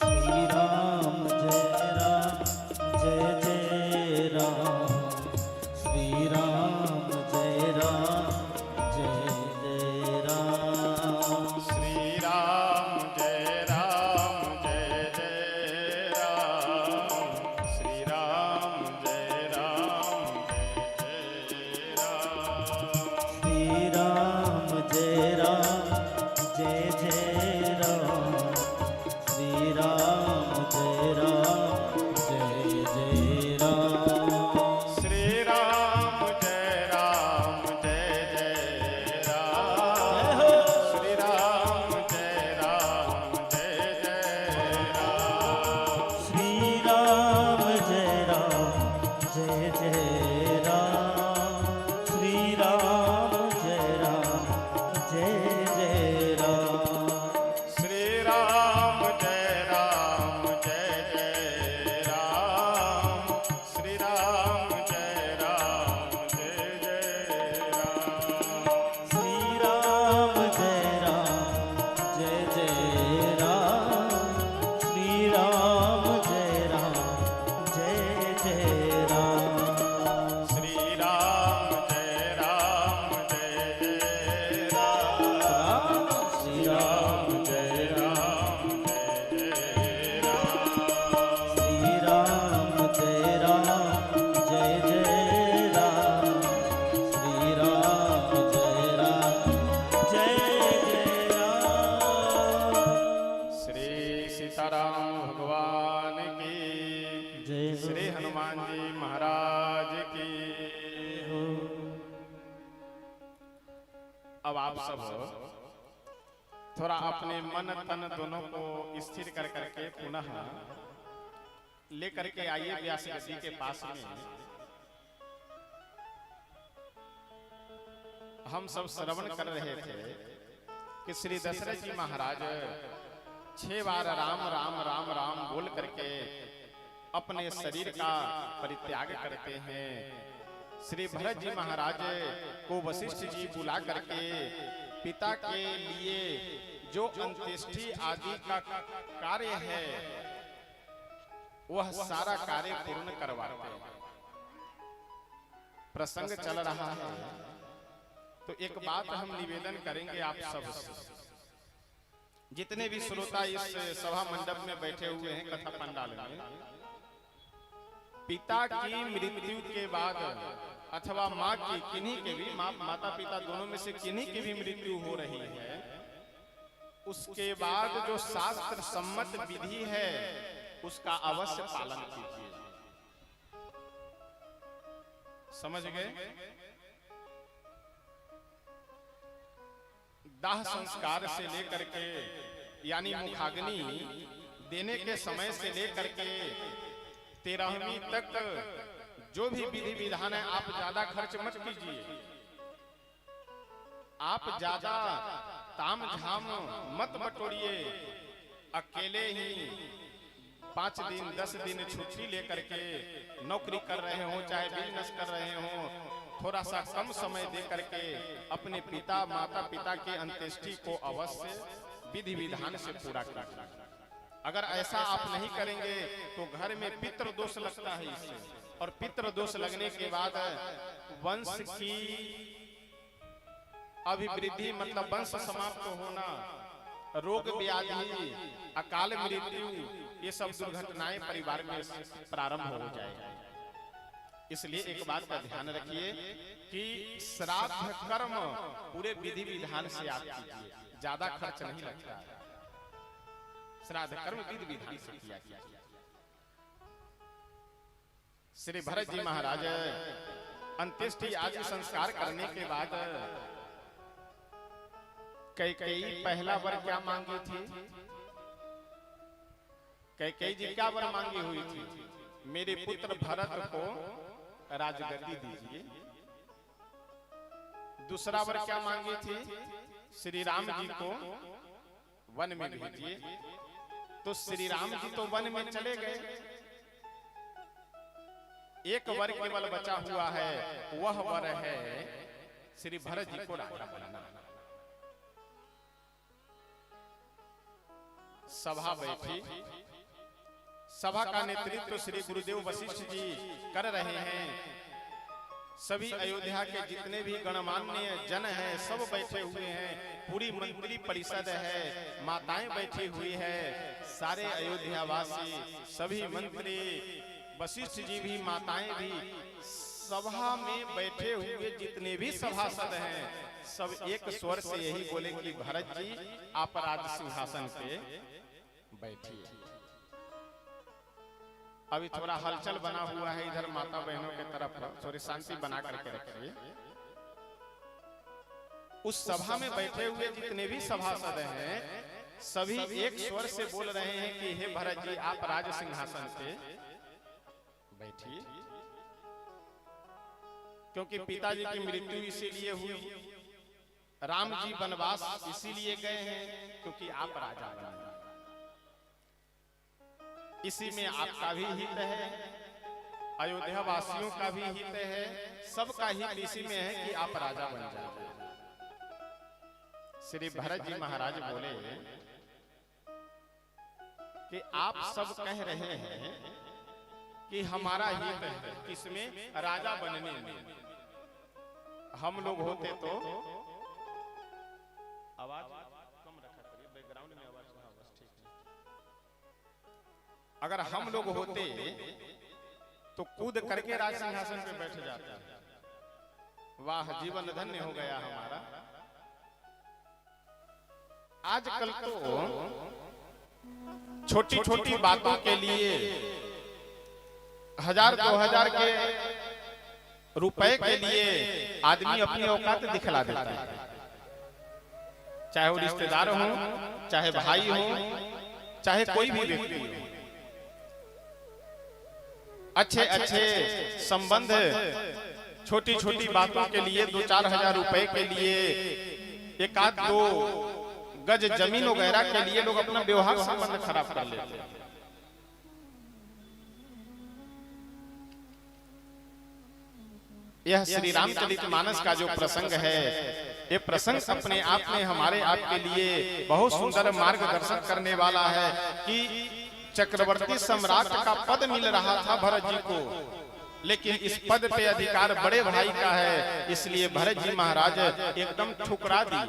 श्री राम जय जय राम। श्री राम जय जय राम। श्री राम जय जय राम। श्री राम जय अब आप सब थोड़ा अपने मन तन दोनों को स्थिर कर करके पुनः लेकर के आइए व्यास जी के पास में। हम सब श्रवण कर रहे थे कि श्री दशरथ जी महाराज 6 बार राम राम राम राम बोल करके अपने शरीर का परित्याग करते हैं। श्री भरत जी महाराज को वशिष्ठ जी बुला करके पिता के लिए जो अंत्येष्टि आदि का कार्य है वह सारा कार्य पूर्ण करवाते हैं। प्रसंग चल रहा है तो एक बात हम निवेदन करेंगे आप सब से, जितने भी श्रोता इस सभा मंडप में बैठे हुए हैं कथा पंडाल में, पिता की मृत्यु के बाद अथवा माँ की, किन्हीं के भी माता पिता दोनों में से किन्हीं की भी मृत्यु हो रही है, उसके बाद जो शास्त्र सम्मत विधि है उसका अवश्य पालन कीजिए। समझ गए? दाह संस्कार से लेकर के यानी मुखाग्नि देने के समय से लेकर के 13वीं तक जो भी विधि विधान है आप ज्यादा खर्च मत कीजिए। आप ज्यादा ताम झाम मत बटोरिए। अकेले ही 5 दिन 10 दिन छुट्टी लेकर के नौकरी कर रहे हो चाहे बिजनेस कर रहे हो, थोड़ा सा कम समय दे करके अपने पिता माता पिता के अंत्येष्टि को अवश्य विधि विधान से पूरा करें। अगर ऐसा आप नहीं करेंगे तो घर में पितृ दोष लगता है इससे, और पितृ दोष लगने के बाद वंश की अभिवृद्धि मतलब वंश समाप्त होना, रोग व्याधि, अकाल मृत्यु, ये सब दुर्घटनाएं परिवार में प्रारंभ हो जाएगी। इसलिए एक बात का ध्यान रखिए कि श्राद्ध कर्म पूरे विधि विधान से आप कीजिए, ज्यादा खर्च नहीं लगता है। श्राद्ध कर्म विधि विधान से किया कीजिए। श्री भरत जी महाराज अंत्येष्टि आदि संस्कार करने के बाद कैकेयी पहला वर क्या मांगी थी? कैकेयी जी क्या वर मांगी हुई थी? मेरे पुत्र भरत को राजगद्दी दीजिए। दूसरा वर क्या मांगी थी? श्री राम जी को वन में भेजिए। तो श्री राम जी तो वन में चले गए, एक वर केवल बचा हुआ है, वह वर है श्री भरत जी को राजा बनाना। सभा बैठी, सभा का नेतृत्व श्री गुरुदेव वशिष्ठ जी कर रहे हैं। सभी अयोध्या के जितने भी गणमान्य जन हैं सब बैठे हुए हैं, पूरी मंत्री परिषद है, माताएं बैठी हुई है, सारे अयोध्यावासी, सभी मंत्री, वशिष्ठ जी भी, माताएं भी, सभा में बैठे हुए जितने भी सभासद हैं सब एक स्वर से यही बोले कि भरत जी आप राज सिंहासन पे बैठिए। अभी थोड़ा हलचल बना हुआ है इधर माता बहनों के तरफ, थोड़ी शांति बना करके रखिए। उस सभा में बैठे हुए जितने भी सभासद हैं सभी एक स्वर से बोल रहे हैं कि हे भरत जी आप राज सिंहासन पे बैठिए, क्योंकि पिताजी की मृत्यु इसीलिए हुई, राम जी वनवास इसीलिए गए हैं क्योंकि आप राजा बने, इसी में आपका भी हित है, अयोध्या वासियों का भी हित है, सबका हित इसी में है कि आप राजा बन जाए। श्री भरत जी महाराज बोले कि आप सब कह रहे हैं कि हमारा हित है किसमें? राजा बनने में। हम लोग होते तो आवाज कम रखा करिए, बैकग्राउंड में आवाज बस ठीक है। अगर हम लोग होते तो कूद करके राज सिंहासन पे बैठ जाते। वाह, जीवन धन्य हो गया हमारा। आजकल तो छोटी छोटी बातों के लिए 1000-2000 के रुपए के लिए आदमी अपनी औकात दिखला देता है, चाहे वो रिश्तेदार हो, चाहे भाई हो, चाहे कोई भी व्यक्ति हो। अच्छे अच्छे संबंध छोटी छोटी बातों के लिए 2-4 हजार रुपए के लिए, 1-2 गज जमीन वगैरह के लिए लोग अपना व्यवहार संबंध खराब कर लेते हैं। यह श्री रामचरितमानस का जो प्रसंग है, ये प्रसंग अपने आप में हमारे आपके लिए बहुत सुंदर मार्गदर्शन करने वाला है कि चक्रवर्ती सम्राट का पद मिल रहा था भरत जी को, लेकिन इस पद पे अधिकार बड़े भाई का है, इसलिए भरत जी महाराज एकदम ठुकरा दी।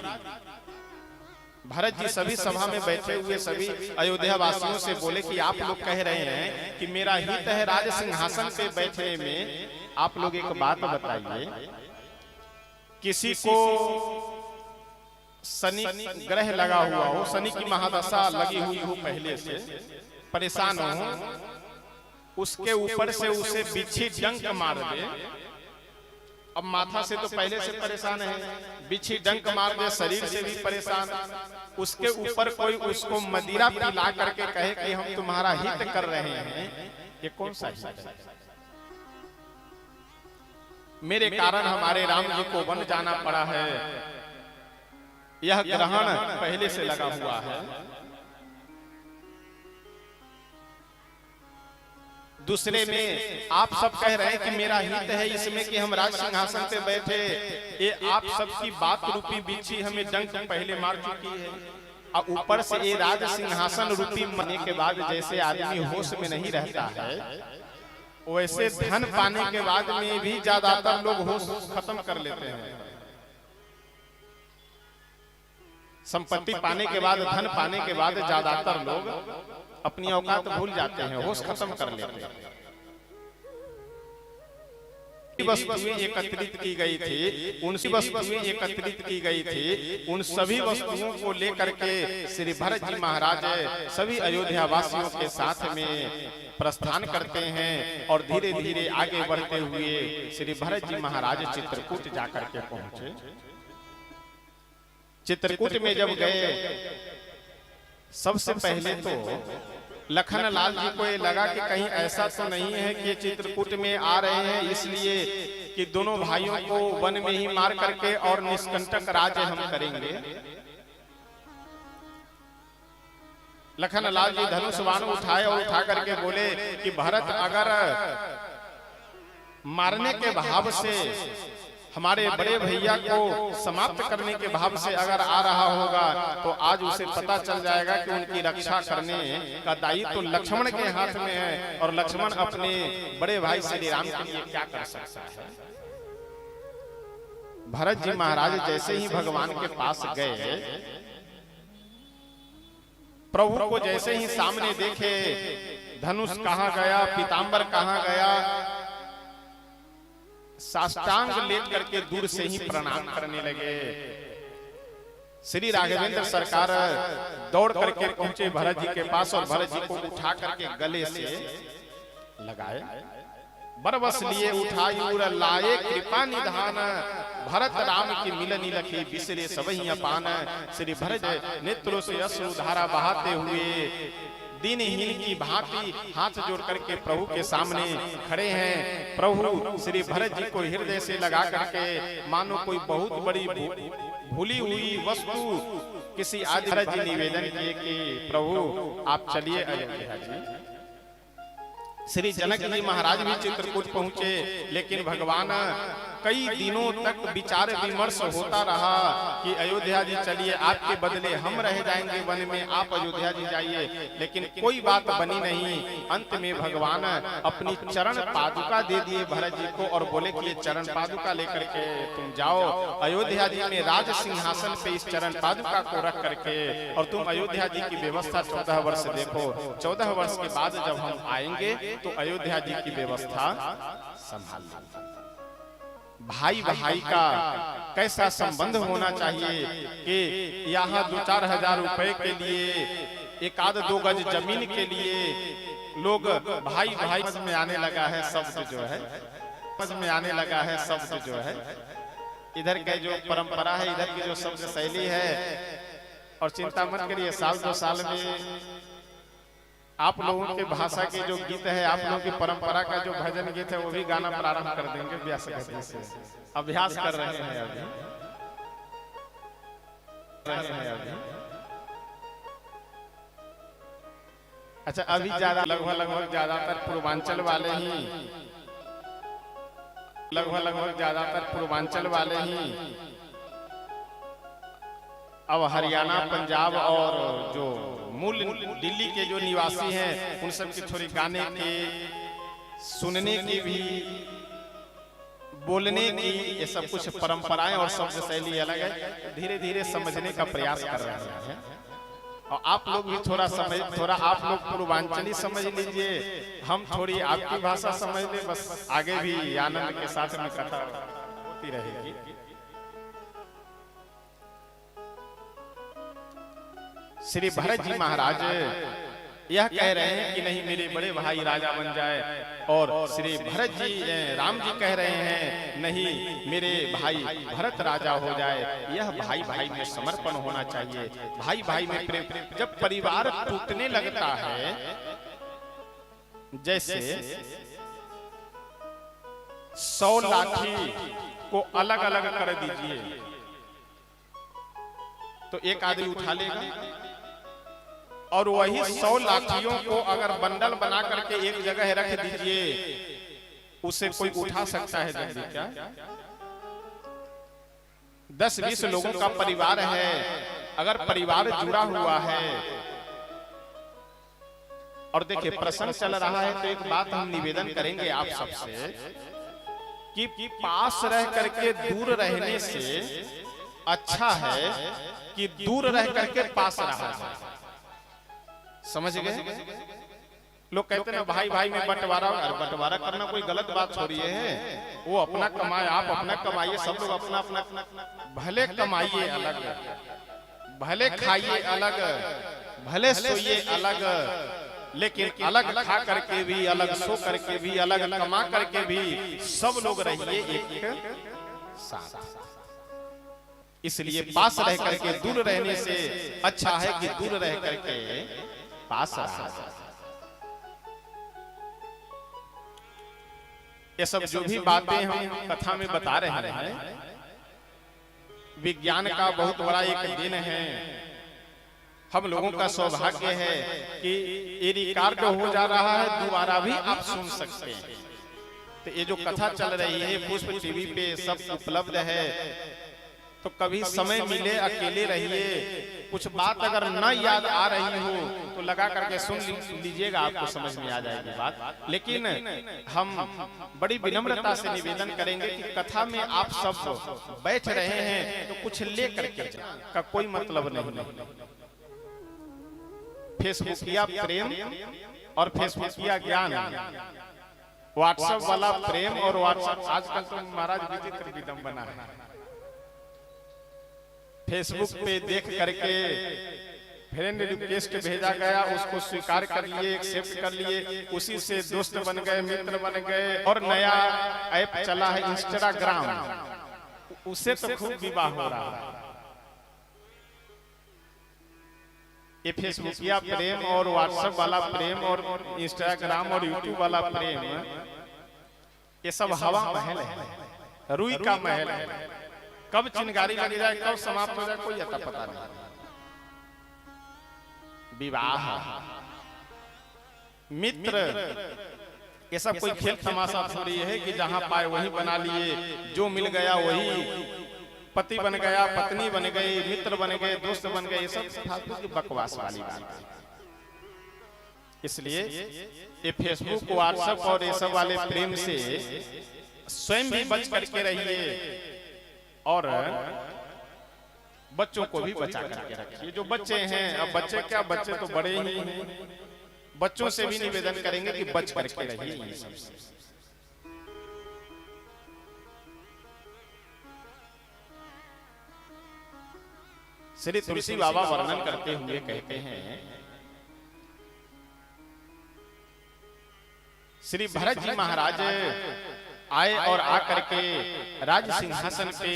भरत जी सभी सभा में बैठे हुए सभी अयोध्या वासियों से बोले कि आप लोग कह रहे हैं कि मेरा हित है राज सिंहासन पे बैठने में, आप लोग एक बात बताइए, किसी को शनि ग्रह लगा हुआ हो, शनि की महादशा लगी हुई हो, पहले से परेशान हो, उसके ऊपर से उसे बिच्छी डंक मार दे, अब माथा से तो पहले से परेशान है, बिच्छी डंक मार दे, शरीर से भी परेशान, उसके ऊपर कोई उसको मदिरा पिला करके कहे कि हम तुम्हारा हित कर रहे हैं, ये कौन सा हित है? मेरे कारण हमारे राम जी को वन जाना पड़ा है, यह ग्रहण पहले से लगा हुआ है। दूसरे में आप सब कह रहे हैं कि मेरा हित है इसमें कि हम राज सिंहासन पे बैठे, ये आप सबकी बात रूपी बिच्छी हमें डंक पहले मार चुकी है, और ऊपर से ये राज सिंहासन रूपी मरने के बाद जैसे आदमी होश में नहीं रहता है, वैसे धन पाने के बाद में भी ज्यादातर लोग होश खत्म कर लेते हैं। संपत्ति पाने के बाद, धन पाने के बाद ज्यादातर लोग अपनी औकात भूल जाते हैं, होश खत्म कर लेते हैं। वस्तुएं एकत्रित की गई थी, उन वस्तुएं एकत्रित की गई थी, उन सभी वस्तुओं को लेकर के श्री भरत जी महाराज सभी अयोध्या वासियों के साथ में प्रस्थान करते हैं और धीरे धीरे आगे बढ़ते हुए श्री भरत जी महाराज चित्रकूट जाकर के पहुंचे। चित्रकूट में जब गए, सबसे पहले तो लखन लाल जी को ये लगा कि कहीं ऐसा तो नहीं है कि चित्रकूट में आ रहे हैं इसलिए कि दोनों भाइयों को वन में ही मार करके और निष्कंटक राज्य हम करेंगे। लखन लाल जी धनुष बाण उठाए और उठा करके बोले कि भरत अगर मारने के भाव से, हमारे बड़े भैया को समाप्त करने के भाव से अगर आ रहा होगा तो आज उसे पता चल जाएगा कि उनकी रक्षा करने का दायित्व तो लक्ष्मण के हाथ में है, और लक्ष्मण अपने बड़े भाई श्री राम के लिए क्या कर सकता है। भरत जी महाराज जैसे ही भगवान के पास गए, प्रभु को जैसे ही सामने देखे, धनुष कहाँ गया, पीतांबर कहाँ गया, साष्टांग लेट करके दूर से ही प्रणाम करने लगे। श्री राघवेंद्र सरकार दौड़ करके पहुंचे भरत जी के पास और भरत जी को उठा करके गले से लगाए, बरबस लिए उठाई उर लाए कृपा निधान, भरत राम की मिलनी लखी बिसरे सबही अपान। श्री भरत नेत्रों से अश्रु धारा बहाते हुए दीनहीन की भांति हाथ जोड़ करके प्रभु के सामने खड़े हैं। प्रभु श्री भरत जी को हृदय से लगा करके मानो कोई बहुत बड़ी भूली हुई वस्तु किसी आदि भरत जी निवेदन किए कि प्रभु आप चलिए अयोध्या जी। श्री जनक जी महाराज भी चित्रकूट पहुंचे, लेकिन भगवान कई दिनों तक विचार विमर्श होता रहा कि अयोध्या जी चलिए, आपके बदले हम रह जाएंगे वन में, आप अयोध्या जी जाइए, लेकिन कोई बात बनी नहीं। अंत में भगवान अपनी चरण पादुका दे दिए भरत जी को और बोले कि ये चरण पादुका लेकर के तुम जाओ अयोध्या जी में, राज सिंहासन पे इस चरण पादुका को रख करके और तुम अयोध्या जी की व्यवस्था 14 वर्ष देखो। 14 वर्ष के बाद जब हम आएंगे तो अयोध्या जी की व्यवस्था संभाल। भाई भाई का कैसा संबंध होना चाहिए कि यहाँ 2-4 हजार रुपए के लिए, 1-2 गज जमीन के लिए लोग भाई भाई में आने लगा है शब्द जो है, में आने लगा है शब्द जो है। इधर के जो परंपरा है, इधर की जो शब्द शैली है, और चिंता मत करिए 1-2 साल में आप लोगों के भाषा के जो गीत है, आप लोगों की परंपरा का जो भजन गीत है, वो भी गाना प्रारंभ कर देंगे व्यास गति से। अभ्यास कर रहे हैं अभी। अच्छा, अभी ज्यादा लगभग ज्यादातर पूर्वांचल वाले ही लगभग ज्यादातर पूर्वांचल वाले ही अब हरियाणा, पंजाब और जो मूल दिल्ली के जो निवासी हैं उन सब की थोड़ी गाने के, सुनने की भी, बोलने की, ये सब कुछ परंपराएं और शब्द शैली अलग है। धीरे धीरे समझने का प्रयास कर रहे हैं और आप लोग भी थोड़ा आप लोग पूर्वांचली समझ लीजिए, हम थोड़ी आपकी भाषा समझ ले, बस आगे भी आनंद के साथ में कथा होती रहेगी। श्री भरत जी महाराज यह कह रहे हैं कि नहीं मेरे बड़े भाई राजा बन जाए, और श्री भरत जी राम जी कह रहे हैं नहीं मेरे भाई भरत राजा हो जाए। यह भाई भाई में समर्पण होना चाहिए, भाई भाई में प्रेम। जब परिवार टूटने लगता है, जैसे 100 लाठी को अलग अलग कर दीजिए तो एक आदमी उठा लेगा, और वही 100 लाठियों को अगर बंडल बना करके एक जगह रख दीजिए, उसे कोई उठा सकता है जल्दी क्या? 10-20 लोगों का परिवार है, अगर परिवार जुड़ा हुआ है, और देखिए प्रसंग चल रहा है तो एक बात हम निवेदन करेंगे आप सबसे कि पास रह करके दूर रहने से अच्छा है कि दूर रह करके पास रहा जाए। समझ गए? लोग कहते हैं भाई भाई में बंटवारा, बंटवारा करना कोई गलत बात थोड़ी है। वो अपना कमाए, आप अपना कमाइए, सब लोग अपना अपना, भले कमाइए अलग, भले खाइए अलग, भले सोइए अलग, लेकिन अलग खा करके भी, अलग सो करके भी, अलग कमा करके भी सब लोग रहिए एक साथ। इसलिए पास रह करके दूर रहने से अच्छा है कि दूर रह करके पास रहा जाए। ये सब जो भी बातें हम कथा में बता रहे हैं, विज्ञान का बहुत बड़ा एक दिन है। हम लोगों का सौभाग्य है कि ये रिकॉर्ड हो जा रहा है, दोबारा भी आप सुन सकते हैं। तो ये जो कथा चल रही है पुष्प टीवी पे सब उपलब्ध है, तो कभी समय मिले अकेले रहिए, कुछ बात अगर न याद आ रही हो तो लगा करके सुन लीजिएगा, आपको समझ में आ जाएगी बात। लेकिन हम बड़ी विनम्रता से निवेदन करेंगे कि कथा में आप सब बैठ रहे हैं तो कुछ ले करके का कोई मतलब नहीं। फेसबुकिया प्रेम और फेसबुकिया ज्ञान, व्हाट्सएप वाला प्रेम और व्हाट्सएप आजकल तो महाराज विचित्र विदम बना है। फेसबुक पे देख करके फ्रेंड रिक्वेस्ट भेजा गया, उसको स्वीकार कर लिए, एक्सेप्ट कर लिए, उसी से दोस्त बन गए, मित्र बन गए, और नया ऐप चला है इंस्टाग्राम, उससे तो खूब विवाह हो रहा है। ये फेसबुकिया प्रेम और व्हाट्सएप वाला प्रेम और इंस्टाग्राम और यूट्यूब वाला प्रेम, ये सब हवा महल है, रुई का महल है। कब चिंगारी लग जाए, कब समाप्त हो जाए, कोई अता पता नहीं। विवाह, मित्र, ये सब कोई खेल तमाशा थोड़ी है कि जहां पाए वही बना लिए, जो मिल गया वही पति बन गया, पत्नी बन गई, मित्र बन गए, दोस्त बन गए। ये सब फालतू की बकवास वाली बात है। इसलिए ये फेसबुक, व्हाट्सएप और ये सब वाले प्रेम से स्वयं भी बच करके रहिए, और बच्चों को भी बचा करके रखिए। जो बच्चे हैं, अब बच्चे क्या, बच्चे तो बड़े ही हैं, बच्चों से भी निवेदन करेंगे कि बच करके रहिए। श्री तुलसी बाबा वर्णन करते हुए कहते हैं, श्री भरत जी महाराज आए और आकर के राज सिंहासन पे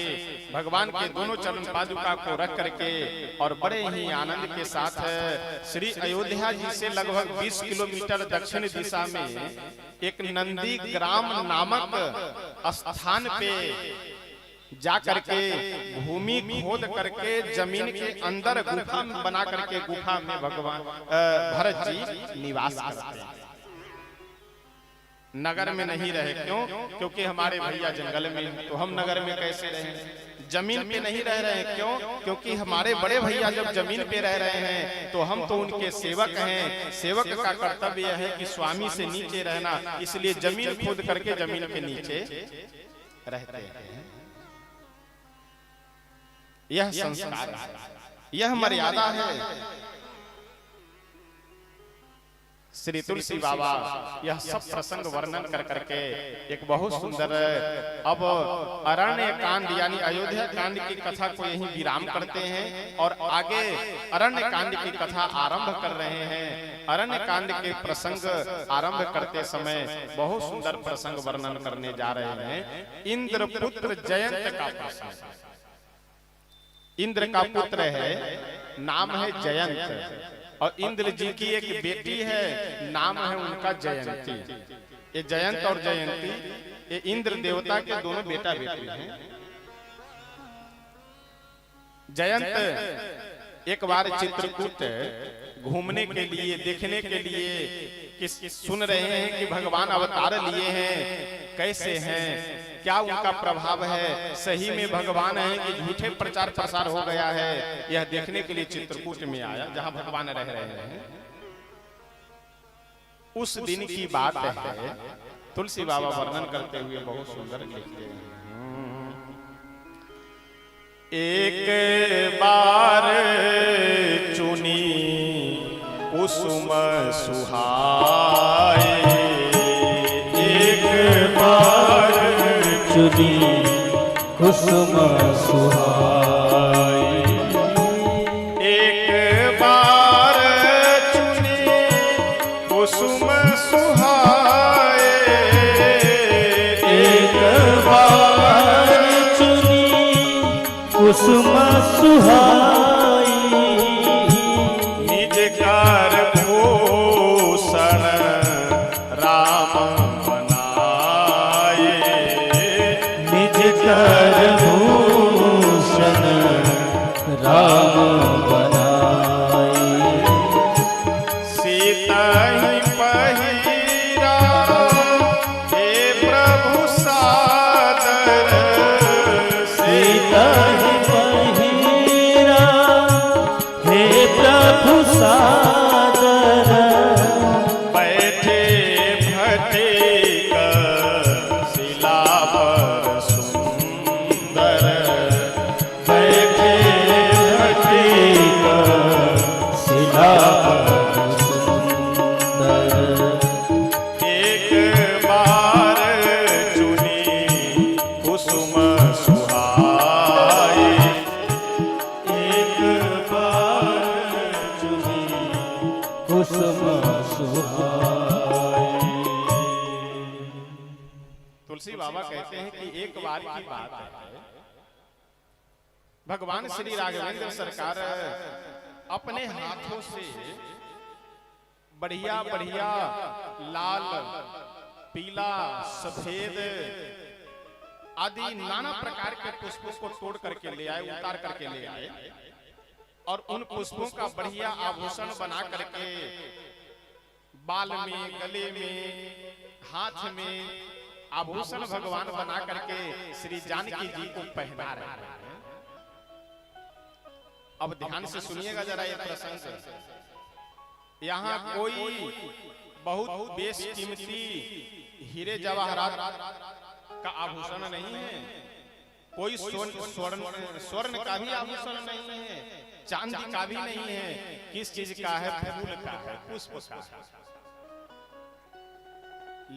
भगवान के दोनों चरण पादुका को रख करके और बड़े ही आनंद के साथ श्री अयोध्या जी से लगभग 20 किलोमीटर दक्षिण दिशा में एक नंदी ग्राम नामक स्थान पे जा करके भूमि खोद करके जमीन के अंदर गुफा बना करके गुफा में भगवान भरत जी निवास करते हैं। नगर में नहीं रहे। क्यों? क्योंकि हमारे भैया जंगल में, तो हम नगर में कैसे रहें? जमीन पे नहीं रह रहे हैं। क्यों? क्योंकि हमारे बड़े भैया जब जमीन पे रह रहे हैं तो हम तो उनके सेवक हैं। सेवक का कर्तव्य है कि स्वामी से नीचे रहना, इसलिए जमीन खोद करके जमीन के नीचे रहते हैं। यह संस्कार है, यह मर्यादा है। श्री तुलसी बाबा यह सब प्रसंग वर्णन कर करके एक बहुत सुंदर अब अरण्य कांड यानी अयोध्या कांड की कथा को यहीं विराम करते हैं और आगे अरण्य कांड की कथा आरंभ कर रहे हैं। अरण्य कांड के प्रसंग आरंभ करते समय बहुत सुंदर प्रसंग वर्णन करने जा रहे हैं। इंद्रपुत्र जयंत का प्रसंग। इंद्र का पुत्र है, नाम है जयंत, और इंद्र जी की एक बेटी है, नाम है उनका जयंती। ये जयंत और जयंती ये इंद्र देवता के दोनों बेटा बेटी हैं। जयंत एक बार चित्रकूट घूमने के लिए, देखने के लिए सुन रहे हैं कि भगवान अवतार लिए हैं, कैसे हैं, क्या उनका प्रभाव है, सही में भगवान है कि झूठे प्रचार प्रसार हो गया है। यह देखने के लिए चित्रकूट में आया जहां भगवान रह रहे हैं। उस दिन की बात है, तुलसी बाबा वर्णन करते हुए बहुत सुंदर लिखते हैं। एक बार चुनी कुसुम सुहाए, एक बार चुनी कुसुम सुहाए, एक बार चुनी कुसुम सुहाए, एक बार चुनी कुसुम सुहाई, निज कर भूषण राम बनाए, निज कर भूषण राम बनाए, सीता ही पहिरा हे प्रभु सादर, सीता ही पहिरा हे प्रभु सादर, बैठे भटिक शिला पर सुंदर, बैठे भटिक शिला पर सुंदर, एक बार चुनी कुसुम सुहाए, एक बार चुनी कुसुम सुहाए। तुलसी बाबा कहते हैं कि एक बार की बात है, भगवान श्री राघवेंद्र सरकार अपने हाथों से बढ़िया बढ़िया लाल, पीला, सफेद आदि नाना प्रकार के पुष्पों को तोड़ करके ले आए, उतार करके ले आए, और उन पुष्पों का बढ़िया आभूषण बना करके बाल में, गले में, हाथ में आभूषण भगवान बना करके श्री जानकी जी को पहना रहे हैं। अब ध्यान से सुनिएगा जरा ये प्रसंग। यहाँ कोई बहुत बेशकीमती हीरे जवाहरात का आभूषण नहीं है, कोई स्वर्ण का भी आभूषण नहीं है, चांदी का भी नहीं है। किस चीज का है? फूल का है, पुष्प का है।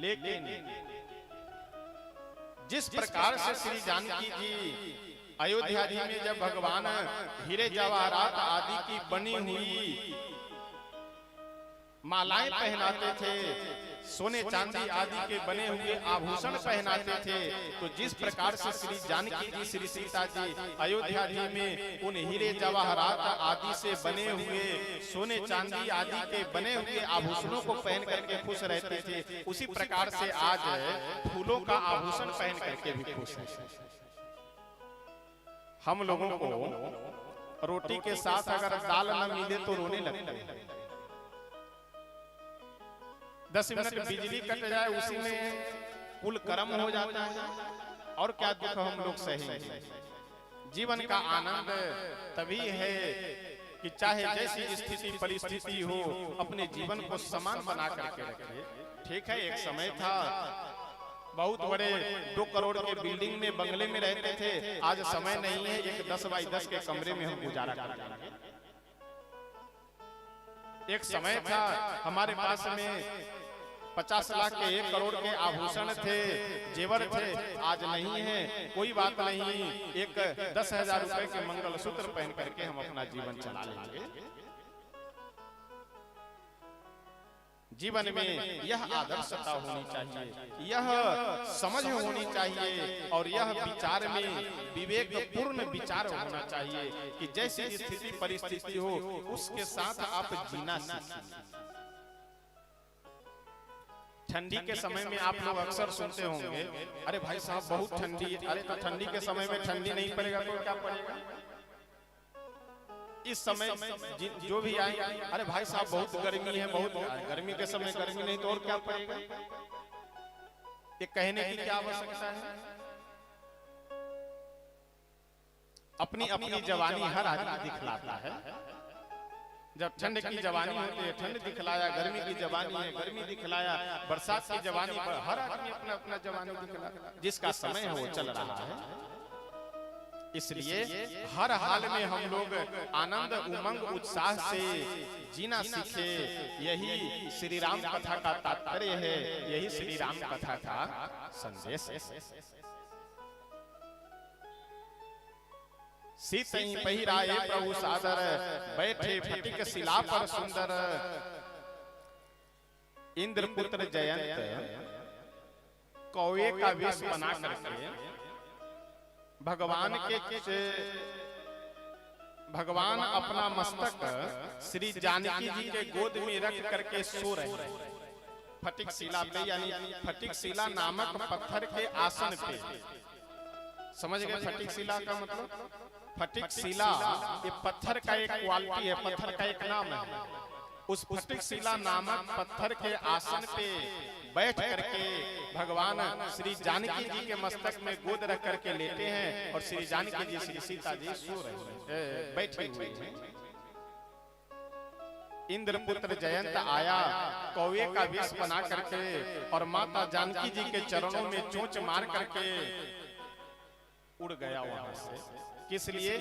लेकिन जिस प्रकार से श्री जानकी जी अयोध्या जी में जब भगवान हीरे जवाहरात आदि की बनी हुई मालाएं पहनाते थे, सोने चांदी आदि के बने हुए आभूषण पहनाते थे, तो जिस प्रकार से श्री जानकी जी, श्री सीता जी अयोध्या जी में उन हीरे जवाहरात आदि से बने हुए, सोने चांदी आदि के बने हुए आभूषणों को पहन करके खुश रहते थे, उसी प्रकार से आज फूलों का आभूषण पहन करके भी खुश हैं। हम लोगों को रोटी के साथ अगर दाल न मिले तो रोने लगते हैं। 10 मिनट बिजली कट जाए उसी में कुल कर्म हो जाता है। और क्या दुख हम लोग सहेंगे। जीवन का आनंद तभी है कि चाहे जैसी स्थिति परिस्थिति हो अपने जीवन को समान बना करके रखिए। ठीक है, एक समय था बहुत बड़े 2 करोड़ के बिल्डिंग में बंगले में रहते थे, आज समय नहीं है, एक 10 बाई 10 के कमरे में हम गुजारा करेंगे। एक समय था हमारे पास में 50 लाख के 1 करोड़ के आभूषण थे, जेवर थे, आज नहीं है, कोई बात नहीं, एक 10,000 रुपए के मंगलसूत्र पहन करके हम अपना जीवन चला लेंगे। जीवन में यह आदर्शता होनी चाहिए, यह समझ होनी चाहिए और यह विचार में विवेकपूर्ण विचार होना चाहिए कि जैसी स्थिति परिस्थिति हो उसके साथ आप जीना सीखिए। ठंडी के समय में आप लोग अक्सर सुनते होंगे, अरे भाई साहब बहुत ठंडी है। अरे तो ठंडी के समय में ठंडी नहीं पड़ेगा तो क्या पड़ेगा। इस समय जो भी आए, अरे भाई साहब बहुत गर्मी है, बहुत गर्मी के समय गर्मी नहीं तो और क्या पड़ेगा। ये कहने की क्या आवश्यकता है। अपनी अपनी जवानी हर आदमी दिखलाता है। जब ठंड की जवानी होती है ठंड दिखलाया, गर्मी की जवानी है गर्मी दिखलाया, बरसात की जवानी पर हर आदमी अपना अपना जवानी दिखलाया। जिसका समय है वो चल रहा है। इसलिए हर हाल में हम लोग आनंद उमंग उत्साह से जीना सीखे। यही श्री राम कथा का तात्पर्य है, यही श्री राम कथा का संदेश है। सीत ही पहिराए प्रभु सादर, बैठे फटिक शिला पर सुंदर। इंद्रपुत्र जयंत कौवे का वेश बना करके भगवान अपना मस्तक श्री जानकी जी के गोद में रख करके सो रहे। फटिक शिला पे, यानी फटिक शिला नामक पत्थर के आसन पे। समझ गए फटिक शिला का मतलब। फटिक शिला ये पत्थर का एक क्वालिटी है, पत्थर का एक नाम है। उस फटिक शिला नामक पत्थर के आसन पे बैठ करके भगवान श्री जानकी जी के मस्तक में गोद रख करके लेटे हैं और श्री जानकी जी श्री सीता जी सो रहे हैं, बैठे हुए हैं। इंद्रपुत्र जयंत आया कौवे का वेश बना करके और माता जानकी जी के चरणों में चोंच मार करके उड़ गया वहां से। किस लिए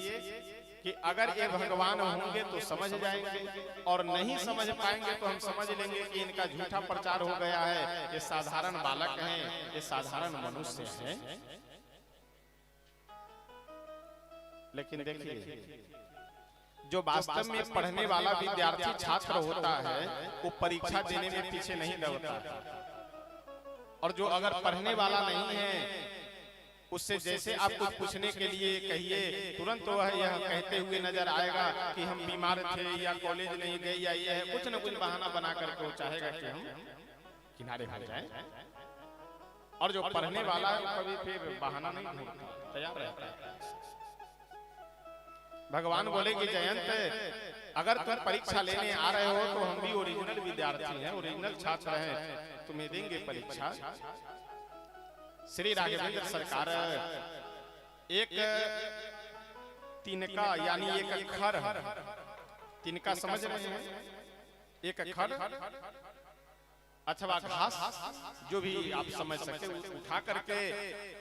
कि अगर ये भगवान होंगे तो समझ जाएंगे और नहीं समझ पाएंगे तो हम समझ लेंगे कि इनका झूठा प्रचार हो गया है, ये साधारण बालक हैं, ये साधारण मनुष्य हैं। लेकिन देखिए जो वास्तव में पढ़ने वाला विद्यार्थी छात्र होता है वो परीक्षा देने में पीछे नहीं दौड़ता, और जो अगर पढ़ने वाला नहीं है उससे जैसे आप कुछ पूछने के लिए कहिए तुरंत वह यह कहते हुए नजर आएगा कि हम बीमार थे या कॉलेज नहीं गए या ये है, कुछ न कुछ बहाना बना करके वो चाहेगा कि हम किनारे हो जाएं। और जो पढ़ने वाला है कभी फिर बहाना नहीं ढूंढता, तैयार रहता है। भगवान बोले कि जयंत अगर तुम परीक्षा लेने आ रहे हो तो हम भी ओरिजिनल विद्यार्थी हैं, ओरिजिनल छात्र हैं, तुम्हें देंगे परीक्षा। श्री राघवेंद्र सरकार एक तिनका यानी एक अक्षर, तिनका समझ रहे हैं, एक अक्षर अथवा घास जो भी आप समझ सकते उठा करके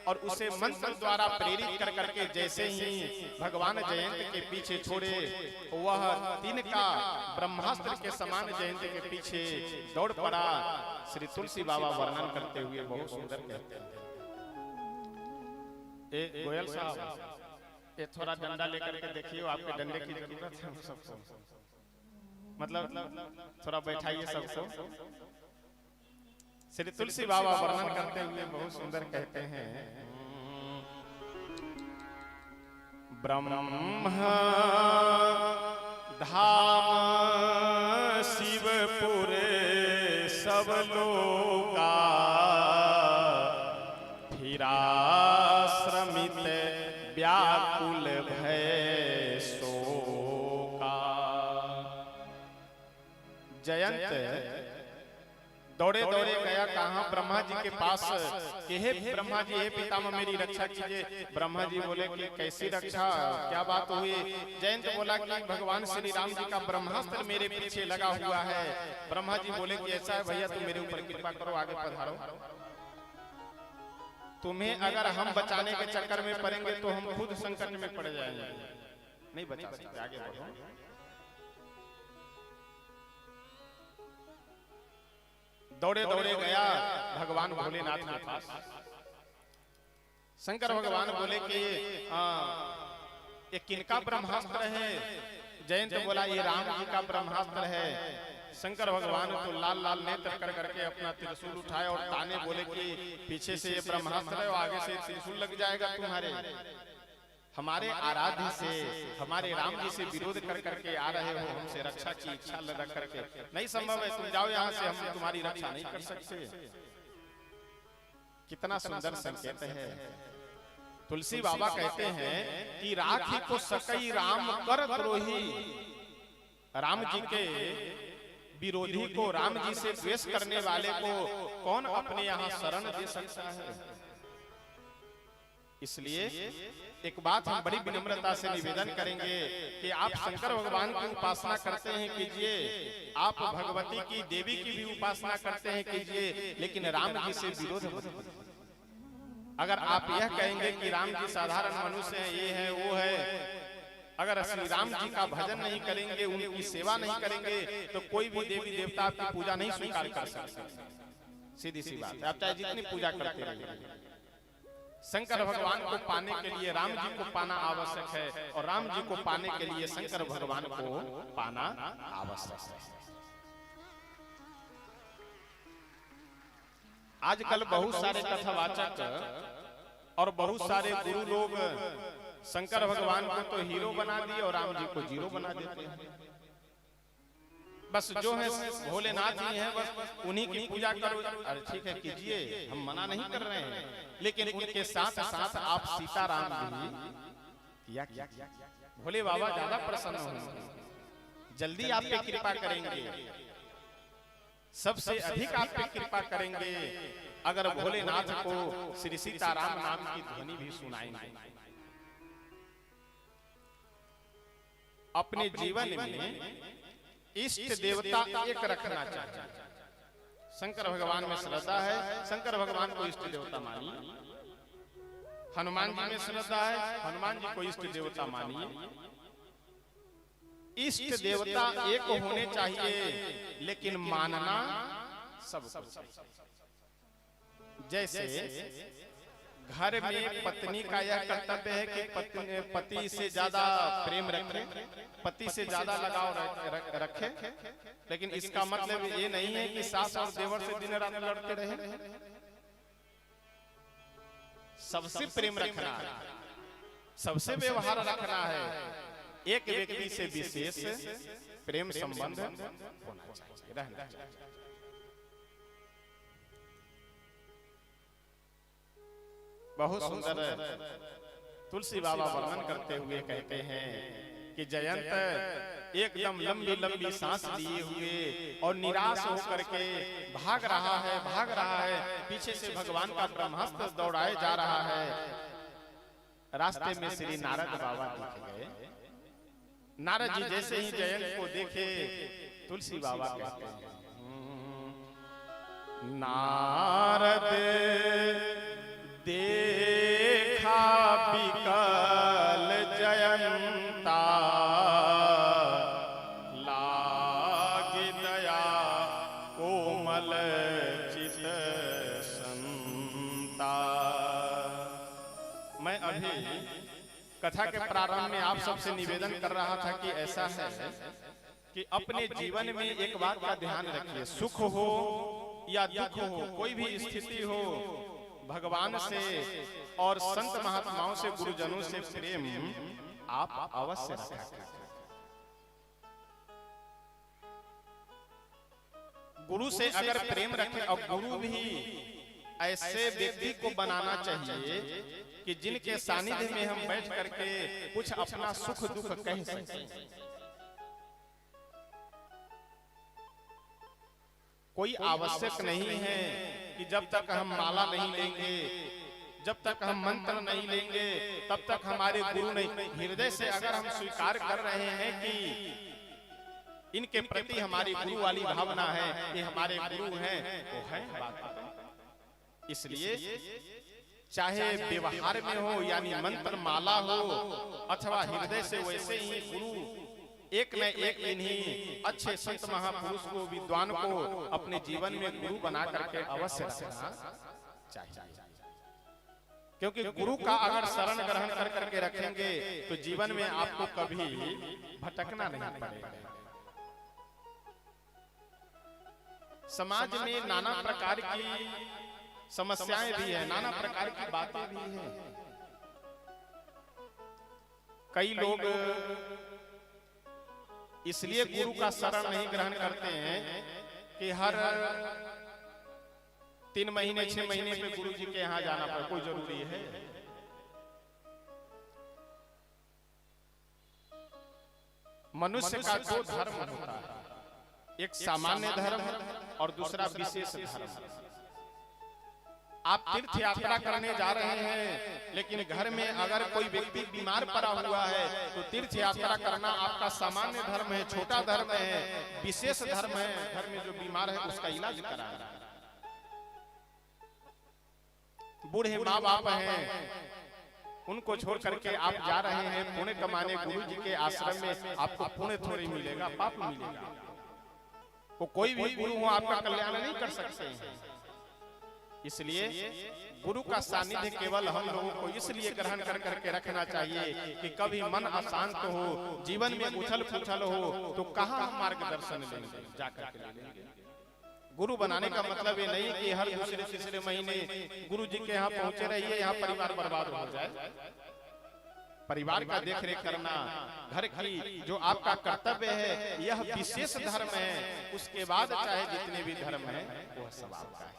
और उसे मंत्र द्वारा प्रेरित कर करके जैसे ही भगवान जयंत के पीछे छोड़े वह तिनका ब्रह्मास्त्र के समान जयंत के पीछे दौड़ पड़ा। श्री तुलसी बाबा वर्णन करते हुए बहुत सुंदर कहते हैं। गोयल साहब ये थोड़ा डंडा लेकर के देखिए, आपके डंडे की जरूरत है सबको, मतलब थोड़ा बैठाइए सबको। श्री तुलसी बाबा वर्णन करते हुए बहुत सुंदर कहते हैं, ब्रह्म धाम शिवपुर सब लोका फिरा व्याकुल भय शोका। जयंत दौड़े ब्रह्मा जी के पास कि हे ब्रह्मा जी, हे पितामह मेरी रक्षा कीजिए। ब्रह्मा जी बोले कि कैसी रक्षा, क्या बात हुई? जयंत बोला कि भगवान श्री राम जी का ब्रह्मास्त्र मेरे पीछे लगा हुआ है। ब्रह्मा जी बोले कि ऐसा है भैया, तुम मेरे ऊपर कृपा करो, आगे पधारो। तुम्हें अगर हम बचाने के चक्कर में पड़ेंगे तो हम खुद संकट में पड़ जाएंगे, नहीं बचा सकते, आगे बढ़ो। दौड़े दौड़े गया भगवान भोलेनाथ के पास। शंकर भगवान बोले कि ये किनका ब्रह्मास्त्र है? जयंत बोला ये राम जी का ब्रह्मास्त्र है। शंकर भगवान तो लाल लाल नेत्र कर करके अपना त्रिशूल उठाए और ताने बोले कि पीछे से ये ब्रह्मास्त्र है और आगे से त्रिशूल लग जाएगा तुम्हारे। हमारे आराध्य से, हमारे राम जी से विरोध कर करके आ रहे हो, हमसे रक्षा की इच्छा रख करके, नहीं संभव है, तुम जाओ यहाँ से, हम तुम्हारी रक्षा नहीं कर सकते। कितना सुंदर संकेत है। तुलसी बाबा कहते हैं कि राखी को सकई राम कर द्रोही। राम जी के विरोधी को, राम जी से द्वेष करने वाले को कौन अपने यहाँ शरण दे सकता है? इसलिए एक बात हम बड़ी विनम्रता से निवेदन करेंगे कि आप शंकर भगवान की उपासना करते हैं कीजिए, आप भगवती की देवी की भी उपासना करते हैं कीजिए, लेकिन राम जी से विरोध मत कीजिए। अगर आप यह कहेंगे कि राम जी साधारण मनुष्य हैं, ये है वो है, अगर श्री राम जी का भजन नहीं करेंगे, उनकी सेवा नहीं करेंगे, तो कोई भी देवी देवता आपकी पूजा नहीं स्वीकार कर सकते। सीधी सी बात है, आप चाहे जितनी पूजा करते रहिए। शंकर भगवान को पाने के लिए राम जी को पाना आवश्यक है, और राम जी को पाने के लिए शंकर भगवान को पाना आवश्यक है। आजकल बहुत सारे कथावाचक और बहुत सारे गुरु लोग शंकर भगवान को तो हीरो बना दिए और राम जी को जीरो बना देते हैं। बस जो है भोलेनाथ जी हैं, बस उन्हीं की पूजा करो। अरे ठीक है कीजिए, हम मना नहीं कर रहे हैं, लेकिन उनके साथ साथ आप सीताराम भी किया। भोले बाबा ज्यादा प्रसन्न होंगे, जल्दी आप पे कृपा करेंगे, सबसे अधिक आप पे कृपा करेंगे अगर भोलेनाथ को श्री सीताराम नाम की ध्वनि भी सुनाएंगे। अपने जीवन में इष्ट देवता एक रखना चाहिए। शंकर भगवान में श्रद्धा है, शंकर भगवान को इष्ट देवता मानिए। हनुमान जी में श्रद्धा है, हनुमान जी को इष्ट देवता मानिए। इष्ट देवता एक होने चाहिए, लेकिन मानना सब कुछ। जैसे घर में पत्नी का यह कर्तव्य है कि पति से ज्यादा प्रेम रखे, पति से ज्यादा लगाव रखे, लेकिन इसका मतलब ये नहीं है कि सास और देवर से दिन रात लड़ते रहे। सबसे प्रेम रखना है, सबसे व्यवहार रखना है, एक व्यक्ति से विशेष प्रेम संबंध होना चाहिए, रहना चाहिए। बहुत सुंदर तुलसी बाबा वर्णन करते हुए कहते हैं कि जयंत एकदम लंबी लंबी सांस लिए हुए और निराश होकर के भाग रहा है, पीछे से भगवान का ब्रह्मास्त्र दौड़ाए जा रहा है। रास्ते में श्री नारद बाबा दिख गए। नारद जी जैसे ही जयंत को देखे, तुलसी बाबा कहते हैं, नारद देखा विकल जयंता, लागे दया कोमल चित संता। मैं अभी कथा के प्रारंभ में आप सबसे निवेदन कर रहा था कि ऐसा है कि अपने जीवन में एक बात का ध्यान रखिए, सुख हो या दुख हो, कोई भी स्थिति हो, भगवान से और संत महात्माओं से, गुरुजनों से प्रेम आप अवश्य रखें। गुरु से अगर प्रेम रखें, और गुरु भी ऐसे व्यक्ति को बनाना चाहिए कि जिनके सानिध्य में हम बैठ करके कुछ अपना सुख दुख कह सकें। कोई आवश्यक नहीं है कि जब तक हम माला नहीं लेंगे, जब तक हम मंत्र नहीं लेंगे, तब तक हमारे गुरु नहीं। हृदय से अगर हम स्वीकार कर रहे हैं कि इनके प्रति हमारी गुरु वाली भावना है, ये हमारे गुरु हैं, तो है बात। इसलिए चाहे व्यवहार में हो यानी मंत्र माला हो, अथवा हृदय से वैसे ही गुरु एक न एक इन्हीं अच्छे संत महापुरुष को, विद्वान को अपने जीवन में गुरु बना करके अवश्य रखना चाहिए। क्योंकि गुरु का अगर शरण ग्रहण कर करके रखेंगे तो जीवन में आपको कभी भटकना नहीं पड़ेगा। समाज में नाना प्रकार की समस्याएं भी है, नाना प्रकार की बातें भी हैं। कई लोग इसलिए गुरु का शरण नहीं ग्रहण करते हैं कि हर 3 महीने 6 महीने पे गुरु जी के यहाँ जाना पड़े, कोई जरूरी है? मनुष्य का 2 धर्म होता है, एक सामान्य धर्म और दूसरा विशेष धर्म। आप तीर्थ यात्रा करने जा रहे हैं, लेकिन घर में अगर कोई व्यक्ति बीमार पड़ा हुआ है तो तीर्थ यात्रा करना आपका सामान्य धर्म है, छोटा धर्म है। विशेष धर्म है घर में जो बीमार है उसका इलाज कराना। बूढ़े माँ बाप हैं, उनको छोड़ करके आप जा रहे हैं पुण्य कमाने गुरु जी के आश्रम में, आपको पुण्य थोड़ी मिलेगा, पाप मिलेगा। वो कोई भी गुरु हो आपका कल्याण नहीं कर सकते। इसलिए गुरु का सानिध्य केवल हम लोगों को इसलिए ग्रहण कर करके रखना चाहिए कि कभी मन अशांत हो, जीवन में उछल पुछल हो, तो कहाँ हम मार्गदर्शन लेंगे, जाकर के लेंगे। गुरु बनाने का मतलब ये नहीं कि हर दूसरे तीसरे महीने गुरु जी के यहाँ पहुंचे रहिए, यहाँ परिवार बर्बाद हो जाए। परिवार का देख रेख करना, घर की जो आपका कर्तव्य है, यह विशेष धर्म है। उसके बाद चाहे जितने भी धर्म है वह सब आपका है।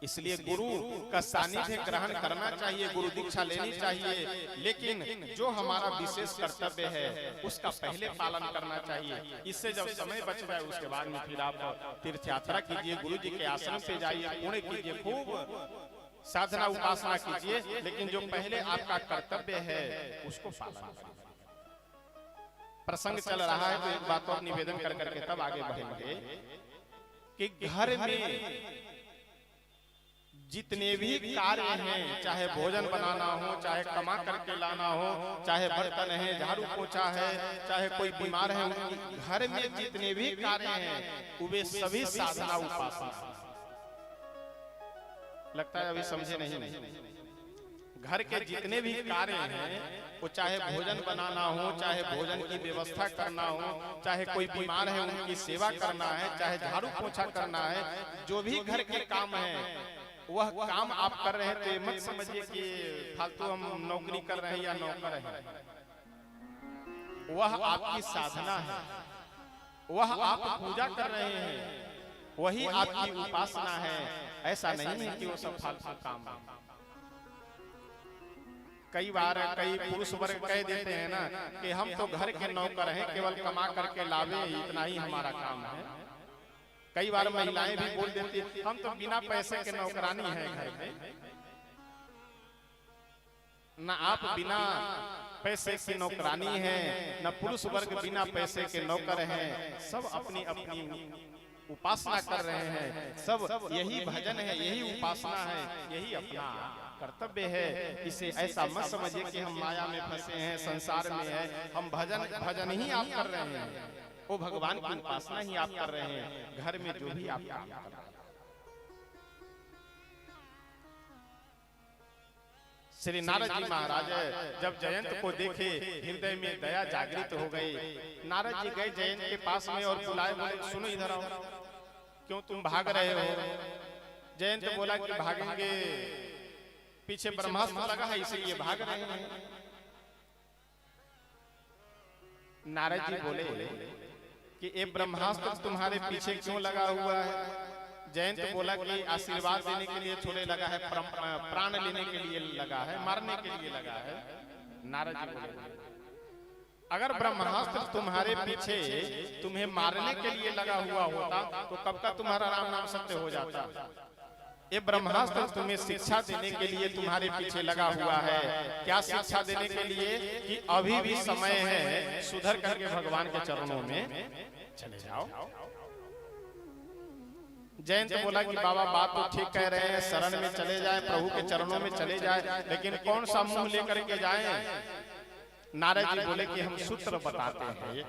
इसलिए गुरु का सानिध्य ग्रहण करना चाहिए, गुरु दीक्षा लेनी चाहिए, लेकिन जो हमारा विशेष कर्तव्य है उसका पहले पालन करना चाहिए। इससे जब समय बच जाए उसके बाद में फिर आप तीर्थ यात्रा कीजिए, गुरु जी के आश्रम पे जाइए, पुण्य कीजिए, खूब साधना उपासना कीजिए, लेकिन जो पहले आपका कर्तव्य है उसको पालन करिए। प्रसंग चल रहा है तो एक बात और निवेदन कर करके तब आगे बढ़ेंगे कि घर में जितने भी कार्य हैं, चाहे भोजन बनाना हो, चाहे कमा करके लाना हो, चाहे बर्तन है, झाड़ू पोछा है, चाहे कोई बीमार है, घर में जितने भी कार्य हैं वे सभी साधना उपासना। लगता है अभी समझे नहीं। घर के जितने भी कार्य हैं, वो चाहे भोजन बनाना हो, चाहे भोजन की व्यवस्था करना हो, चाहे कोई बीमार है उनकी सेवा करना है, चाहे झाड़ू पोछा करना है, जो भी घर के काम है वह काम आप कर रहे हैं तो ये मत समझिए कि फालतू हम नौकरी कर रहे हैं या नौकर हैं। वह आपकी साधना है, वह आप पूजा कर रहे हैं, वही आपकी उपासना है। ऐसा नहीं है कि वो सब फालतू काम है। कई बार कई पुरुष वर्ग कह देते हैं ना कि हम तो घर के नौकर हैं, केवल कमा करके लावे, इतना ही हमारा काम है। कई बार महिलाएं भी बोल देती हैं हम तो बिना पैसे के नौकरानी हैं घर में। ना आप बिना पैसे की नौकरानी हैं, ना पुरुष वर्ग बिना पैसे के नौकर हैं। सब अपनी अपनी उपासना कर रहे हैं, सब यही भजन है, यही उपासना है, यही अपना कर्तव्य है। इसे ऐसा मत समझिए कि हम माया में फंसे हैं, संसार में है। हम भजन ही आप कर रहे हैं, वो भगवान की उपासना ही आप कर रहे हैं, घर में जो भी आप काम कर रहे हैं। श्री नारद जी महाराज जब जयंत को देखे हृदय में दया जागृत हो गई। नारद जी गए जयंत के पास में और बुलाए, बोले सुनो इधर आओ, क्यों तुम भाग रहे हो? जयंत बोला कि भागेंगे, पीछे ब्रह्मास्त्र लगा है इसलिए भाग रहे हैं। नारद जी बोले कि ये ब्रह्मास्त्र तुम्हारे पीछे क्यों लगा हुआ है? जयंत बोला कि आशीर्वाद देने के लिए थोड़े लगा है, प्राण लेने के लिए लगा है, मारने के लिए लगा है। नारद जी बोले अगर ब्रह्मास्त्र तुम्हारे पीछे तुम्हें मारने के लिए लगा हुआ होता तो कब का तुम्हारा राम नाम सत्य हो जाता। ये ब्रह्मास्त्र तुम्हें शिक्षा देने के लिए तुम्हारे पीछे लगा हुआ है। क्या शिक्षा देने के लिए कि अभी भी समय है, सुधर करके भगवान के चरणों में चले जाओ। जयंत बोला कि बाबा बात तो ठीक कह रहे हैं, शरण में चले जाए, प्रभु के चरणों में चले जाए, लेकिन कौन सा मुंह लेकर के जाएं? नारद जी बोले कि हम सूत्र बताते हैं।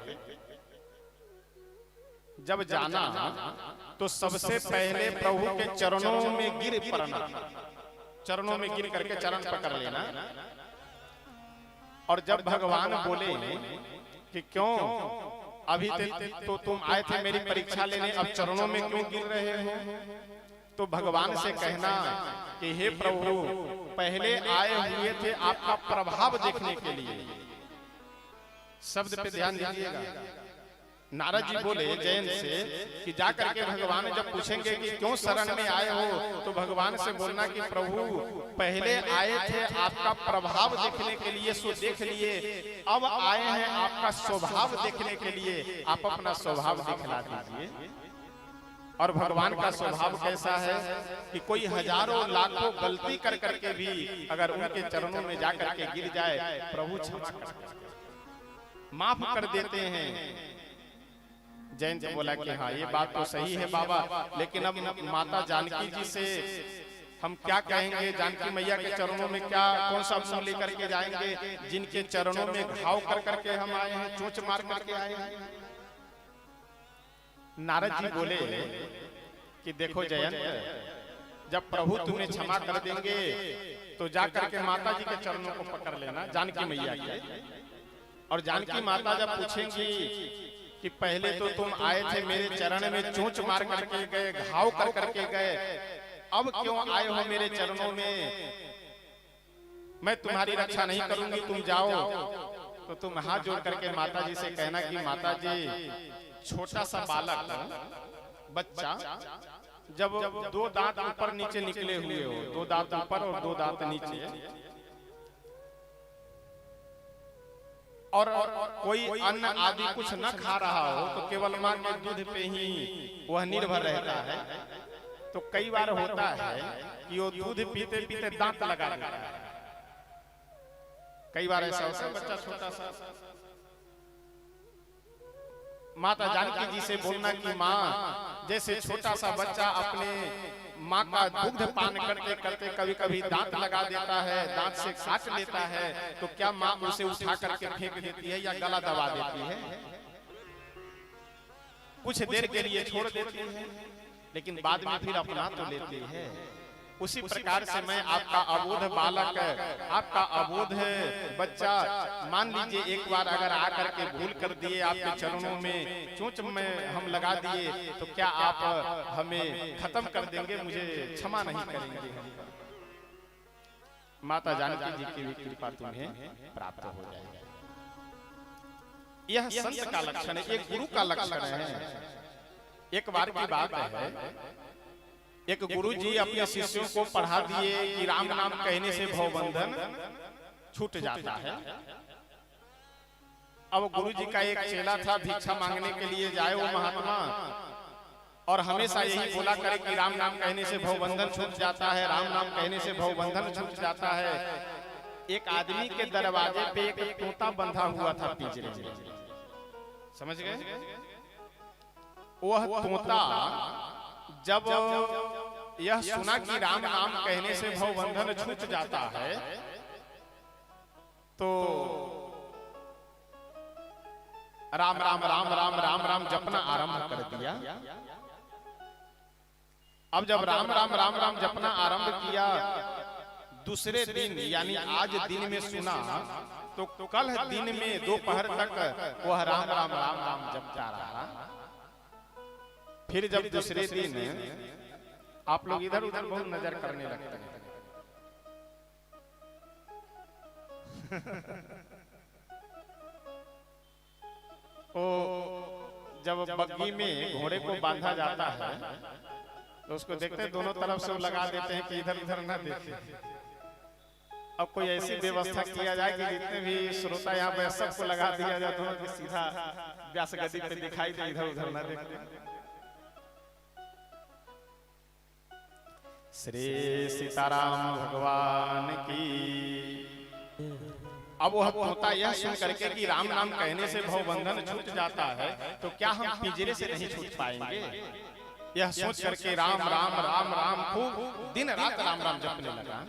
जब जाना तो सबसे पहले प्रभु के चरणों में गिर पड़ना, चरणों में गिर करके चरण पकड़ लेना। और जब भगवान बोले कि क्यों अभी तो तुम आए थे मेरी परीक्षा लेने, अब चरणों में क्यों गिर रहे हो, तो भगवान से कहना कि हे प्रभु, पहले आए हुए थे आपका प्रभाव देखने के लिए। शब्द पे ध्यान दीजिएगा। नारद जी बोले जयंत से कि जाकर के भगवान जब पूछेंगे कि क्यों शरण में आए हो, तो भगवान से बोलना कि प्रभु पहले आए थे आपका प्रभाव देखने के लिए, सो देख लिए, अब आए हैं आपका स्वभाव देखने के लिए, आप अपना स्वभाव दिखला दीजिए। और भगवान का स्वभाव कैसा है कि कोई हजारों लाखों गलती कर करके भी अगर उनके चरणों में जाकर के गिर जाए, प्रभु क्षमा कर माफ कर देते हैं। जयंत बोला कि हाँ ये बात तो सही है बाबा, लेकिन अब माता जानकी जी से हम क्या कहेंगे? जानकी मैया के चरणों में क्या कौन सा मुंह लेकर के जाएंगे, जिनके चरणों में घाव कर करके हम आए हैं, चोंच मार करके आए हैं। नारद जी बोले कि देखो जयंत, जब प्रभु तुम्हें क्षमा कर देंगे तो जाकर के माता जी के चरणों को पकड़ लेना, जानकी मैया के। और जानकी माता जब पूछेंगी कि पहले तो तुम आए थे मेरे चरण में चोंच मार करके गए, घाव कर करके गए, अब क्यों आए हो मेरे चरणों में? मैं तुम्हारी रक्षा नहीं करूंगी, तुम जाओ। तो तुम हाथ जोड़ करके माता जी से कहना कि माता जी, छोटा सा बालक बच्चा जब दो दांत ऊपर नीचे निकले हुए हो, दो दांत ऊपर और दो दांत नीचे, और कोई अन्न आदि कुछ न खा रहा हो, तो केवल मां के दूध पे ही वह निर्भर रहता है। तो कई बार होता है कि वो दूध पीते पीते दांत लगा लेता है। कई बार ऐसा होता है, बच्चा छोटा सा। माता जानकी जी से बोलना कि माँ, जैसे छोटा सा बच्चा अपने माँ का दुग्ध पान करते करते कभी कभी दांत लगा देता है, दांत से काट लेता है, तो क्या माँ उसे उठा करके फेंक देती है या गला दबा देती है? कुछ देर के लिए छोड़ देती है, लेकिन बाद में फिर अपना तो लेती है। उसी प्रकार से मैं आपका अबोध बालक, आपका अबोध बच्चा, मान लीजिए एक बार अगर आकर के भूल कर दिए, आपके चरणों में चोंच में हम लगा दिए, तो क्या आप हमें खत्म कर देंगे, मुझे क्षमा नहीं करेंगे? माता जानकी जी की भी कृपा तुम्हें प्राप्त हो जाएगी। यह संत का लक्षण है, एक गुरु का लक्षण है। एक बार की बात है, एक गुरुजी अपने शिष्यों को पढ़ा दिए कि राम नाम कहने से भवबंधन छूट जाता है। अब गुरुजी का एक चेला था, भिक्षा मांगने के लिए जाए वो महात्मा, और हमेशा यही बोला करे कि राम नाम कहने से भवबंधन छूट जाता है, राम नाम कहने से भवबंधन छूट जाता है। एक आदमी के दरवाजे पे एक तोता बंधा हुआ था पिंजरे में, समझ गए? वह तोता जब यह सुना कि राम नाम कहने से भवबंधन छूट जाता है, तो राम राम राम राम राम राम जपना आरंभ कर दिया। अब जब राम राम राम राम जपना आरंभ किया, दूसरे दिन यानी आज दिन में सुना, तो कल दिन में दोपहर तक वह राम राम राम राम जपता रहा। फिर जब दूसरे दिन, आप लोग इधर उधर बहुत नजर करने लगते हैं। तो जब बग्गी में घोड़े को बांधा जाता है, तो उसको देखते दोनों तरफ से वो लगा देते हैं कि इधर उधर ना देखे। अब कोई ऐसी व्यवस्था किया जाए कि जितने भी श्रोता यहाँ पे सबको लगा दिया जाए, दोनों की सीधा व्यास गति पे दिखाई दे, इधर उधर ना देखे। श्री सीताराम भगवान की। अब वह तोता यह सुन करके कि राम नाम कहने से भवबंधन छूट जाता है, तो क्या हम पिंजरे से नहीं छूट पाएंगे? यह सोच करके राम राम राम राम खूब दिन रात राम राम जपने लगा।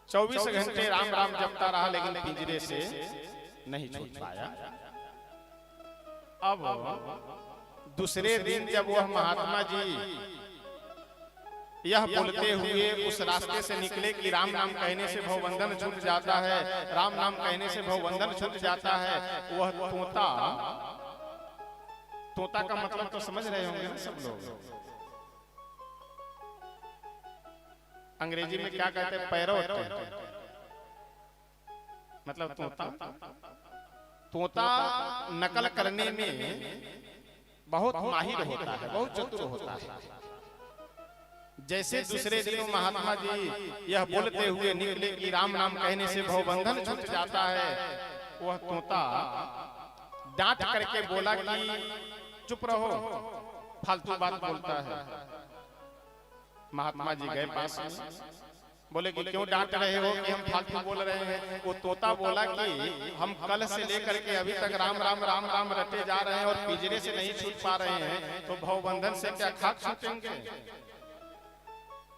24 घंटे राम राम जपता रहा, लेकिन पिंजरे से नहीं छूट पाया। अब दूसरे दिन जब वह महात्मा जी यह बोलते हुए उस रास्ते से निकले कि राम नाम कहने से भवबंधन छूट जाता है, राम नाम कहने से भवबंधन छूट जाता है, वह तोता का मतलब तो समझ रहे होंगे ना सब लोग। अंग्रेजी में क्या कहते हैं? पैरोट, मतलब तोता नकल करने में बहुत माहिर होता है, बहुत चतुर होता है। जैसे दूसरे दिन महात्मा जी यह बोलते हुए निकले कि राम नाम कहने से भवबंधन छूट जाता है, वह तोता डांट करके बोला कि चुप रहो, फालतू बात बोलता है। महात्मा जी गए पास में, बोले कि क्यों डांट रहे हो कि हम फालतू बोल रहे हैं? वो तोता बोला कि हम कल से लेकर के अभी तक राम राम राम राम रटे जा रहे हैं और पिंजरे से नहीं छूट पा रहे हैं, तो भवबंधन से क्या खाक छूटेंगे?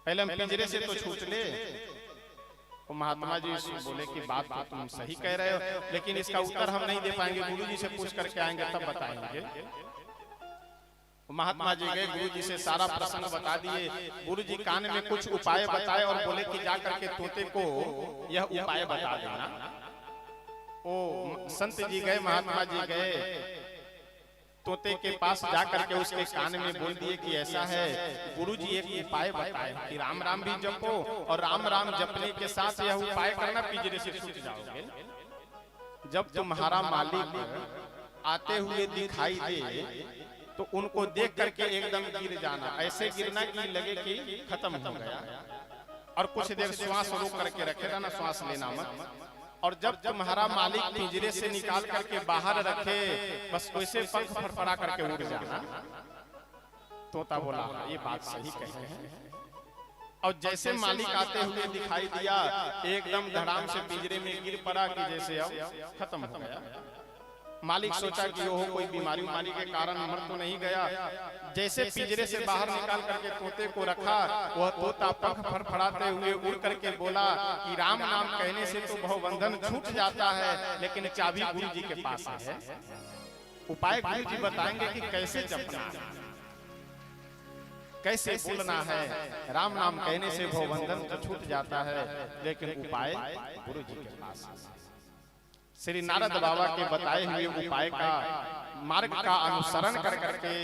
पहले हम पिंजरे से तो छूट ले। तो महात्मा जी बोले कि बात तो तुम सही कह रहे हो, लेकिन इसका उत्तर हम नहीं दे पाएंगे, गुरु जी से पूछ करके आएंगे तब बताएंगे। महात्मा जी गए, गुरु जी से सारा प्रसंग बता दिए। गुरु जी कान में कुछ उपाय बताए और बोले कि जा करके तोते को यह उपाय बता देना। ओ संत जी गए, महात्मा जी गए, तोते के पास जा करके उसके कान में बोल दिए कि ऐसा है, गुरु जी एक उपाय बताए कि राम राम भी जपो और राम राम जपने के साथ यह उपाय करना, पिंजरे से छूट जाओगे। जब तुम्हारा मालिक आते हुए दिखाई दे तो उनको देख करके एकदम गिर जाना, ऐसे गिरना कि लगे कि खत्म हो गया, और कुछ देर श्वास रोक करके रखेगा ना, श्वास लेना मत। और जब तुम्हारा मालिक पिंजरे से निकाल करके बाहर रखे, बस वैसे पंख फड़फड़ा करके उड़ जाना। तोता बोला ये बात सही कहे हैं। और जैसे मालिक आते हुए दिखाई दिया, एकदम धड़ाम से पिंजरे में गिर पड़ा कि जैसे अब खत्म हो गया। मालिक सोचा कि वो कोई बीमारी के कारण मर तो नहीं गया। जैसे पिंजरे से बाहर निकाल करके तोते को रखा, वह तोता पंख फड़फड़ाते हुए उड़ करके बोला कि राम नाम कहने से तो भवबंधन छूट जाता है, लेकिन चाबी गुरु जी के पास है। उपाय गुरु जी बताएंगे कि कैसे जपना है, कैसे बोलना है। राम नाम कहने से भवबंधन तो छूट जाता है, लेकिन उपाय गुरु जी के पास है। श्री नारद बाबा के बताए हुए उपाय का मार्ग का अनुसरण कर करके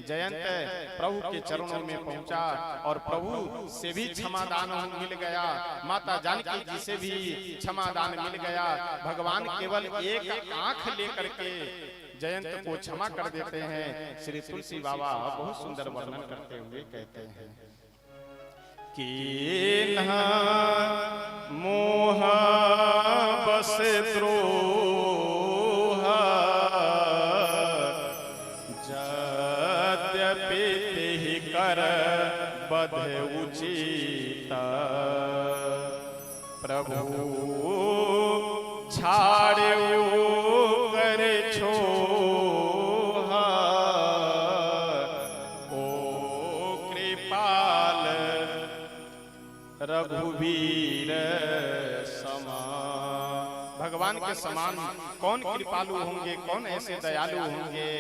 जयंत प्रभु के चरणों में पहुंचा और प्रभु से भी क्षमादान मिल गया, माता जानकी जी से भी क्षमादान मिल गया। भगवान केवल एक आंख लेकर के जयंत को क्षमा कर देते हैं। श्री तुलसी बाबा बहुत सुंदर वर्णन करते हुए कहते हैं कि मोह बस द्रोह यद्यपि ही कर बध उचित, प्रभु छाड़े कर छोहा, ओ कृपाल रघुवीर समान। भगवान के समान कौन कृपालु होंगे, कौन ऐसे दयालु होंगे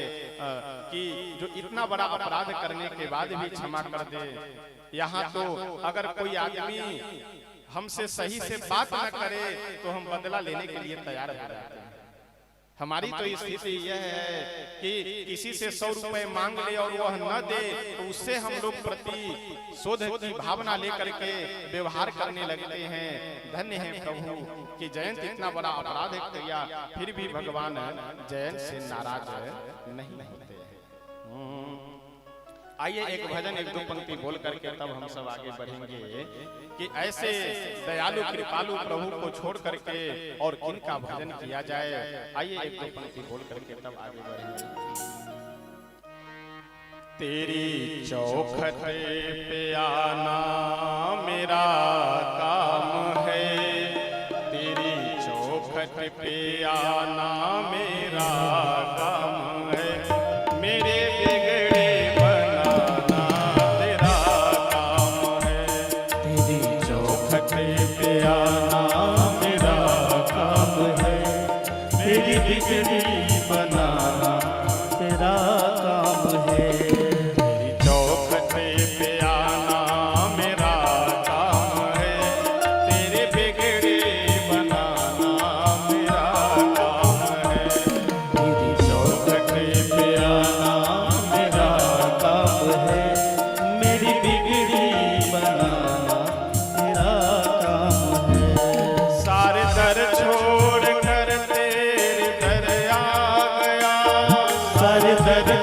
कि जो इतना बड़ा अपराध करने के बाद भी क्षमा कर दे। यहाँ तो अगर कोई आदमी हमसे सही से बात न करे तो हम बदला लेने के लिए तैयार हो जाते हैं। हमारी तो स्थिति यह है कि किसी से 100 रुपए मांग ले और वह न दे तो उससे हम लोग प्रति शोध की भावना लेकर के व्यवहार करने लगते हैं। धन्य है प्रभु कि जयंत इतना बड़ा अपराध किया, फिर भी भगवान जयंत से नाराज नहीं होते। आइए एक भजन एक दो पंक्ति बोल करके तब हम सब आगे बढ़ेंगे कि ऐसे दयालु कृपालु प्रभु को छोड़ करके और किनका भजन किया जाए। आइए एक दो पंक्ति बोल करके तब आगे बढ़ेंगे। तेरी चौखट पे आना मेरा काम है, तेरी चौखट पे आना मेरा काम है, मेरे बिगड़े बनाना तेरा काम है, तेरी चौखट पे आना मेरा काम है, मेरी बिगड़ी बनाना तेरा काम है।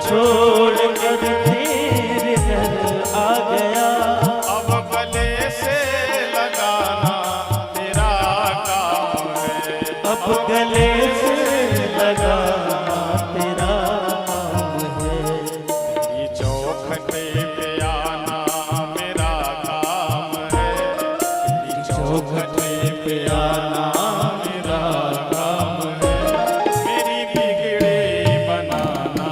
छोड़ कर तेरे घर आ गया, अब गले से लगाना तेरा काम है, अब गले से लगाना तेरा काम है, तेरी चौखट पे आना मेरा काम है, तेरी चौखट पे आना मेरा काम है, मेरी बिगड़ी बनाना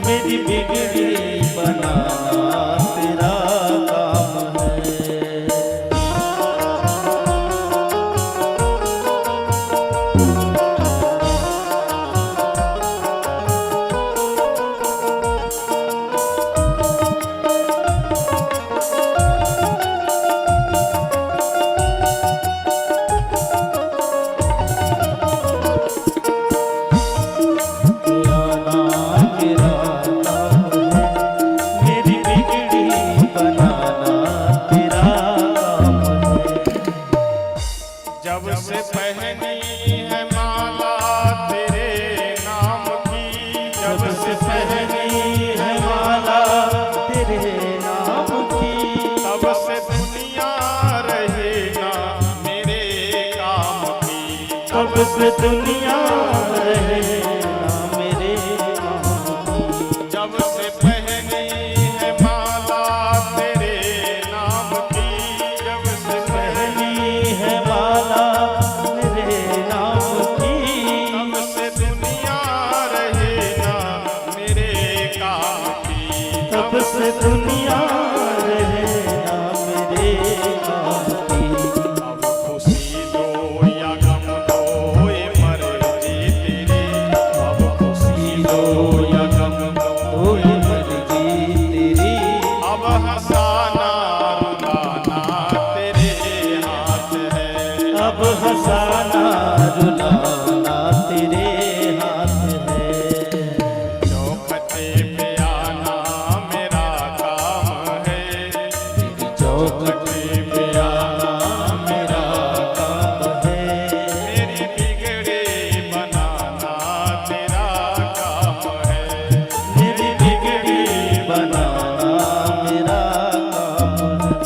मेरी बिगड़ी बनाना तेरा काम है। जब से पहनी है माला तेरे नाम की, जब से पहनी है माला तेरे नाम की, तब से दुनिया रहे ना मेरे काम की, तब से दुनिया रहे ना मेरे काम की, जब से पहनी है माला तेरे नाम की, जब से पहनी है माला तेरे नाम की, तब से दुनिया रहे ना मेरे काम की, तब से दुनिया रहे ना मेरे काम की। अब खुशी दो या गम दो ये मर्जी तेरी, अब खुशी दो या गम दो ये मर्जी तेरी, अब हंसाना रुलाना तेरे हाथ है, अब हंसाना रुलाना तेरे हाथ है। चौखट पे आना मेरा काम है, तेरी चौखट पे आना मेरा काम है, मेरी बिगड़ी बनाना तेरा काम है, मेरी बिगड़ी बनाना मेरा काम है।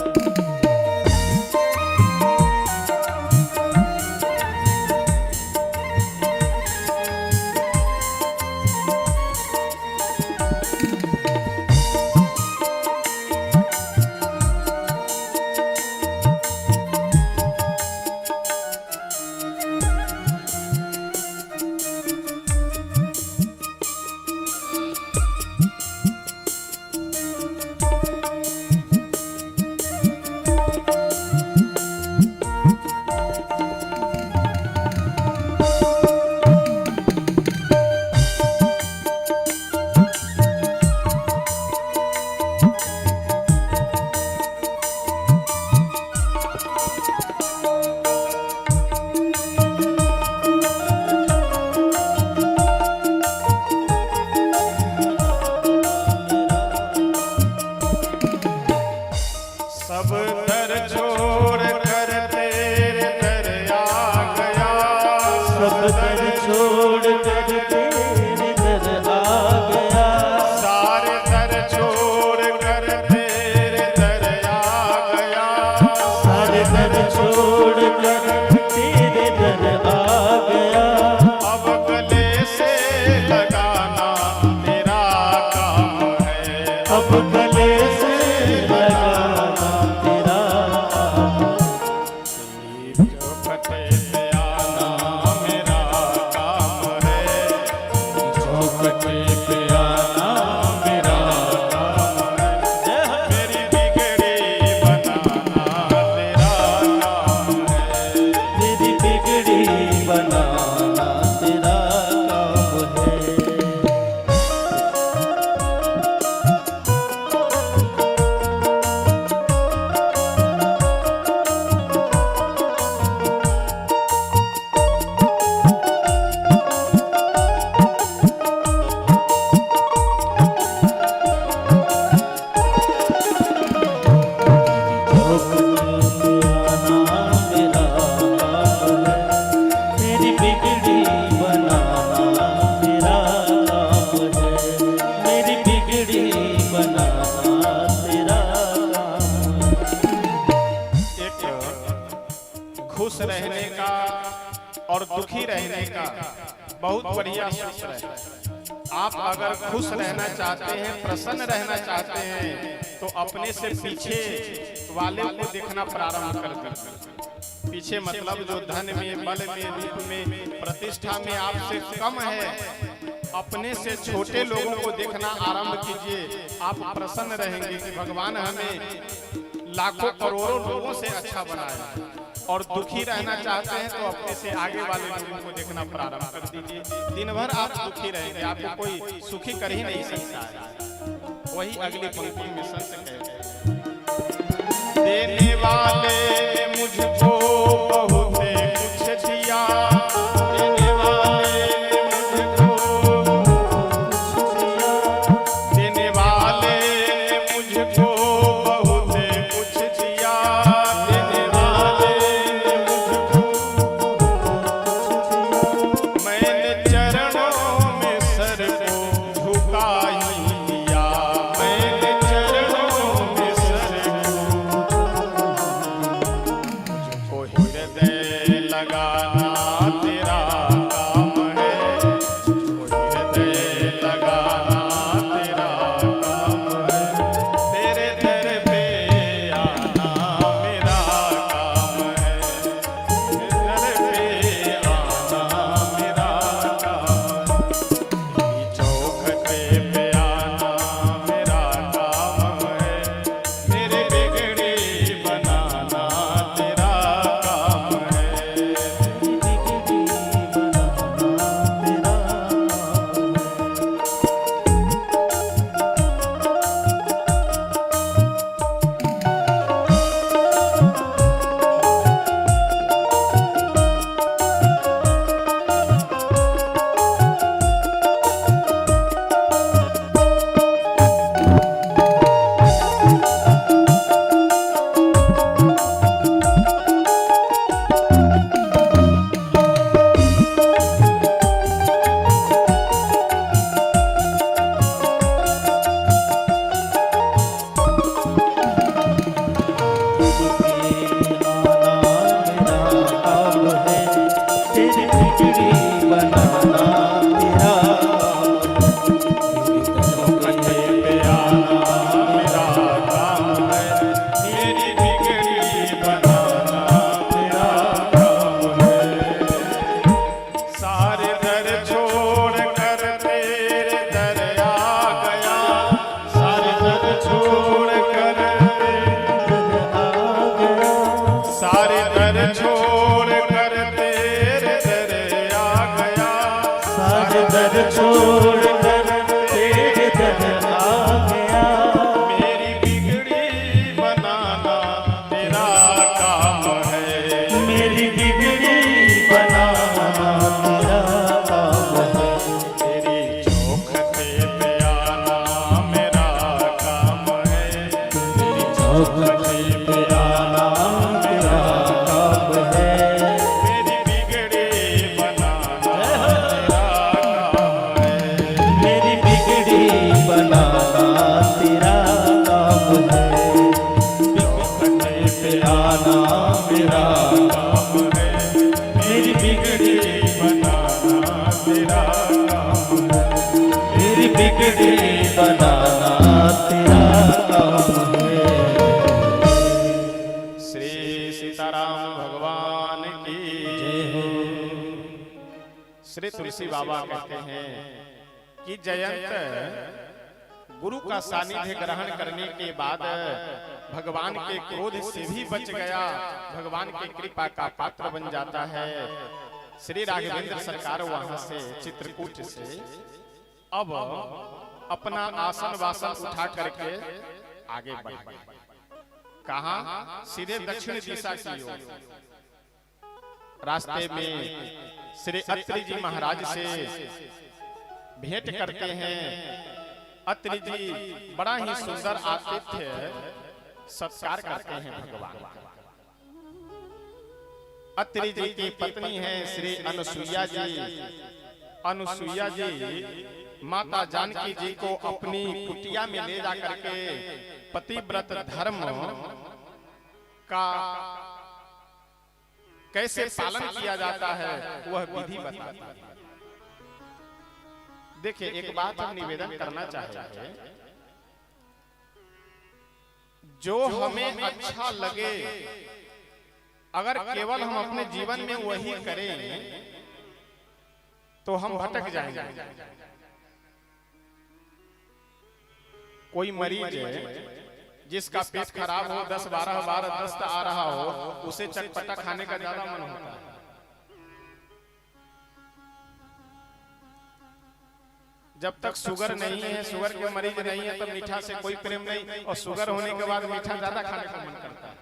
सब दर छोड़ कर तेरे दर आ गया, सब दर छोड़ कर तेरे दर आ गया, खुश रहने का और दुखी रहने का बहुत बढ़िया सूत्र है। आप अगर खुश रहना चाहते हैं, प्रसन्न रहना चाहते हैं, तो अपने से पीछे वाले को देखना प्रारंभ कर दीजिए। पीछे मतलब जो धन में, बल में, रूप में, प्रतिष्ठा में आपसे कम है, अपने से छोटे लोगों को देखना आरंभ कीजिए। आप प्रसन्न रहेंगे कि भगवान हमें लाखों करोड़ों लोगों से अच्छा बनाया। और दुखी रहना चाहते हैं तो अपने से आगे वाले लोगों को देखना प्रारंभ कर दीजिए। दिन भर आप दुखी रहेंगे, आपको कोई सुखी कर ही नहीं सकता है। वही अगली पंक्ति में संत कहते हैं, देने वाले मुझको बहुत कुछ दिया, देने वाले मुझको कुछ दिया, देने वाले मुझको बहुत कुछ दिया, देने वाले मैंने चरणों में सर को झुका ही दिया, मैंने चरणों में सर को हृदय लगाना तेरा काम है, हृदय लगाना तेरा काम है, तेरे दर पे आना मेरा काम है, तेरे दर पे आना मेरा काम है, चौखटे पे आना मेरा काम है, मेरे बिगड़ी बनाना तेरा काम है। चौखटे पे आना मेरा काम है, मेरी बिगड़ी बनाना तेरा काम है। सारे दर छोड़ कर तेरे दर आ गया, सारे दर छोड़ कर सारे दर छोड़ कर तेरे दर आ गया, सारे दर छोड़ कर तेरे दर आ गया, मेरी बिगड़ी बनाना तेरा काम है, मेरी बिगड़ी बनाना तेरा काम है, तेरी चौखटे पे आना मेरा काम है, तेरी चौखटे पे आना मेरा काम है, मेरी बिगड़ी बनाना तेरा काम है, मेरी बिगड़ी बनाना तेरा काम है, चौखटे पे आना मेरा काम है, मेरी बिगड़ी बनाना तेरा काम है। मेरी बिगड़ी बनाना तेरा काम है। श्री सीताराम भगवान की जय हो। श्री तुलसी बाबा कहते हैं कि जयंत गुरु का सानिध्य ग्रहण करने के बाद भगवान के क्रोध से भी बच गया, भगवान की कृपा का पात्र बन जाता है। श्री राघवेंद्र सरकार वहां से चित्रकूट से अब अपना आसन वासन उठा करके आगे बढ़ गए। कहा? सीधे दक्षिण दिशा की ओर। रास्ते में श्री अत्रि जी महाराज से भेंट करते हैं। अत्रि जी बड़ा ही सुंदर आतिथ्य सत्कार करते हैं भगवान का। अत्रि जी की पत्नी है श्री अनुसुईया जी। अनुसुईया जी माता जानकी जी को अपनी कुटिया में ले जा करके पतिव्रत धर्म का कैसे पालन किया जाता है वह विधि बताता है। देखिए एक बात हम निवेदन करना चाहते हैं, जो हमें अच्छा लगे अगर केवल हम अपने जीवन में वही करें तो हम भटक जाएंगे। कोई मरीज है जिसका पेट खराब हो, 10-12 बार दस्त आ रहा हो, उसे चटपटा खाने का ज्यादा मन होता है। जब तक शुगर नहीं है, शुगर के मरीज नहीं है, तब मीठा से कोई प्रेम नहीं, और शुगर होने के बाद मीठा ज्यादा खाने का मन करता है।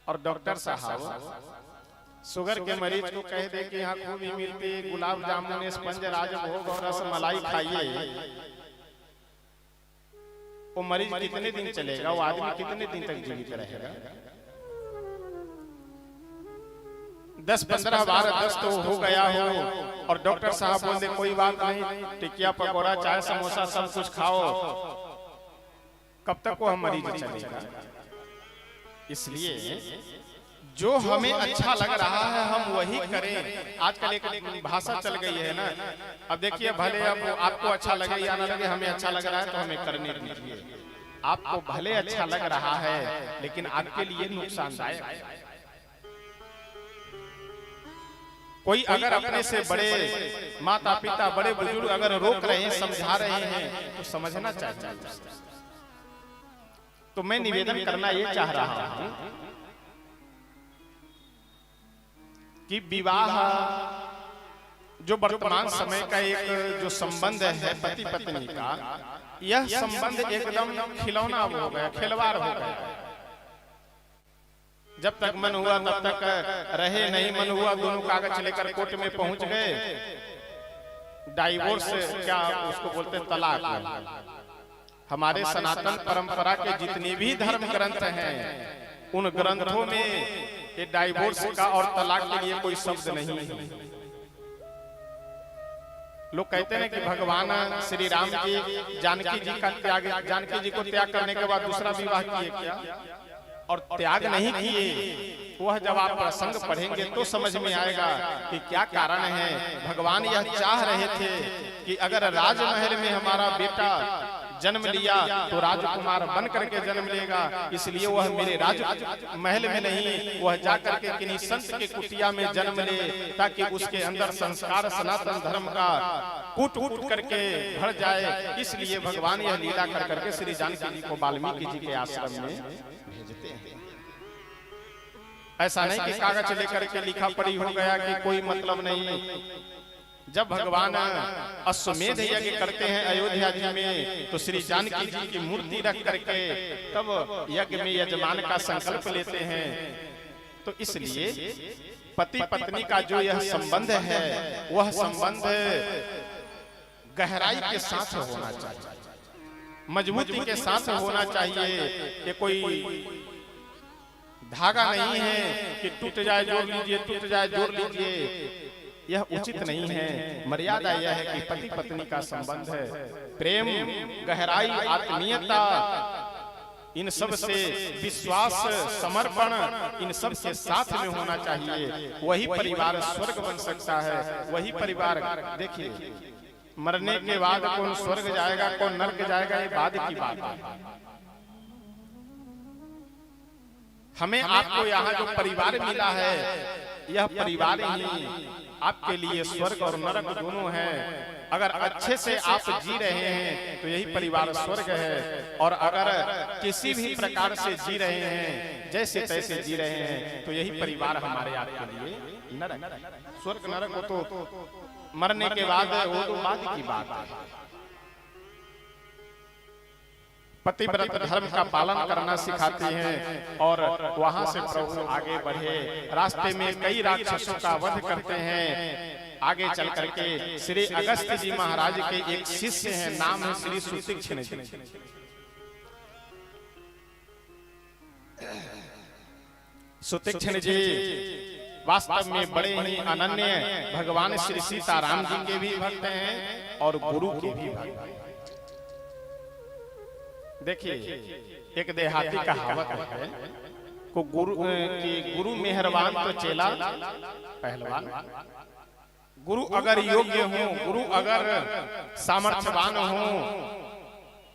और डॉक्टर साहब शुगर के मरीज को कह दे कि यहाँ खूबी मिलती, गुलाब जामुन, स्पंज, राजभोग और रसमलाई खाइए, वो मरीज कितने दिन चलेगा? वो आदमी कितने दिन तक जीवित रहेगा? 10-15 बार दस्त तो हो गया हो और डॉक्टर साहब बोल दे कोई बात नहीं, टिकिया पकौड़ा चाय समोसा सब कुछ खाओ, कब तक वो मरीज चलेगा? इसलिए जो हमें अच्छा लग रहा है हम वही करें। आजकल एक भाषा चल गई है ना, अब देखिए भले अब आपको अच्छा लगे या ना लगे, हमें अच्छा लग रहा है तो हमें करने दीजिए। आपको भले अच्छा लग रहा है लेकिन आपके लिए नुकसानदायक है। कोई अगर अपने से बड़े माता पिता, बड़े बुजुर्ग अगर रोक रहे हैं, समझा रहे हैं तो समझना चाहिए। तो मैं निवेदन करना ये चाह रहा हूं कि विवाह जो वर्तमान समय का एक जो संबंध है पति पत्नी का, यह संबंध एकदम खिलौना हो गया, खिलवाड़ हो गया। जब तक मन हुआ तब तक रहे, नहीं मन हुआ दोनों कागज लेकर कोर्ट में पहुंच गए। डाइवोर्स क्या उसको बोलते हैं, तलाक। हमारे सनातन परंपरा के जितने भी धर्म ग्रंथ हैं उन ग्रंथों में ये डाइवोर्स का और तलाक के लिए कोई शब्द नहीं है। लोग कहते हैं कि भगवान श्री राम जी जानकी जी का त्याग, जानकी जी को त्याग करने के बाद दूसरा विवाह किए क्या? और त्याग नहीं किए, वह जब आप प्रसंग पढ़ेंगे तो समझ में आएगा कि क्या कारण है। भगवान यह चाह रहे थे कि अगर राजमहल में हमारा बेटा जन्म लिया तो राजकुमार बन करके जन्म लेगा, इसलिए वह मेरे राजमहल में नहीं, वह जाकर के किन्हीं संत के कुटिया में जन्म ले, ताकि उसके अंदर संस्कार सनातन धर्म का कूट कूट करके भर जाए। इसलिए भगवान यह लीला कर करके श्री जानकी जी को वाल्मीकि जी के आश्रम में भेजते हैं। ऐसा नहीं कि कागज लेकर के लिखा पढ़ी हो गया कि कोई मतलब नहीं। जब भगवान अश्वमेध यज्ञ करते हैं अयोध्या जी में, तो श्री जानकी जी की मूर्ति रख करके तब यज्ञ में यजमान का संकल्प लेते हैं। तो इसलिए पति पत्नी का जो यह संबंध है वह संबंध गहराई के साथ होना चाहिए, मजबूती के साथ होना चाहिए। ये कोई धागा नहीं है कि टूट जाए जोड़ लीजिए, टूट जाए जोड़ लीजिए, यह उचित नहीं है। मर्यादा यह है कि पति पत्नी का संबंध है, प्रेम, गहराई, आत्मीयता, इन सब से विश्वास, समर्पण, इन सब के साथ में होना चाहिए। वही परिवार स्वर्ग बन सकता है। वही परिवार, देखिए मरने के बाद कौन स्वर्ग जाएगा कौन नरक जाएगा ये बाद की बात है। हमें आपको यहाँ जो परिवार मिला है यह परिवार ही आपके लिए स्वर्ग और नरक दोनों है। अगर अच्छे से आप जी रहे हैं तो यही परिवार स्वर्ग है, और अगर किसी भी प्रकार से जी रहे हैं, जैसे तैसे जी रहे हैं, तो यही परिवार हमारे आपके लिए नरक। स्वर्ग नरक हो तो मरने के बाद वो तो बाद की बात है। पतिव्रत धर्म का पालन करना सिखाती हैं और वहां से प्रभु आगे बढ़े। रास्ते में कई राक्षसों का वध करते हैं। आगे चल करके श्री अगस्त्य जी महाराज के एक शिष्य हैं, नाम है श्री सुतीक्ष्ण जी। सुतीक्ष्ण जी वास्तव में बड़े ही अनन्य भगवान श्री सीताराम जी के भी भक्त हैं और गुरु के भी भक्त हैं। देखिए एक देहाती कहावत है को गुरु मेहरबान तो चेला पहलवान। गुरु अगर योग्य हो, गुरु अगर सामर्थ्यवान हो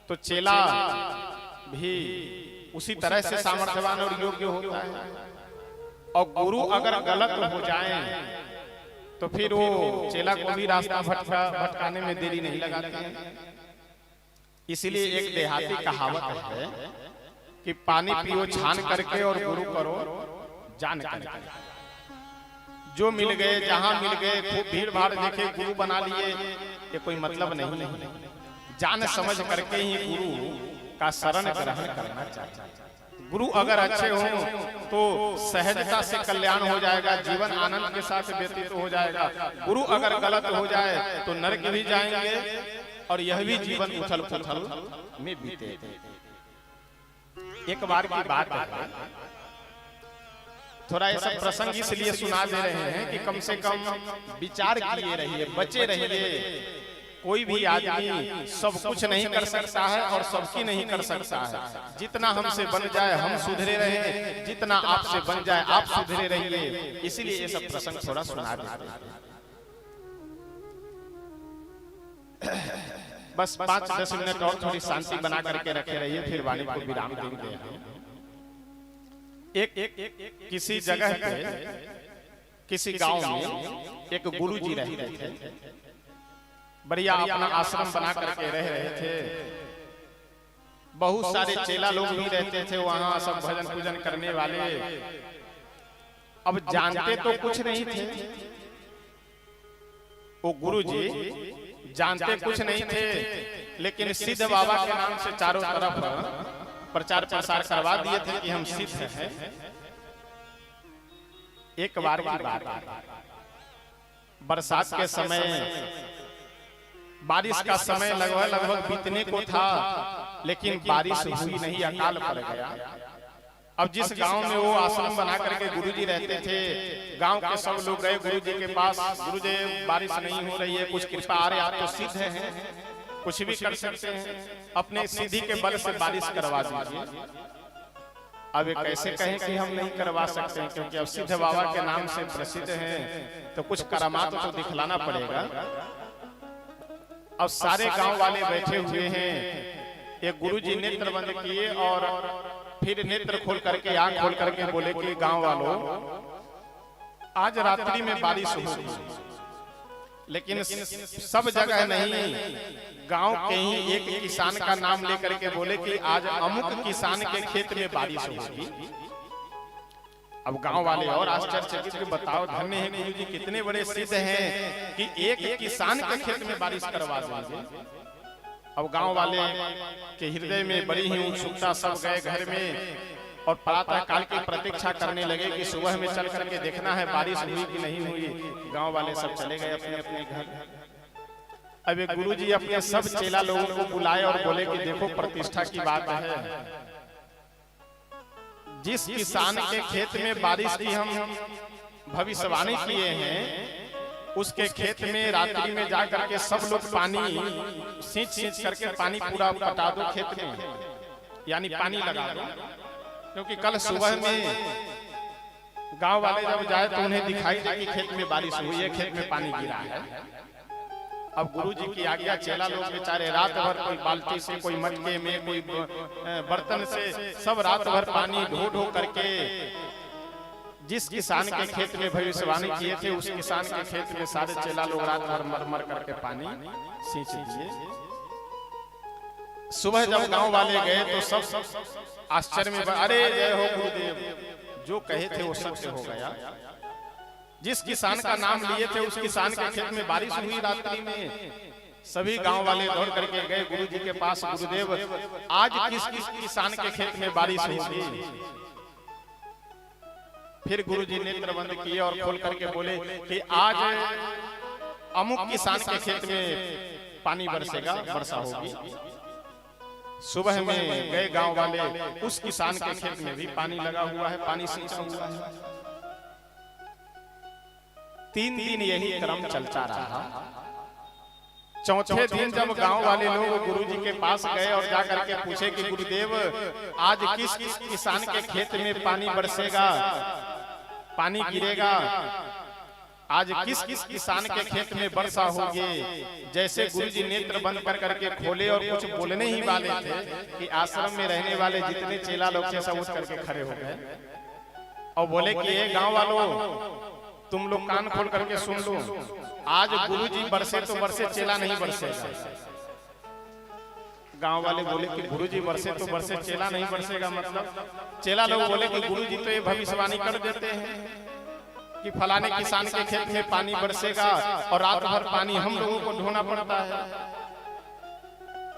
तो चेला भी उसी तरह से सामर्थ्यवान और योग्य होता है। और गुरु अगर गलत हो जाए तो फिर वो चेला को भी रास्ता भटकाने में देरी नहीं लगाते हैं। इसलिए एक देहाती कहावत है कि पानी पियो छान करके और गुरु करो जान करके। जो मिल गए जहां मिल गए खूब भीड़ भाड़ देखे गुरु बना लिए, ये कोई मतलब नहीं। जान समझ करके ही गुरु का शरण ग्रहण करना चाहिए। गुरु अगर अच्छे हो तो सहजता से कल्याण हो जाएगा, जीवन आनंद के साथ व्यतीत हो जाएगा। गुरु अगर गलत हो जाए तो नरक भी जाएंगे और यह भी जीवन उथल पुथल में बीते। एक बार की बात है, थोड़ा ऐसा प्रसंग इसलिए सुना दे रहे हैं कि कम से कम विचार किए रहिए, बचे रहिए। कोई भी आदमी सब कुछ नहीं कर सकता है और सबकी नहीं कर सकता है। जितना हमसे बन जाए हम सुधरे रहे, जितना आपसे बन जाए आप सुधरे रहिए। इसीलिए ये सब प्रसंग थोड़ा सुना देते हैं। बस 5-10 मिनट और थोड़ी शांति बना करके रखे रहिए, फिर वाणी को विराम देंगे। एक किसी जगह पे किसी गांव में एक गुरुजी रहते थे। बढ़िया अपना आश्रम बना करके रह रहे थे। बहुत सारे चेला लोग भी रहते थे वहां, सब भजन पूजन करने वाले। अब जानते तो कुछ नहीं थे, वो गुरुजी जानते कुछ नहीं थे, लेकिन सिद्ध बाबा के नाम से चारों तरफ प्रचार प्रसार करवा दिए थे कि हम सिद्ध हैं। एक बार की बात है, बरसात के समय, बारिश का समय लगभग बीतने को था, लेकिन बारिश हुई नहीं, अकाल पड़ गया। अब जिस गांव में वो आश्रम बना करके गुरुजी रहते थे, गांव के सब लोग गए गुरुजी के पास। गुरुजी बारिश नहीं हो रही है, कुछ कृपा आ रही, आप तो सिद्ध हैं, कुछ भी कर सकते हैं, अपने सिद्धि के बल से बारिश करवा दीजिए। अब ये कैसे कहें कि हम नहीं करवा सकते हैं, क्योंकि अब सिद्ध बाबा के नाम से प्रसिद्ध हैं तो कुछ करामात तो दिखलाना पड़ेगा। अब सारे गांव वाले बैठे हुए हैं। एक गुरुजी नेत्र बंद किए और फिर नेत्र खोल करके, आंख खोल करके बोले कि गांव वालों, आज रात्रि में बारिश होगी, लेकिन सब जगह नहीं, गांव के ही एक किसान का नाम लेकर के बोले कि आज अमुक किसान के खेत में बारिश होगी। अब गांव वाले और आश्चर्यचकित कि बताओ, धन्य है गुरुजी, कितने बड़े सिद्ध हैं कि एक किसान के खेत में बारिश करवा देंगे। अब गांव वाले के हृदय में बड़ी ही उत्सुकता, सब गए घर में और प्रातः काल की प्रतीक्षा करने लगे कि सुबह में चल करके देखना है बारिश हुई कि नहीं हुई। गांव वाले सब चले गए अपने अपने घर। अब एक गुरुजी अपने सब चेला लोगों को बुलाए और बोले कि देखो, प्रतिष्ठा की बात है, जिस किसान के खेत में बारिश की हम भविष्यवाणी किए हैं, उसके खेत में रात्रि में जाकर के सब लोग पानी सींच करके पानी पूरा पटा दो खेत में, यानी पानी लगा दो, क्योंकि कल सुबह में गांव वाले जब जाए तो उन्हें दिखाई दे कि खेत में बारिश हुई है, खेत में पानी गिरा है। अब गुरुजी की आज्ञा, चेला लोग बेचारे रात भर कोई बाल्टी से, कोई मटके में, कोई बर्तन से, सब रात भर पानी ढो ढो करके जिस किसान के खेत में भविष्यवाणी किए थे, उस किसान के खेत में सारे चेला लोग रात भर मर मर करके पानी सींच दिए। सुबह जब गांव वाले गए तो सब आश्चर्य में, अरे जय हो गुरुदेव, जो कहे थे वो सत्य हो गया। जिस किसान का नाम लिए थे उस किसान के खेत में बारिश हुई रात्रि में। सभी गांव वाले दौड़ करके गए गुरुजी के पास, गुरुदेव आज किस किस किसान के खेत में बारिश होगी। फिर गुरुजी नेत्र बंद किए और खोल करके बोले कि आज अमुक किसान के खेत में पानी बरसेगा, वर्षा होगी। सुबह में गए गांव वाले, उस किसान के खेत में भी पानी लगा हुआ है, पानी सींचा हुआ है। 3 दिन यही क्रम चलता रहा। चौथे दिन जब गांव वाले लोग गुरुजी के पास गए और जाकर के पूछे कि गुरुदेव आज किस किसान के खेत में पानी बरसेगा, पानी गिरेगा, आज किस किसान के खेत में वर्षा होगी। जैसे गुरुजी नेत्र बंद कर करके खोले और कुछ बोलने ही वाले थे कि आश्रम में रहने वाले जितने चेला लोग थे सब उठ करके खड़े हो गए और बोले कि ये गांव वालों तुम लोग कान खोल करके सुन लो, आज गुरुजी बरसे तो बरसे, चेला नहीं बरसेगा। गांव वाले बोले कि गुरुजी बरसे तो बरसे, चेला नहीं बरसेगा। मतलब चेला लोग बोले कि गुरुजी तो ये भविष्यवाणी कर देते हैं कि फलाने किसान के खेत में पानी बरसेगा और रात भर पानी हम लोगों को ढोना पड़ता है।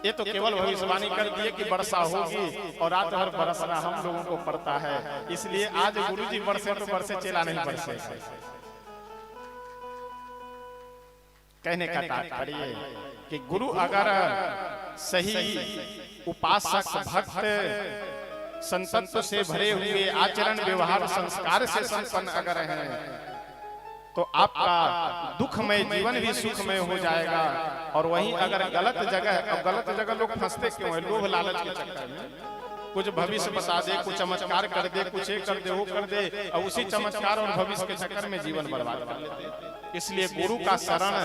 ये तो केवल भविष्यवाणी कर दिए कि वर्षा होगी और रात भर बरसना हम लोगों को पड़ता है, इसलिए आज गुरुजी बरसे तो बरसे, चेला नहीं बरसेगा। कहने का तात्पर्य कि गुरु अगर सही उपासक भक्त संतत्व से भरे हुए आचरण व्यवहार संस्कार से संपन्न अगर हैं तो आपका दुखमय जीवन भी सुखमय हो जाएगा। और वहीं अगर गलत जगह लोग फंसते क्यों है? लोभ लालच के चक्कर में कुछ भविष्य बता दे, कुछ चमत्कार कर दे, कुछ ये कर दे, वो कर दे, और उसी चमत्कार और भविष्य के चक्कर में जीवन बर्बाद कर लेते। इसलिए गुरु का शरण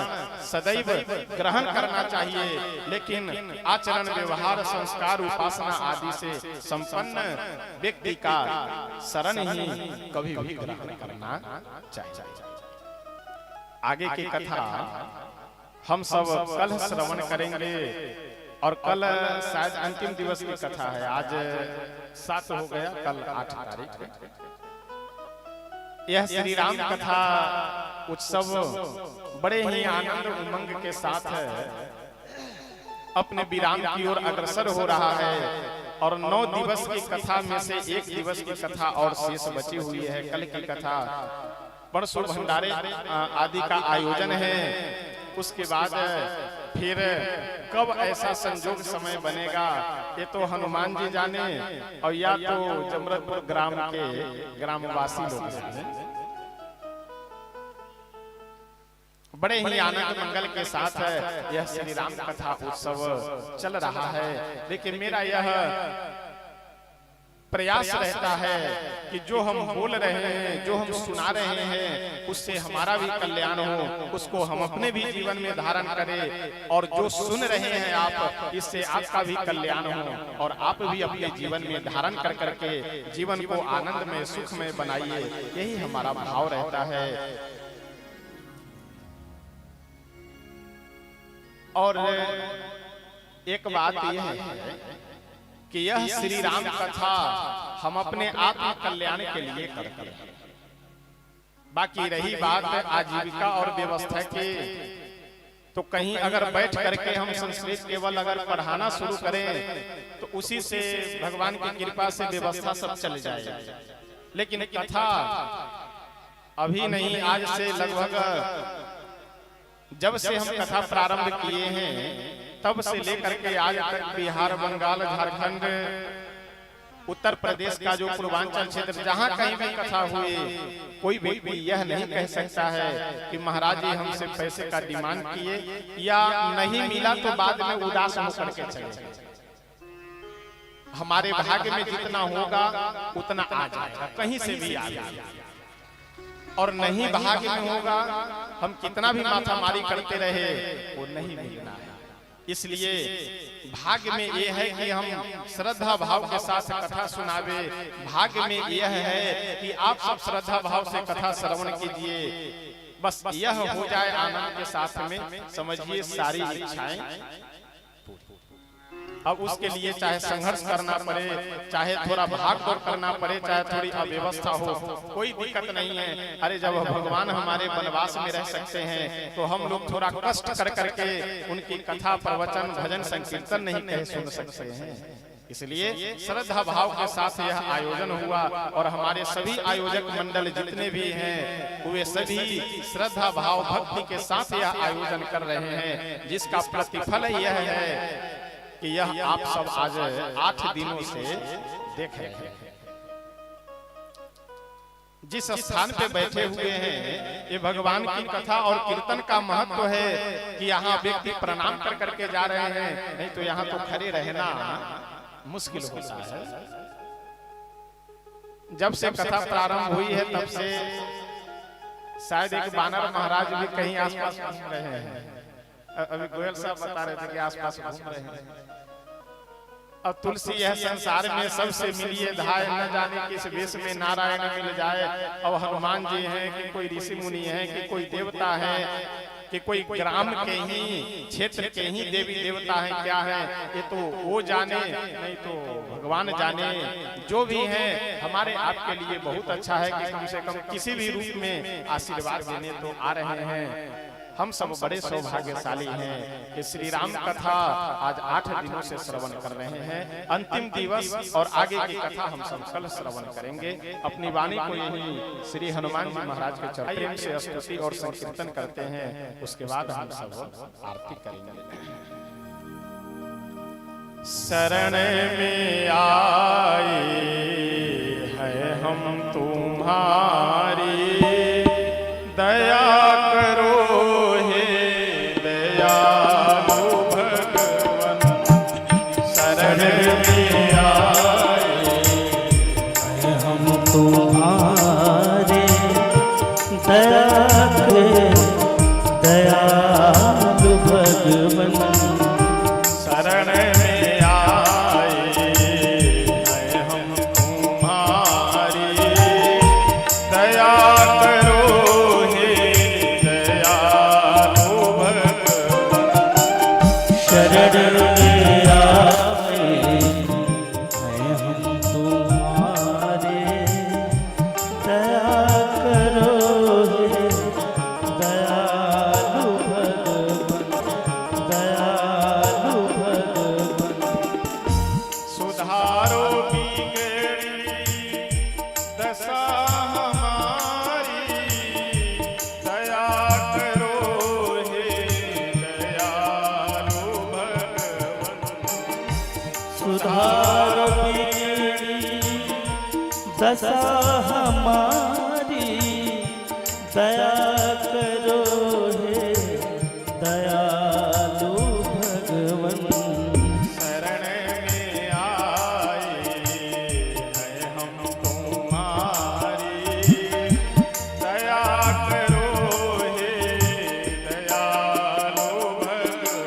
सदैव ग्रहण करना चाहिए, लेकिन आचरण व्यवहार संस्कार उपासना आदि से संपन्न व्यक्ति का शरण ही कभी भी ग्रहण करना चाहिए। आगे की कथा हम सब कल श्रवण करेंगे और कल शायद अंतिम दिवस की कथा है। आज 7 हो गया, कल 8 तारीख है। यह श्री राम कथा उत्सव बड़े ही आनंद उमंग के साथ अपने विराम की ओर अग्रसर हो रहा है और 9 दिवस की कथा में से 1 दिवस की कथा और शेष बची हुई है। कल की कथा परसों भंडारे आदि का आयोजन है। उसके बाद फिर कब ऐसा संजोग समय बनेगा ये तो हनुमान जी जाने और या तो जमरतपुर ग्राम के ग्रामवासी लोग जाने। बड़े ही आनंद मंगल के साथ यह श्री राम कथा उत्सव चल रहा है। लेकिन मेरा यह प्रयास रहता है कि जो हम बोल रहे हैं, जो हम सुना रहे हैं, उससे हमारा भी कल्याण हो, उसको हम अपने भी जीवन में धारण करें और जो सुन रहे हैं आप, इससे आपका भी कल्याण हो और आप भी अपने जीवन में धारण कर करके जीवन को आनंद में सुख में बनाइए। यही हमारा भाव रहता है। और एक बात यह है कि यह श्री राम कथा हम अपने आत्म कल्याण के लिए करते हैं। बाकी रही बात आजीविका और व्यवस्था की, तो कहीं अगर बैठ करके हम संस्कृत केवल अगर पढ़ाना शुरू करें तो उसी से भगवान की कृपा से व्यवस्था सब चल जाएगा। लेकिन कथा अभी नहीं, आज से लगभग जब से हम कथा प्रारंभ किए हैं तब से लेकर के आज तक बिहार, बंगाल, झारखंड, उत्तर प्रदेश का जो पूर्वांचल क्षेत्र जहां कहीं भी कथा हुई, कोई व्यक्ति यह नहीं कह सकता है कि महाराज जी हमसे पैसे का डिमांड किए या नहीं मिला तो बाद में उदास होकर के चले। हमारे भाग्य में जितना होगा उतना आ जाएगा, कहीं से भी आ जाएगा। और नहीं भाग्य में होगा, हम कितना भी माथामारी करते रहे वो नहीं मिलना है। इसलिए भाग्य में यह है कि हम श्रद्धा भाव के साथ कथा सुनावे। भाग्य में यह है कि आप सब श्रद्धा भाव से कथा श्रवण कीजिए। बस यह हो जाए आनंद के साथ में, समझिए सारी इच्छाएं। अब उसके लिए चाहे संघर्ष करना पड़े, चाहे थोड़ा भाग दौड़ करना पड़े, चाहे थोड़ी अव्यवस्था हो, कोई दिक्कत नहीं है। अरे जब भगवान हमारे वनवास में रह सकते हैं तो हम लोग थोड़ा कष्ट कर करके उनकी कथा, प्रवचन, भजन, संकीर्तन नहीं कह सुन सकते हैं। इसलिए श्रद्धा भाव के साथ यह आयोजन हुआ और हमारे सभी आयोजक मंडल जितने भी हैं वे सभी श्रद्धा भाव भक्ति के साथ यह आयोजन कर रहे हैं, जिसका प्रतिफल यह है कि यह आप सब आज 8 दिनों से देख रहे हैं। जिस स्थान पे बैठे हुए हैं, ये भगवान की कथा और कीर्तन का महत्व है कि यहाँ व्यक्ति प्रणाम कर करके जा रहे हैं, नहीं तो यहाँ तो खड़े रहना मुश्किल होता है। जब से कथा प्रारंभ हुई है तब से शायद एक बानर महाराज भी कहीं आसपास घूम रहे हैं। अभी गोयल साहब बता रहे थे कि आसपास घूम रहे हैं। अब तुलसी यह संसार में सबसे मिलिए धाय, न जाने किस वेश में नारायण मिल जाए। अब हनुमान जी हैं कि कोई ऋषि मुनि हैं कि कोई देवता है कि कोई ग्राम के ही क्षेत्र के ही देवी देवता हैं, क्या है ये तो वो जाने, नहीं तो भगवान जाने। जो भी है हमारे आपके लिए बहुत अच्छा है कि कम से कम किसी भी रूप में आशीर्वाद देने तो आ रहे हैं। हम सब बड़े सौभाग्यशाली हैं कि श्री राम कथा आज 8 दिनों से श्रवण कर रहे हैं। अंतिम दिवस और आगे की कथा हम सब कल श्रवण करेंगे। अपनी वाणी को यही श्री हनुमान जी महाराज के चरण से स्तुति और संकीर्तन करते हैं, उसके बाद हम सब आरती करेंगे। शरण में आए हैं हम तुम्हारी, दया करो हे दयालु भगवन। शरण में आए हैं हम तुम्हारे, दया करे दयालु भगवन। शरण में आए हैं हम तुम्हारी, दया करो शरण में आए हैं हम तुम्हारे, दया करो हे दयालु भगवन, दयालु भगवन। सुधारो बिगड़ी दशा हमारी, दया करो हे दयालु भगवन। सुधार बिगड़ी दशा हमारी, दया करो हे दयालु भगवन। शरण में आए हैं हम तुम्हारी, दया करो हे दयालु भगवन।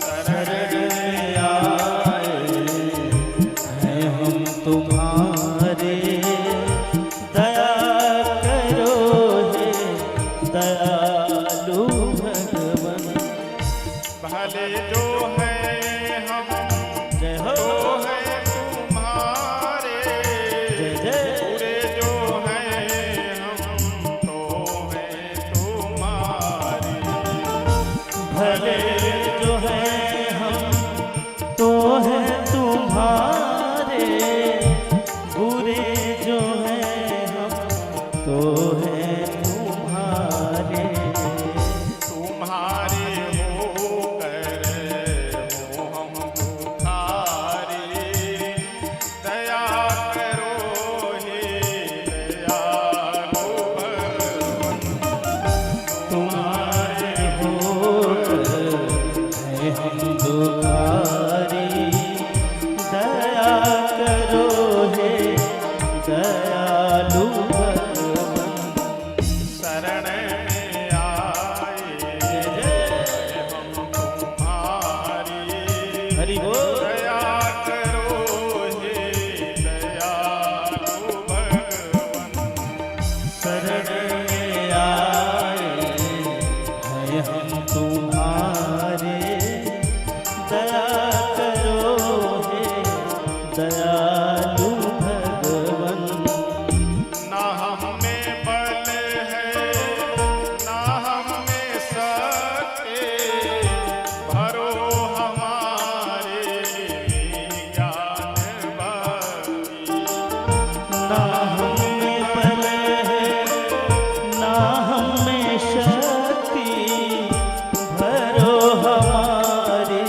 शरण में आए हैं हम तुम्हारे, दया करो हे दयालु भगवन। भले जो है हम जय हो, तो है तुम्हारे, जय जय। बुरे जो हैं हम तो हैं तुम्हारे। भले जो है हम तो है तुम्हारे, बुरे जो है हम तो है तुम्हारे। तुम्हारे होकर हो हम तुम्हारे, दया करो हे दयालु भगवन। तुम्हारे होकर है हम दुखारी, दया करो हे दयालु भगवन। शरण में आए हैं हम तुम्हारी, हरि बोल। दया करो हे दयालु भगवन। शरण में आए हैं हम तुम्हारे, दया करो हे दयालु भगवन। ना हम में बल है ना हम में शक्ति, भरो हमारे ज्ञान भक्ति। ना हम में बल है ना हम में शक्ति, भरो हमारे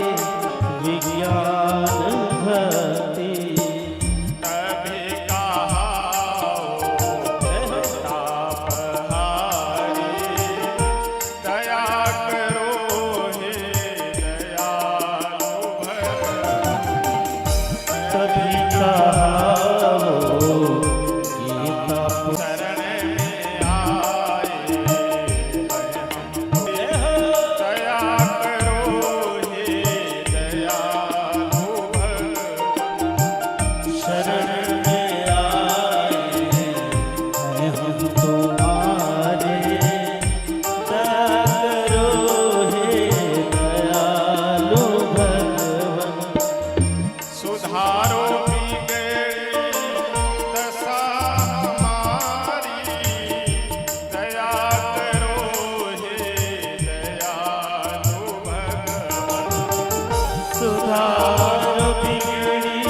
संसार बिगड़ी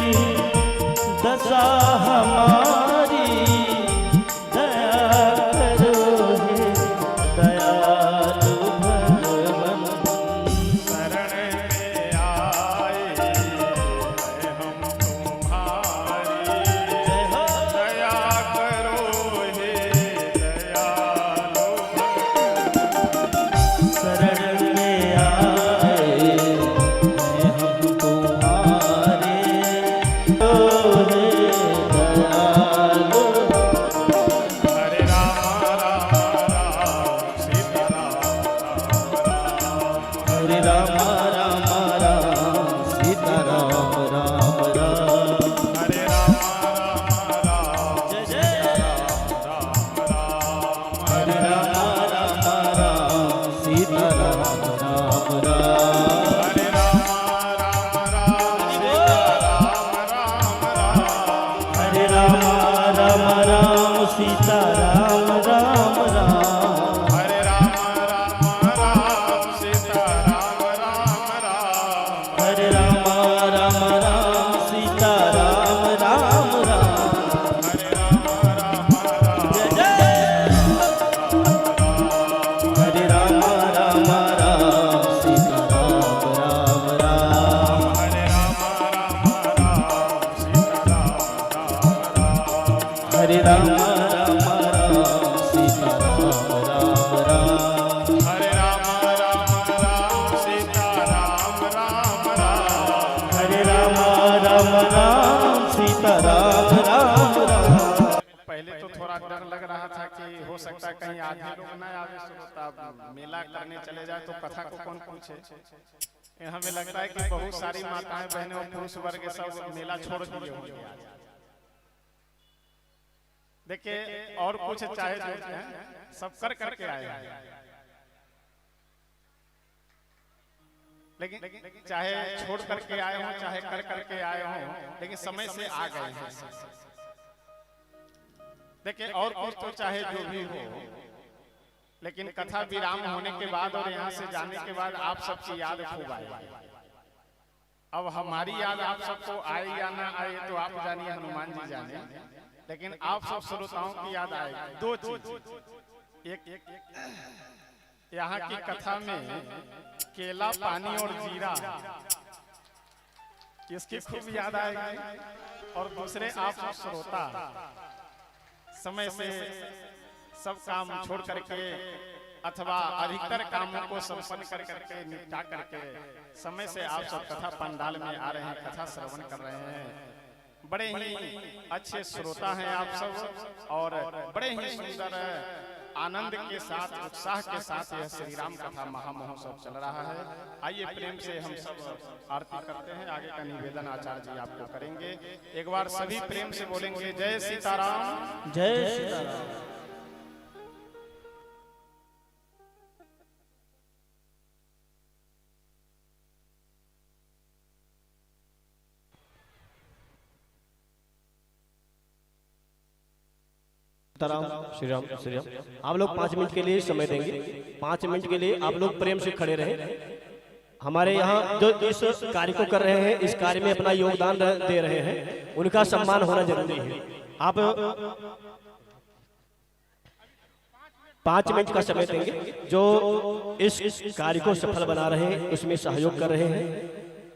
दशा हमारी, दया करो हे दयालु भगवन। शरण में आए हैं हम तुम्हारी, दया करो हे दयालु भगवन। शरण में आए हैं हम तुम्हारे, ओ हे दयालु। हरे राम राम राम सीता हरे राम राम राम सीता राम राम राम। हरे राम राम जय जय हरे राम राम राम सीता राम राम राम। हरे राम राम हरे राम राम राम सीता राम राम राम। हरे राम राम सीता राम राम राम। हरे राम राम राम सीता राम राम राम। हरे राम जय जय हरे राम राम राम सीता राम राम राम। हरे राम राम सीता राम राम। हरे राम राम राम सीता राम राम राम। हरे राम राम सीता राम राम राम। हरे राम राम राम सीता राम राम राम। पहले तो थोड़ा डर लग रहा था कि हो सकता है कहीं आधे लोग न आवे, श्रोता मेला करने चले जाए तो कथा को कौन पूछे। लेकिन हमें लगता है कि बहुत सारी माताएं बहनें और पुरुष वर्ग सब मेला छोड़ दिए होंगे आज। देखिए और कुछ चाहे जो है, सब कर करके आए हैं। लेकिन चाहे छोड़ करके आए हों चाहे कर करके आए हों, लेकिन समय से आ गए हैं। देखिए और कुछ तो चाहे जो भी हो, लेकिन कथा विराम होने के बाद और यहाँ से जाने के बाद आप सबकी याद खूब आएगी। अब हमारी याद आप सबको आए या ना आए तो आप जानिए, हनुमान जी जाने, लेकिन आप सब श्रोताओं की याद आएगी। दो चीज, एक यहाँ की कथा में केला, पानी और जीरा, इसकी खूब याद आएगी। और दूसरे आप सब श्रोता समय से सब काम छोड़ करके अथवा अधिकतर कामों को संपन्न कर करके निपटा करके समय से आप सब कथा पंडाल में आ रहे हैं, कथा श्रवण कर रहे हैं। बड़े ही अच्छे श्रोता हैं आप सब और बड़े ही सुंदर आनंद के साथ उत्साह के साथ यह श्री राम कथा महामहोत्सव चल रहा है। आइए प्रेम से हम सब आरती करते हैं। आगे का निवेदन आचार्य जी आपको करेंगे। एक बार सभी प्रेम से बोलेंगे जय सीताराम। जय सीताराम। श्री राम श्री राम। आप लोग 5 मिनट के लिए समय देंगे। 5 मिनट के लिए आप लोग प्रेम से खड़े रहें। हमारे यहाँ जो इस कार्य को कर रहे हैं, इस कार्य में अपना योगदान दे रहे हैं, उनका सम्मान होना जरूरी है। आप 5 मिनट का समय देंगे। जो इस कार्य को सफल बना रहे हैं, उसमें सहयोग कर रहे हैं,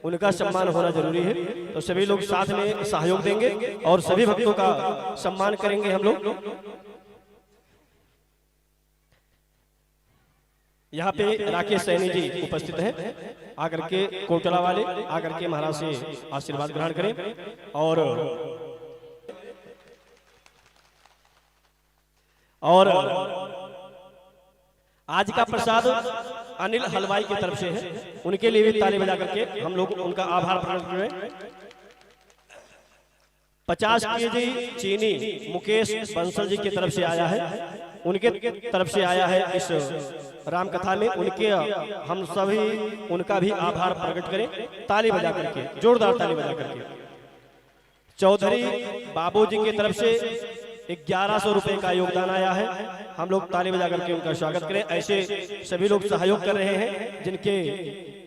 उनका सम्मान होना जरूरी है। तो सभी लोग साथ में सहयोग देंगे और सभी भक्तों का सम्मान करेंगे हम लोग। यहाँ पे राकेश सैनी जी उपस्थित हैं, आकर के कोटला वाले आकर के महाराज से आशीर्वाद ग्रहण करें। और आज का प्रसाद अनिल हलवाई की तरफ से है, उनके लिए भी ताली बजा करके हम लोग उनका आभार प्रकट करें। 50 केजी चीनी मुकेश बंसल जी की तरफ से आया है, उनके तरफ से आया है इस राम कथा में। उनके हम सभी उनका भी आभार प्रकट करें ताली बजा करके, जोरदार ताली बजा करके। चौधरी बाबूजी की तरफ से 1100 रुपए का योगदान आया है, हम लोग ताली बजा करके उनका स्वागत करें। ऐसे सभी लोग सहयोग कर रहे हैं जिनके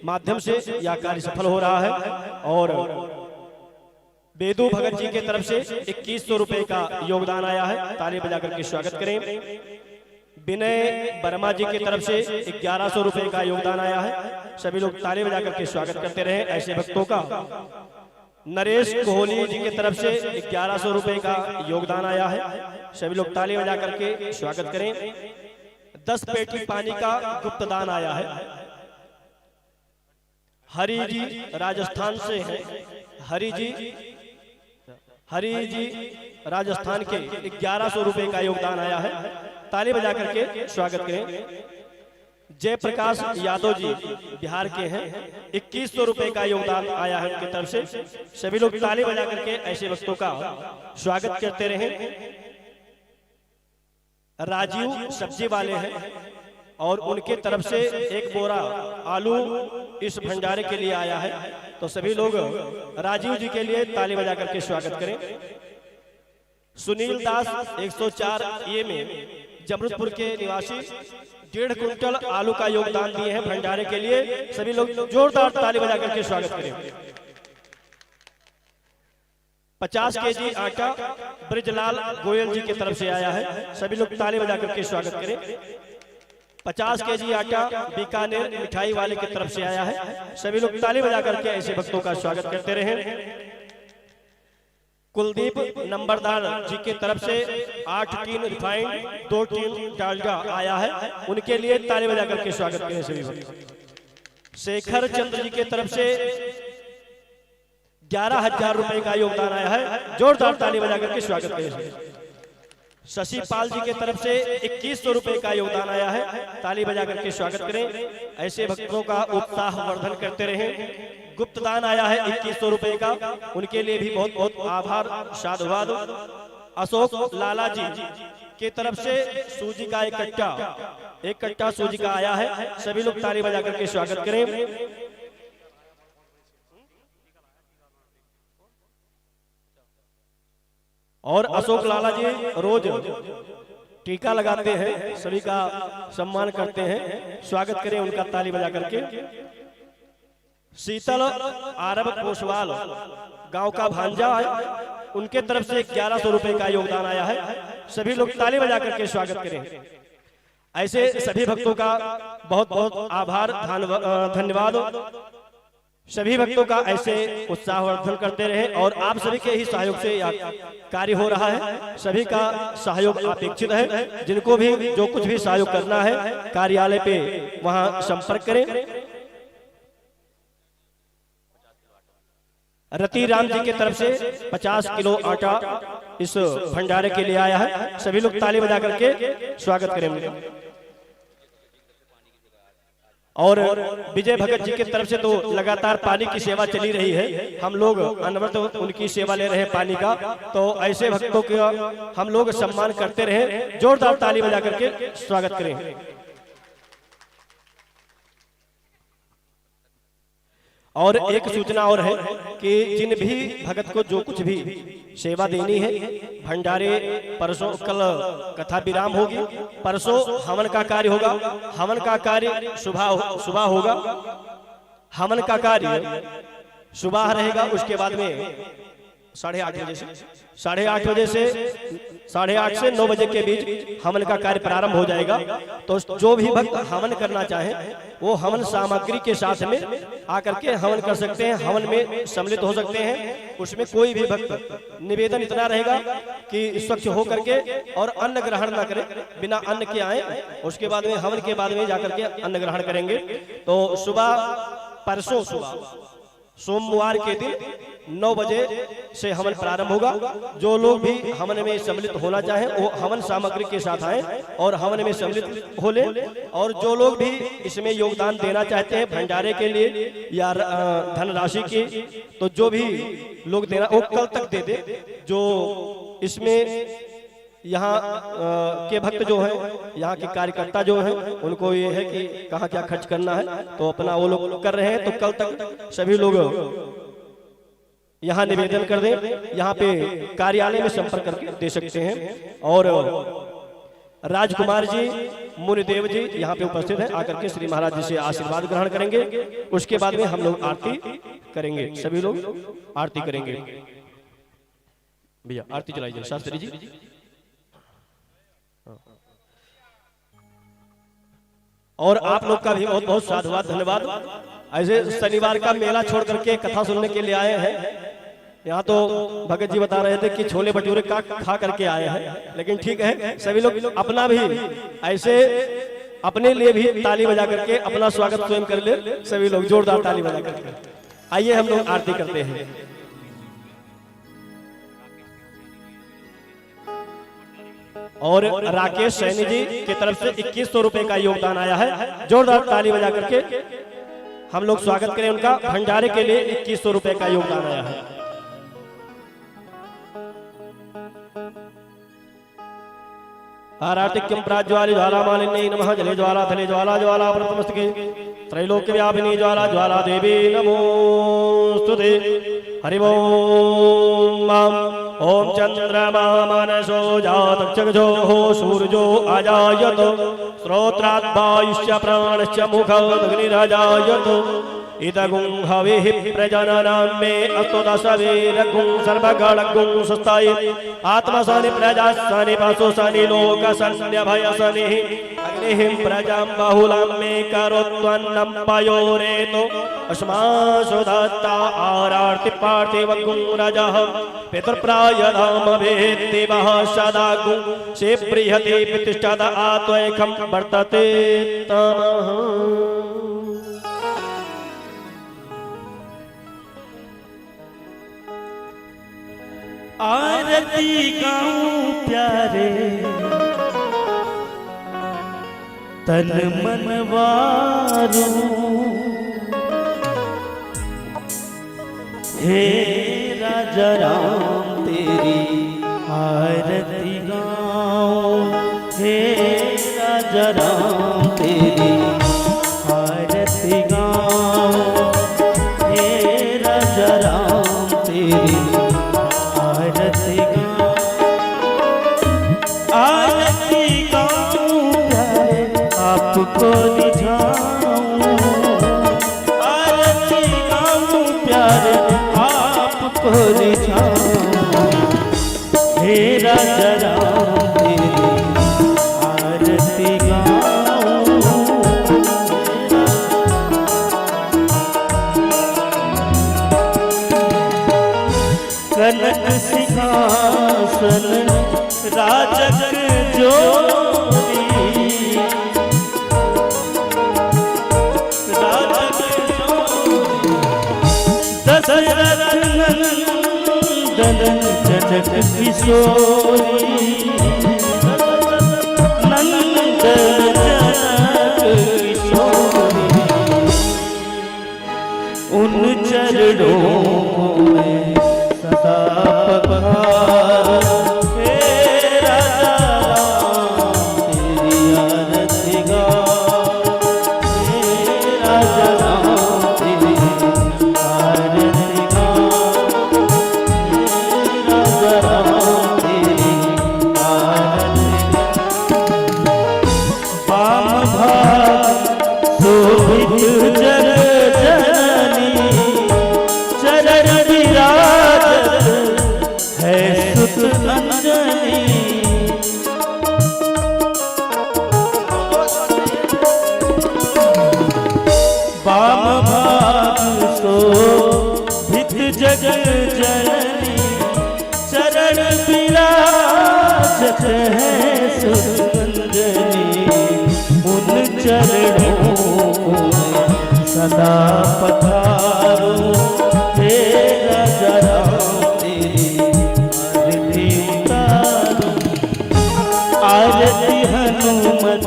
माध्यम से यह कार्य सफल हो रहा है। और वेदू भगत जी की तरफ से 2100 रुपए का योगदान आया है, ताली बजा करके स्वागत करें। विनय वर्मा जी की तरफ से 1100 रुपए का योगदान आया है, सभी लोग ताली बजा करके स्वागत करते रहे ऐसे भक्तों का। नरेश कोहली जी की तरफ से 1100 रुपए का योगदान आया है, सभी लोग ताली बजा करके स्वागत करें। 10 पेटी पानी का गुप्त दान आया है। हरि जी राजस्थान से हैं, हरि जी राजस्थान के 1100 रुपए का योगदान आया है, ताली बजा करके स्वागत करें। जयप्रकाश यादव जी बिहार के हैं, 2100 रुपए का योगदान आया है उनकी तरफ से, सभी लोग ताली बजा करके ऐसे वक्तों का स्वागत करते रहें। राजीव सब्जी वाले हैं और उनके तरफ से 1 बोरा आलू इस भंडारे के लिए आया है, तो सभी लोग राजीव जी के लिए ताली बजा करके स्वागत करें। सुनील दास 104 ए में जमरुदपुर के निवासी 1.5 कुंटल आलू का योगदान दिए हैं भंडारे के लिए, सभी लोग जोरदार ताली बजा करके स्वागत करें। 50 केजी आटा ब्रिजलाल गोयल जी की तरफ से आया है, सभी लोग ताली बजा करके स्वागत करें। 50 केजी आटा बीकानेर मिठाई वाले की तरफ से आया है, सभी लोग ताली बजा करके ऐसे भक्तों का स्वागत करते रहें। कुलदीप नंबरदार जी की तरफ से 8 टीन रिफाइंड 2 टीन डालडा आया है, उनके लिए ताली बजा करके स्वागत करें सभी भक्त। शेखर चंद्र जी की तरफ से 11,000 रुपए का योगदान आया है, जोरदार ताली बजा करके स्वागत करें। शशि पाल जी की तरफ से 2100 रुपए का योगदान आया है, ताली बजा करके स्वागत करें। ऐसे भक्तों का उत्साह वर्धन करते रहें। गुप्त दान आया है 2100 रुपए का, उनके लिए भी बहुत बहुत आभार साधुवाद। अशोक लाला जी की तरफ से सूजी का एक कट्टा सूजी का आया है, सभी लोग ताली बजा करके स्वागत करें। और अशोक लाला जी रोज टीका लगाते हैं, सभी का सम्मान करते हैं, स्वागत करें उनका ताली बजा करके। शीतल आरब पोसवाल गांव का भांजा है, उनके तरफ से 1100 रुपए का योगदान आया है, सभी लोग ताली बजा करके स्वागत करें। ऐसे सभी भक्तों का बहुत बहुत आभार धन्यवाद। सभी भक्तों का ऐसे उत्साहवर्धन करते रहे और आप सभी के ही सहयोग से यह कार्य हो रहा है, सभी का सहयोग अपेक्षित है। जिनको भी जो कुछ भी सहयोग करना है कार्यालय पे वहां संपर्क करें। रति राम जी की तरफ से 50 किलो आटा इस भंडारे के लिए आया है, सभी लोग ताली बजा करके स्वागत करेंगे। और विजय भगत जी की तरफ से तो लगातार पानी की सेवा चली रही है, हम लोग अनवरत उनकी सेवा ले रहे हैं पानी का, तो ऐसे भक्तों का हम लोग सम्मान करते रहे, जोरदार ताली बजा करके स्वागत करें। और एक सूचना और है कि जिन भी भगत को जो कुछ भी सेवा देनी है, भंडारे परसों कल कथा विराम होगी, परसों हवन का कार्य होगा, हवन का कार्य सुबह होगा, हवन का कार्य सुबह रहेगा। उसके बाद में 8:30 बजे से 8:30 से 9 बजे के बीच हवन का कार्य प्रारंभ हो जाएगा। तो जो भी भक्त हवन करना चाहे वो हवन सामग्री के साथ में आकर के हवन कर सकते हैं, हवन में सम्मिलित हो सकते हैं। उसमें कोई भी भक्त निवेदन इतना रहेगा कि स्वच्छ हो करके और अन्न ग्रहण न करे, बिना अन्न के आए, उसके बाद में हवन के बाद में जाकर के अन्न ग्रहण करेंगे। तो परसों सुबह सोमवार के दिन 9 बजे से हवन प्रारंभ होगा। जो लोग भी हवन में सम्मिलित होना चाहें वो हवन सामग्री के साथ आए और हवन में सम्मिलित हो ले। और जो लोग भी इसमें योगदान देना चाहते हैं भंडारे के लिए या धनराशि की, तो जो भी लोग देना वो कल तक दे दे। जो इसमें यहाँ के भक्त जो हैं, यहाँ के कार्यकर्ता जो हैं, उनको ये है कि कहाँ क्या खर्च करना है, तो अपना वो लोग कर रहे हैं। तो कल तक सभी लोग यहाँ निवेदन कर दें, यहाँ पे कार्यालय में संपर्क करके दे सकते हैं। और राजकुमार जी, मुनिदेव जी यहाँ पे उपस्थित हैं, आकर के श्री महाराज जी से आशीर्वाद ग्रहण करेंगे। उसके बाद में हम लोग आरती करेंगे, सभी लोग आरती करेंगे। भैया आरती चलाइए शास्त्री जी। और आप लोग का भी बहुत बहुत साधुवाद, धन्यवाद। ऐसे शनिवार का मेला छोड़ करके कथा सुनने के लिए आए हैं। यहाँ तो भगत जी बता रहे थे कि छोले भटूरे का खा करके आए हैं, लेकिन ठीक है, सभी लोग अपना भी ऐसे अपने लिए भी ताली बजा करके अपना स्वागत स्वयं कर ले। सभी लोग जोरदार ताली बजा करके आइए हम लोग आरती करते हैं। और राकेश सैनी जी की तरफ से 2100 रुपए का योगदान आया है। जोरदार ताली बजा करके हम लोग स्वागत करें उनका। भंडारे के लिए 2100 रुपए का योगदान आया है। आरातिक्यं प्राज्वालि ज्वालामालिन्यै नमः। जले ज्वाला थले ज्वाला ज्वाला प्रतमस्तके त्रैलोक्य व्यापिनी ज्वाला ज्वाला देवी नमोस्तुते। हरि ओम। ओम चंद्रमा मनसो जातक्षगजोः सूर्यो अजायत श्रोत्रात् वायुश्च प्राणश्च मुखादग्निरजायत। इदगुं हविः प्रजननं मे अस्तु दशवीरगुं सर्वगणगुं सुस्ताय आत्मसनि प्रजासनि पशुसनि लोकसन्यभयसनिः अग्निः प्रजां बहुलं मे करोत्वन्नं पयोरेतो अस्मासु दत्ता आरार्ति पार्थिवगुं रजः पितृप्रायधामभेत्तिवः सदा गुं से बृहति प्रतिष्ठद आत्वैकं वर्तते तमः। आरती गाऊं प्यारे तन मन वारू। हे राजा राम तेरी आरती गाऊं। हे राजा राम तेरी आरती गाऊं। हे राजा राम तेरी आरती गाऊं प्यारे आपको रिझाऊं। आरती गाऊं प्यारे आपको रिझाऊं। हे राजा राम तेरी आरती गाऊं। कनक सिंहासन राजक जोड़ी। राजक जोड़ी दशरथ नंदन जनक किशोरी। नंदन जनक किशोरी उन चरणों में सदा पखार। हे राजा राम तेरी आरती गाऊं। हे राजा राम तेरी आरती गाऊं। हे राजा राम तेरी आरती गाऊं। वाम भाग शोभित जग जननी चरण विराजत है सुत अंजनी। वाम भाग शोभित जग जननी चरण विराजत है सुत अंजनी। उन चरणों में सदा पधारो। हे राजा राम तेरी आरती उतारो। आरती हनुमत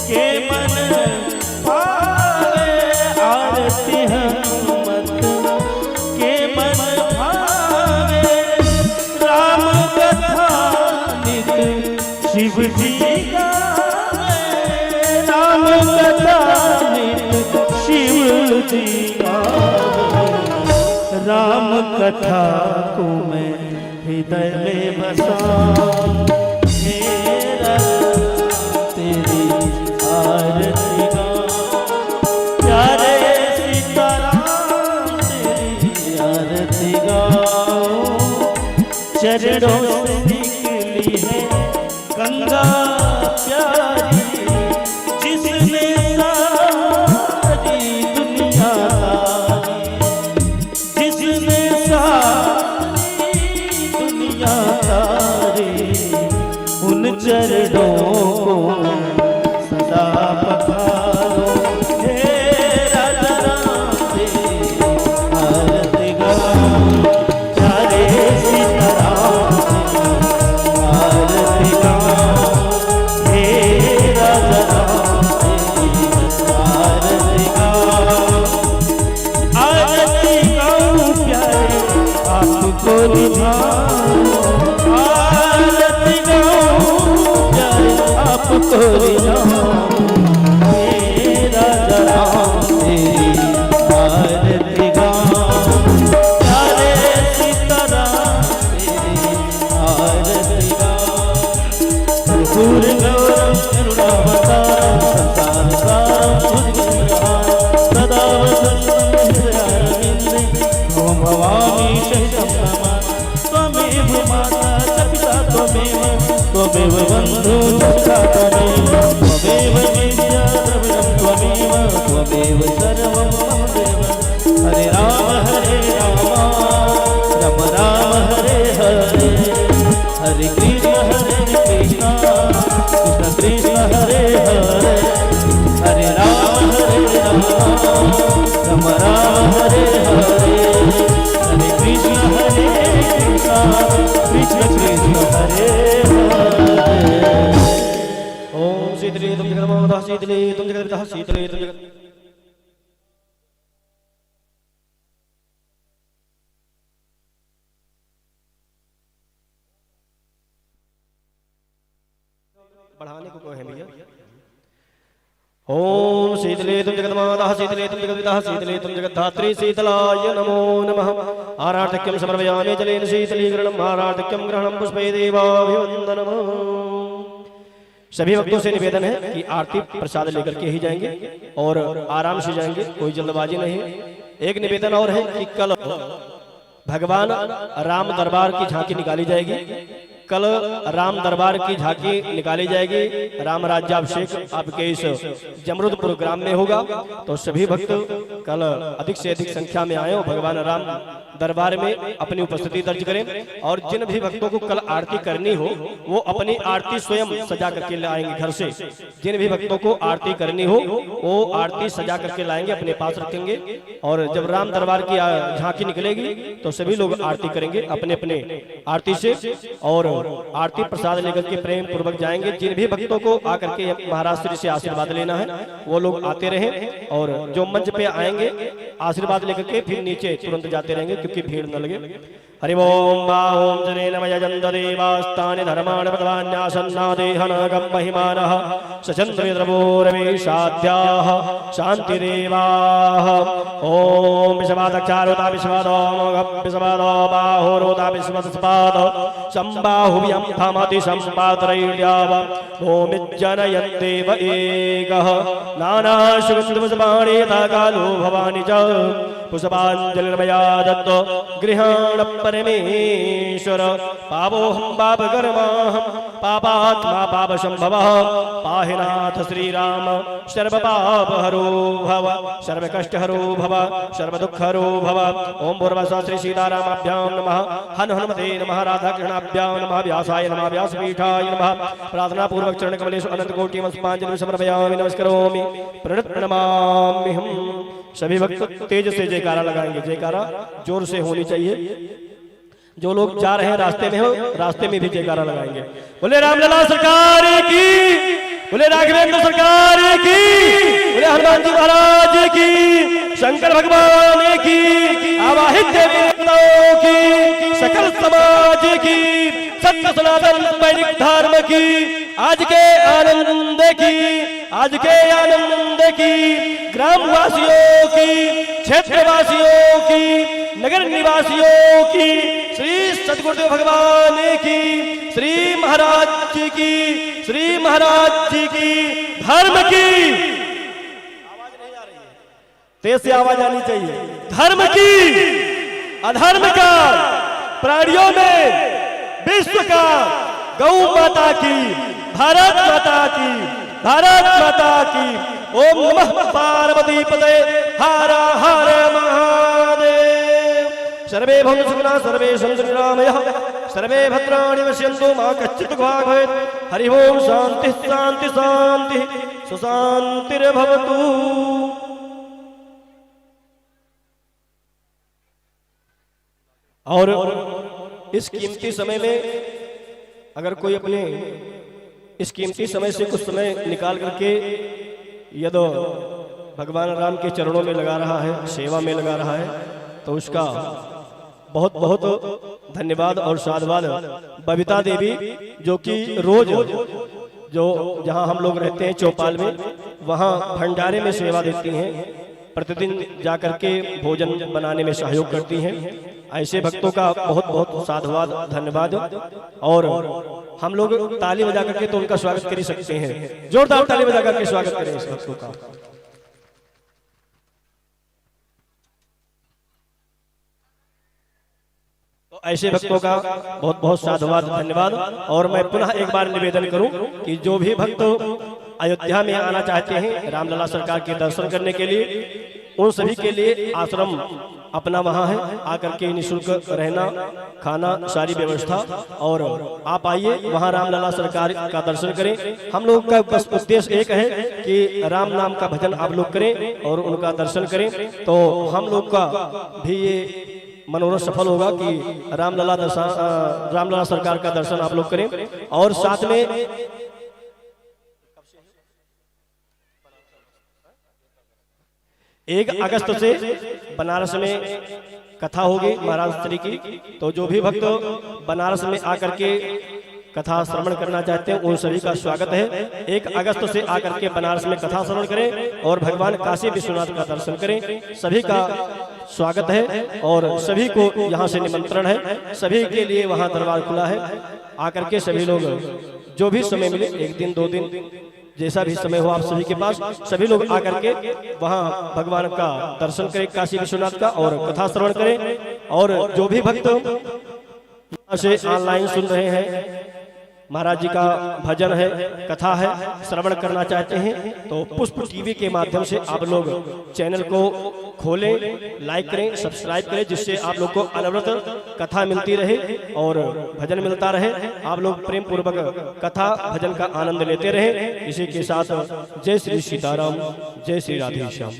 के मन भावे। आरती हनुमत के मन भावे। राम कथा नित शिव जी गावे। राम कथा नित शिव जी गावे। राम कथा को मैं हृदय में बसाऊं। हे राजा चरणों से निकली है गंगा प्यारी, जिसने सारी दुनिया तारी, जिसने सारी दुनिया तारी, उन चरणों को सदा पखारो। हे राजा राम तेरी आरती गाओ, प्यारे सीताराम तेरी आरती गाओ। हे राजा राम तेरी आरती गाओ, आरती गाओ प्यारे आपको निभाओ, आरती गाओ प्यारे आपको निभाओ। हे राजा राम तेरी आरती गाओ, प्यारे सीताराम तेरी आरती गाओ। कर्पूर गौरम करुणावतारम संसार सारम भुजगेन्द्रहारम सदा वसन्तं हृदयारविन्दे त्वं भवामि शहितं नमामि। त्वमेव माता च पिता त्वमेव, त्वमेव बन्धु च सखा त्वमेव, त्वमेव विद्या द्रविणं त्वमेव, त्वमेव सर्वं मम देव। हरे राम राम राम हरे हरे, हरे कृष्ण कृष्ण कृष्ण हरे हरे, हरे राम राम राम हरे हरे, हरे कृष्ण कृष्ण कृष्ण हरे हरे। ओम शीतले तुम जगन्माता शीतले तुम जगन्माता शीतले तुम जगत बढ़ाने को कहे भैया। ओम शीतले तुम जगन्माता शीतले तुम जगन्माता शीतले तुम जगद्धात्री शीतलाय नमो नमः। आराधक्यं समर्पयामि जलेन शीतलीकरणम् आराधक्यं ग्रहणं पुष्पै देवाभिवन्दनम्। सभी भक्तों से निवेदन है कि आरती प्रसाद लेकर के ही जाएंगे और आराम से जाएंगे, कोई जल्दबाजी नहीं है। एक निवेदन और है कि कल भगवान राम दरबार की झांकी निकाली जाएगी, कल राम दरबार की झांकी निकाली जाएगी। राम राज्याभिषेक आपके इस जमरुदपुर ग्राम में होगा, तो सभी भक्त कल अधिक से अधिक संख्या में आए, भगवान राम दरबार में अपनी उपस्थिति दर्ज करें। और जिन भी भक्तों को कल आरती करनी हो वो अपनी आरती स्वयं सजा करके लाएंगे घर से। जिन भी भक्तों को आरती करनी हो वो आरती सजा करके लाएंगे, अपने पास रखेंगे। और जब राम दरबार की झांकी निकलेगी तो सभी लोग आरती करेंगे अपने अपने आरती से, और आरती प्रसाद लेकर के प्रेम पूर्वक जाएंगे। जिन भी भक्तों को आकर के महाराज श्री से आशीर्वाद लेना है वो लोग आते रहें, और जो मंच पे आएंगे आशीर्वाद लेकर के फिर नीचे तुरंत जाते रहेंगे क्योंकि भीड़ न लगे। हरि ओम बाहुं जनेन मयजन्त देवास्तानि धर्माणि प्रधान्यासन्नादेहनागं महिमानः सचन्द्रद्रवोरवेशाद्याः शान्तिदेवाः। ओम विश्वादक्षारोता विश्वादो बाहुरोता विश्वस्पाद सम्बाहुव्यं भमति सम्पात्रैल्याव ओमिज्जनयन्देव एकः नानाशुगन्धपुष्पाणि कालो भवानि च पुष्पाञ्जलिर्मया दत्तो गृहाण परमेश्वर। पापोऽहं पापकर्माहं पापात्मा पापसम्भवः पाहिनाथ श्रीराम सर्वपापहरो भव सर्वकष्टहरो भव सर्वदुःखहरो भव। ओम भूर्भुवः श्री सीतारामाभ्यां नमः। हन हनुमते नमः। राधाकृष्णाभ्यां नमः। व्यासाय नमः। व्यासपीठाय नमः। प्रार्थना पूर्वक चरण कमलेषु अनंत कोटि पुष्पांजलि समर्पयामि नमस्करोमि प्रणमाम्यहम्। सभी भक्त तेज से जयकारा लगाएंगे, जयकारा जोर से होनी चाहिए। जो लोग जा रहे हैं रास्ते में हो, रास्ते में भी जयकारा लगाएंगे। बोले रामलला सरकार की, बोले राघवेंद्र सरकार की, बोले हनुमान जी महाराज की, शंकर भगवान की, आवाहित देवी देवताओं की, सकल समाज की, सत्य सनातन वैदिक धर्म की, आज के आनंद की, आज के आनंद की, ग्रामवासियों की, क्षेत्रवासियों की, नगर निवासियों की, श्री सतगुरुदेव भगवान की, श्री महाराज जी की, श्री महाराज जी की, धर्म की आवाज नहीं आ रही है, तेज से आवाज आनी चाहिए। धर्म की, अधर्म का, प्राणियों में विश्व का, गौ माता की, भारत माता की, भारत माता की। ओम नमः पार्वती पते, हर हर महादेव। सर्वे भवन्तु सुखिनः, सर्वे सन्तु निरामयाः, सर्वे भद्राणि पश्यन्तु, मा कश्चित् दुःखभाग् भवेत्। हरि ओम शांति शांति शांति, सुशांतिर्भवतु। और इस कीमती समय में अगर कोई अपने इस कीमती समय से कुछ समय निकाल करके यदि भगवान राम के चरणों में लगा रहा है, सेवा में लगा रहा है, तो उसका बहुत बहुत धन्यवाद और साधुवाद। बबीता देवी जो कि रोज जो जहां हम लोग रहते हैं चौपाल में, वहां भंडारे में सेवा देती हैं, प्रतिदिन जाकर के भोजन बनाने में सहयोग करती हैं। ऐसे भक्तों का बहुत बहुत साधुवाद, धन्यवाद। और हम लोग ताली बजा करके तो उनका स्वागत कर ही सकते हैं। जोरदार ताली बजा करके स्वागत करें इस भक्तों का। तो ऐसे भक्तों का बहुत बहुत साधुवाद, धन्यवाद। और मैं पुनः एक बार निवेदन करूं कि जो भी भक्त अयोध्या में आना चाहते हैं रामलला सरकार के दर्शन करने के लिए, उन सभी के लिए आश्रम अपना वहाँ है, आकर के निःशुल्क रहना, खाना, सारी व्यवस्था। और आप आइए वहाँ रामलला सरकार का दर्शन करें। हम लोग का बस उद्देश्य एक है कि राम नाम का भजन आप लोग करें और उनका दर्शन करें, तो हम लोग का भी ये मनोरथ सफल होगा कि रामलला सरकार का दर्शन आप लोग करें। और साथ में 1 अगस्त से बनारस में कथा होगी महाराज श्री की। तो जो भी भक्त बनारस में आकर के कथा श्रवण करना चाहते हैं, उन सभी का स्वागत है। 1 अगस्त से आकर के बनारस में कथा श्रवण करें और भगवान काशी विश्वनाथ का दर्शन करें। सभी का स्वागत है और सभी को यहाँ से निमंत्रण है। सभी के लिए वहाँ दरबार खुला है। आकर के सभी लोग जो भी समय मिले, 1 दिन 2 दिन जैसा भी समय हो आप सभी के पास, सभी लोग आकर के वहाँ भगवान का दर्शन करें, काशी विश्वनाथ का, और कथा श्रवण करें। और जो भी भक्त यहाँ से ऑनलाइन सुन रहे हैं, महाराज जी का भजन है, कथा है, श्रवण करना चाहते हैं, तो पुष्प टीवी के माध्यम से आप लोग चैनल को खोलें, लाइक करें, सब्सक्राइब करें, जिससे आप लोग को अनवरत कथा मिलती रहे और भजन मिलता रहे। आप लोग प्रेम पूर्वक कथा भजन का आनंद लेते रहें। इसी के साथ जय श्री सीताराम, जय श्री राधे श्याम।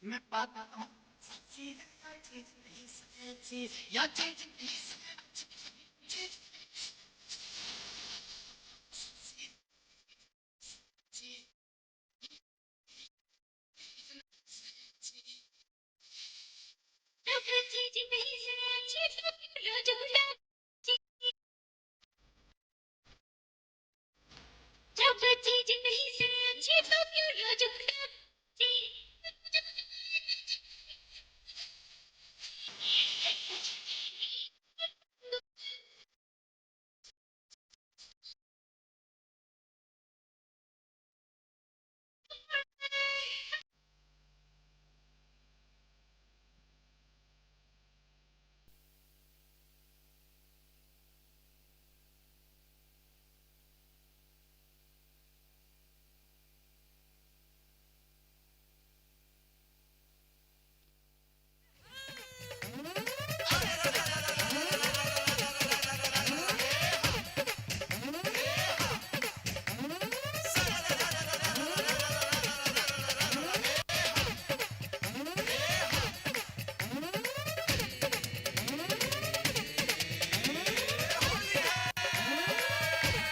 मैं पाता हूँ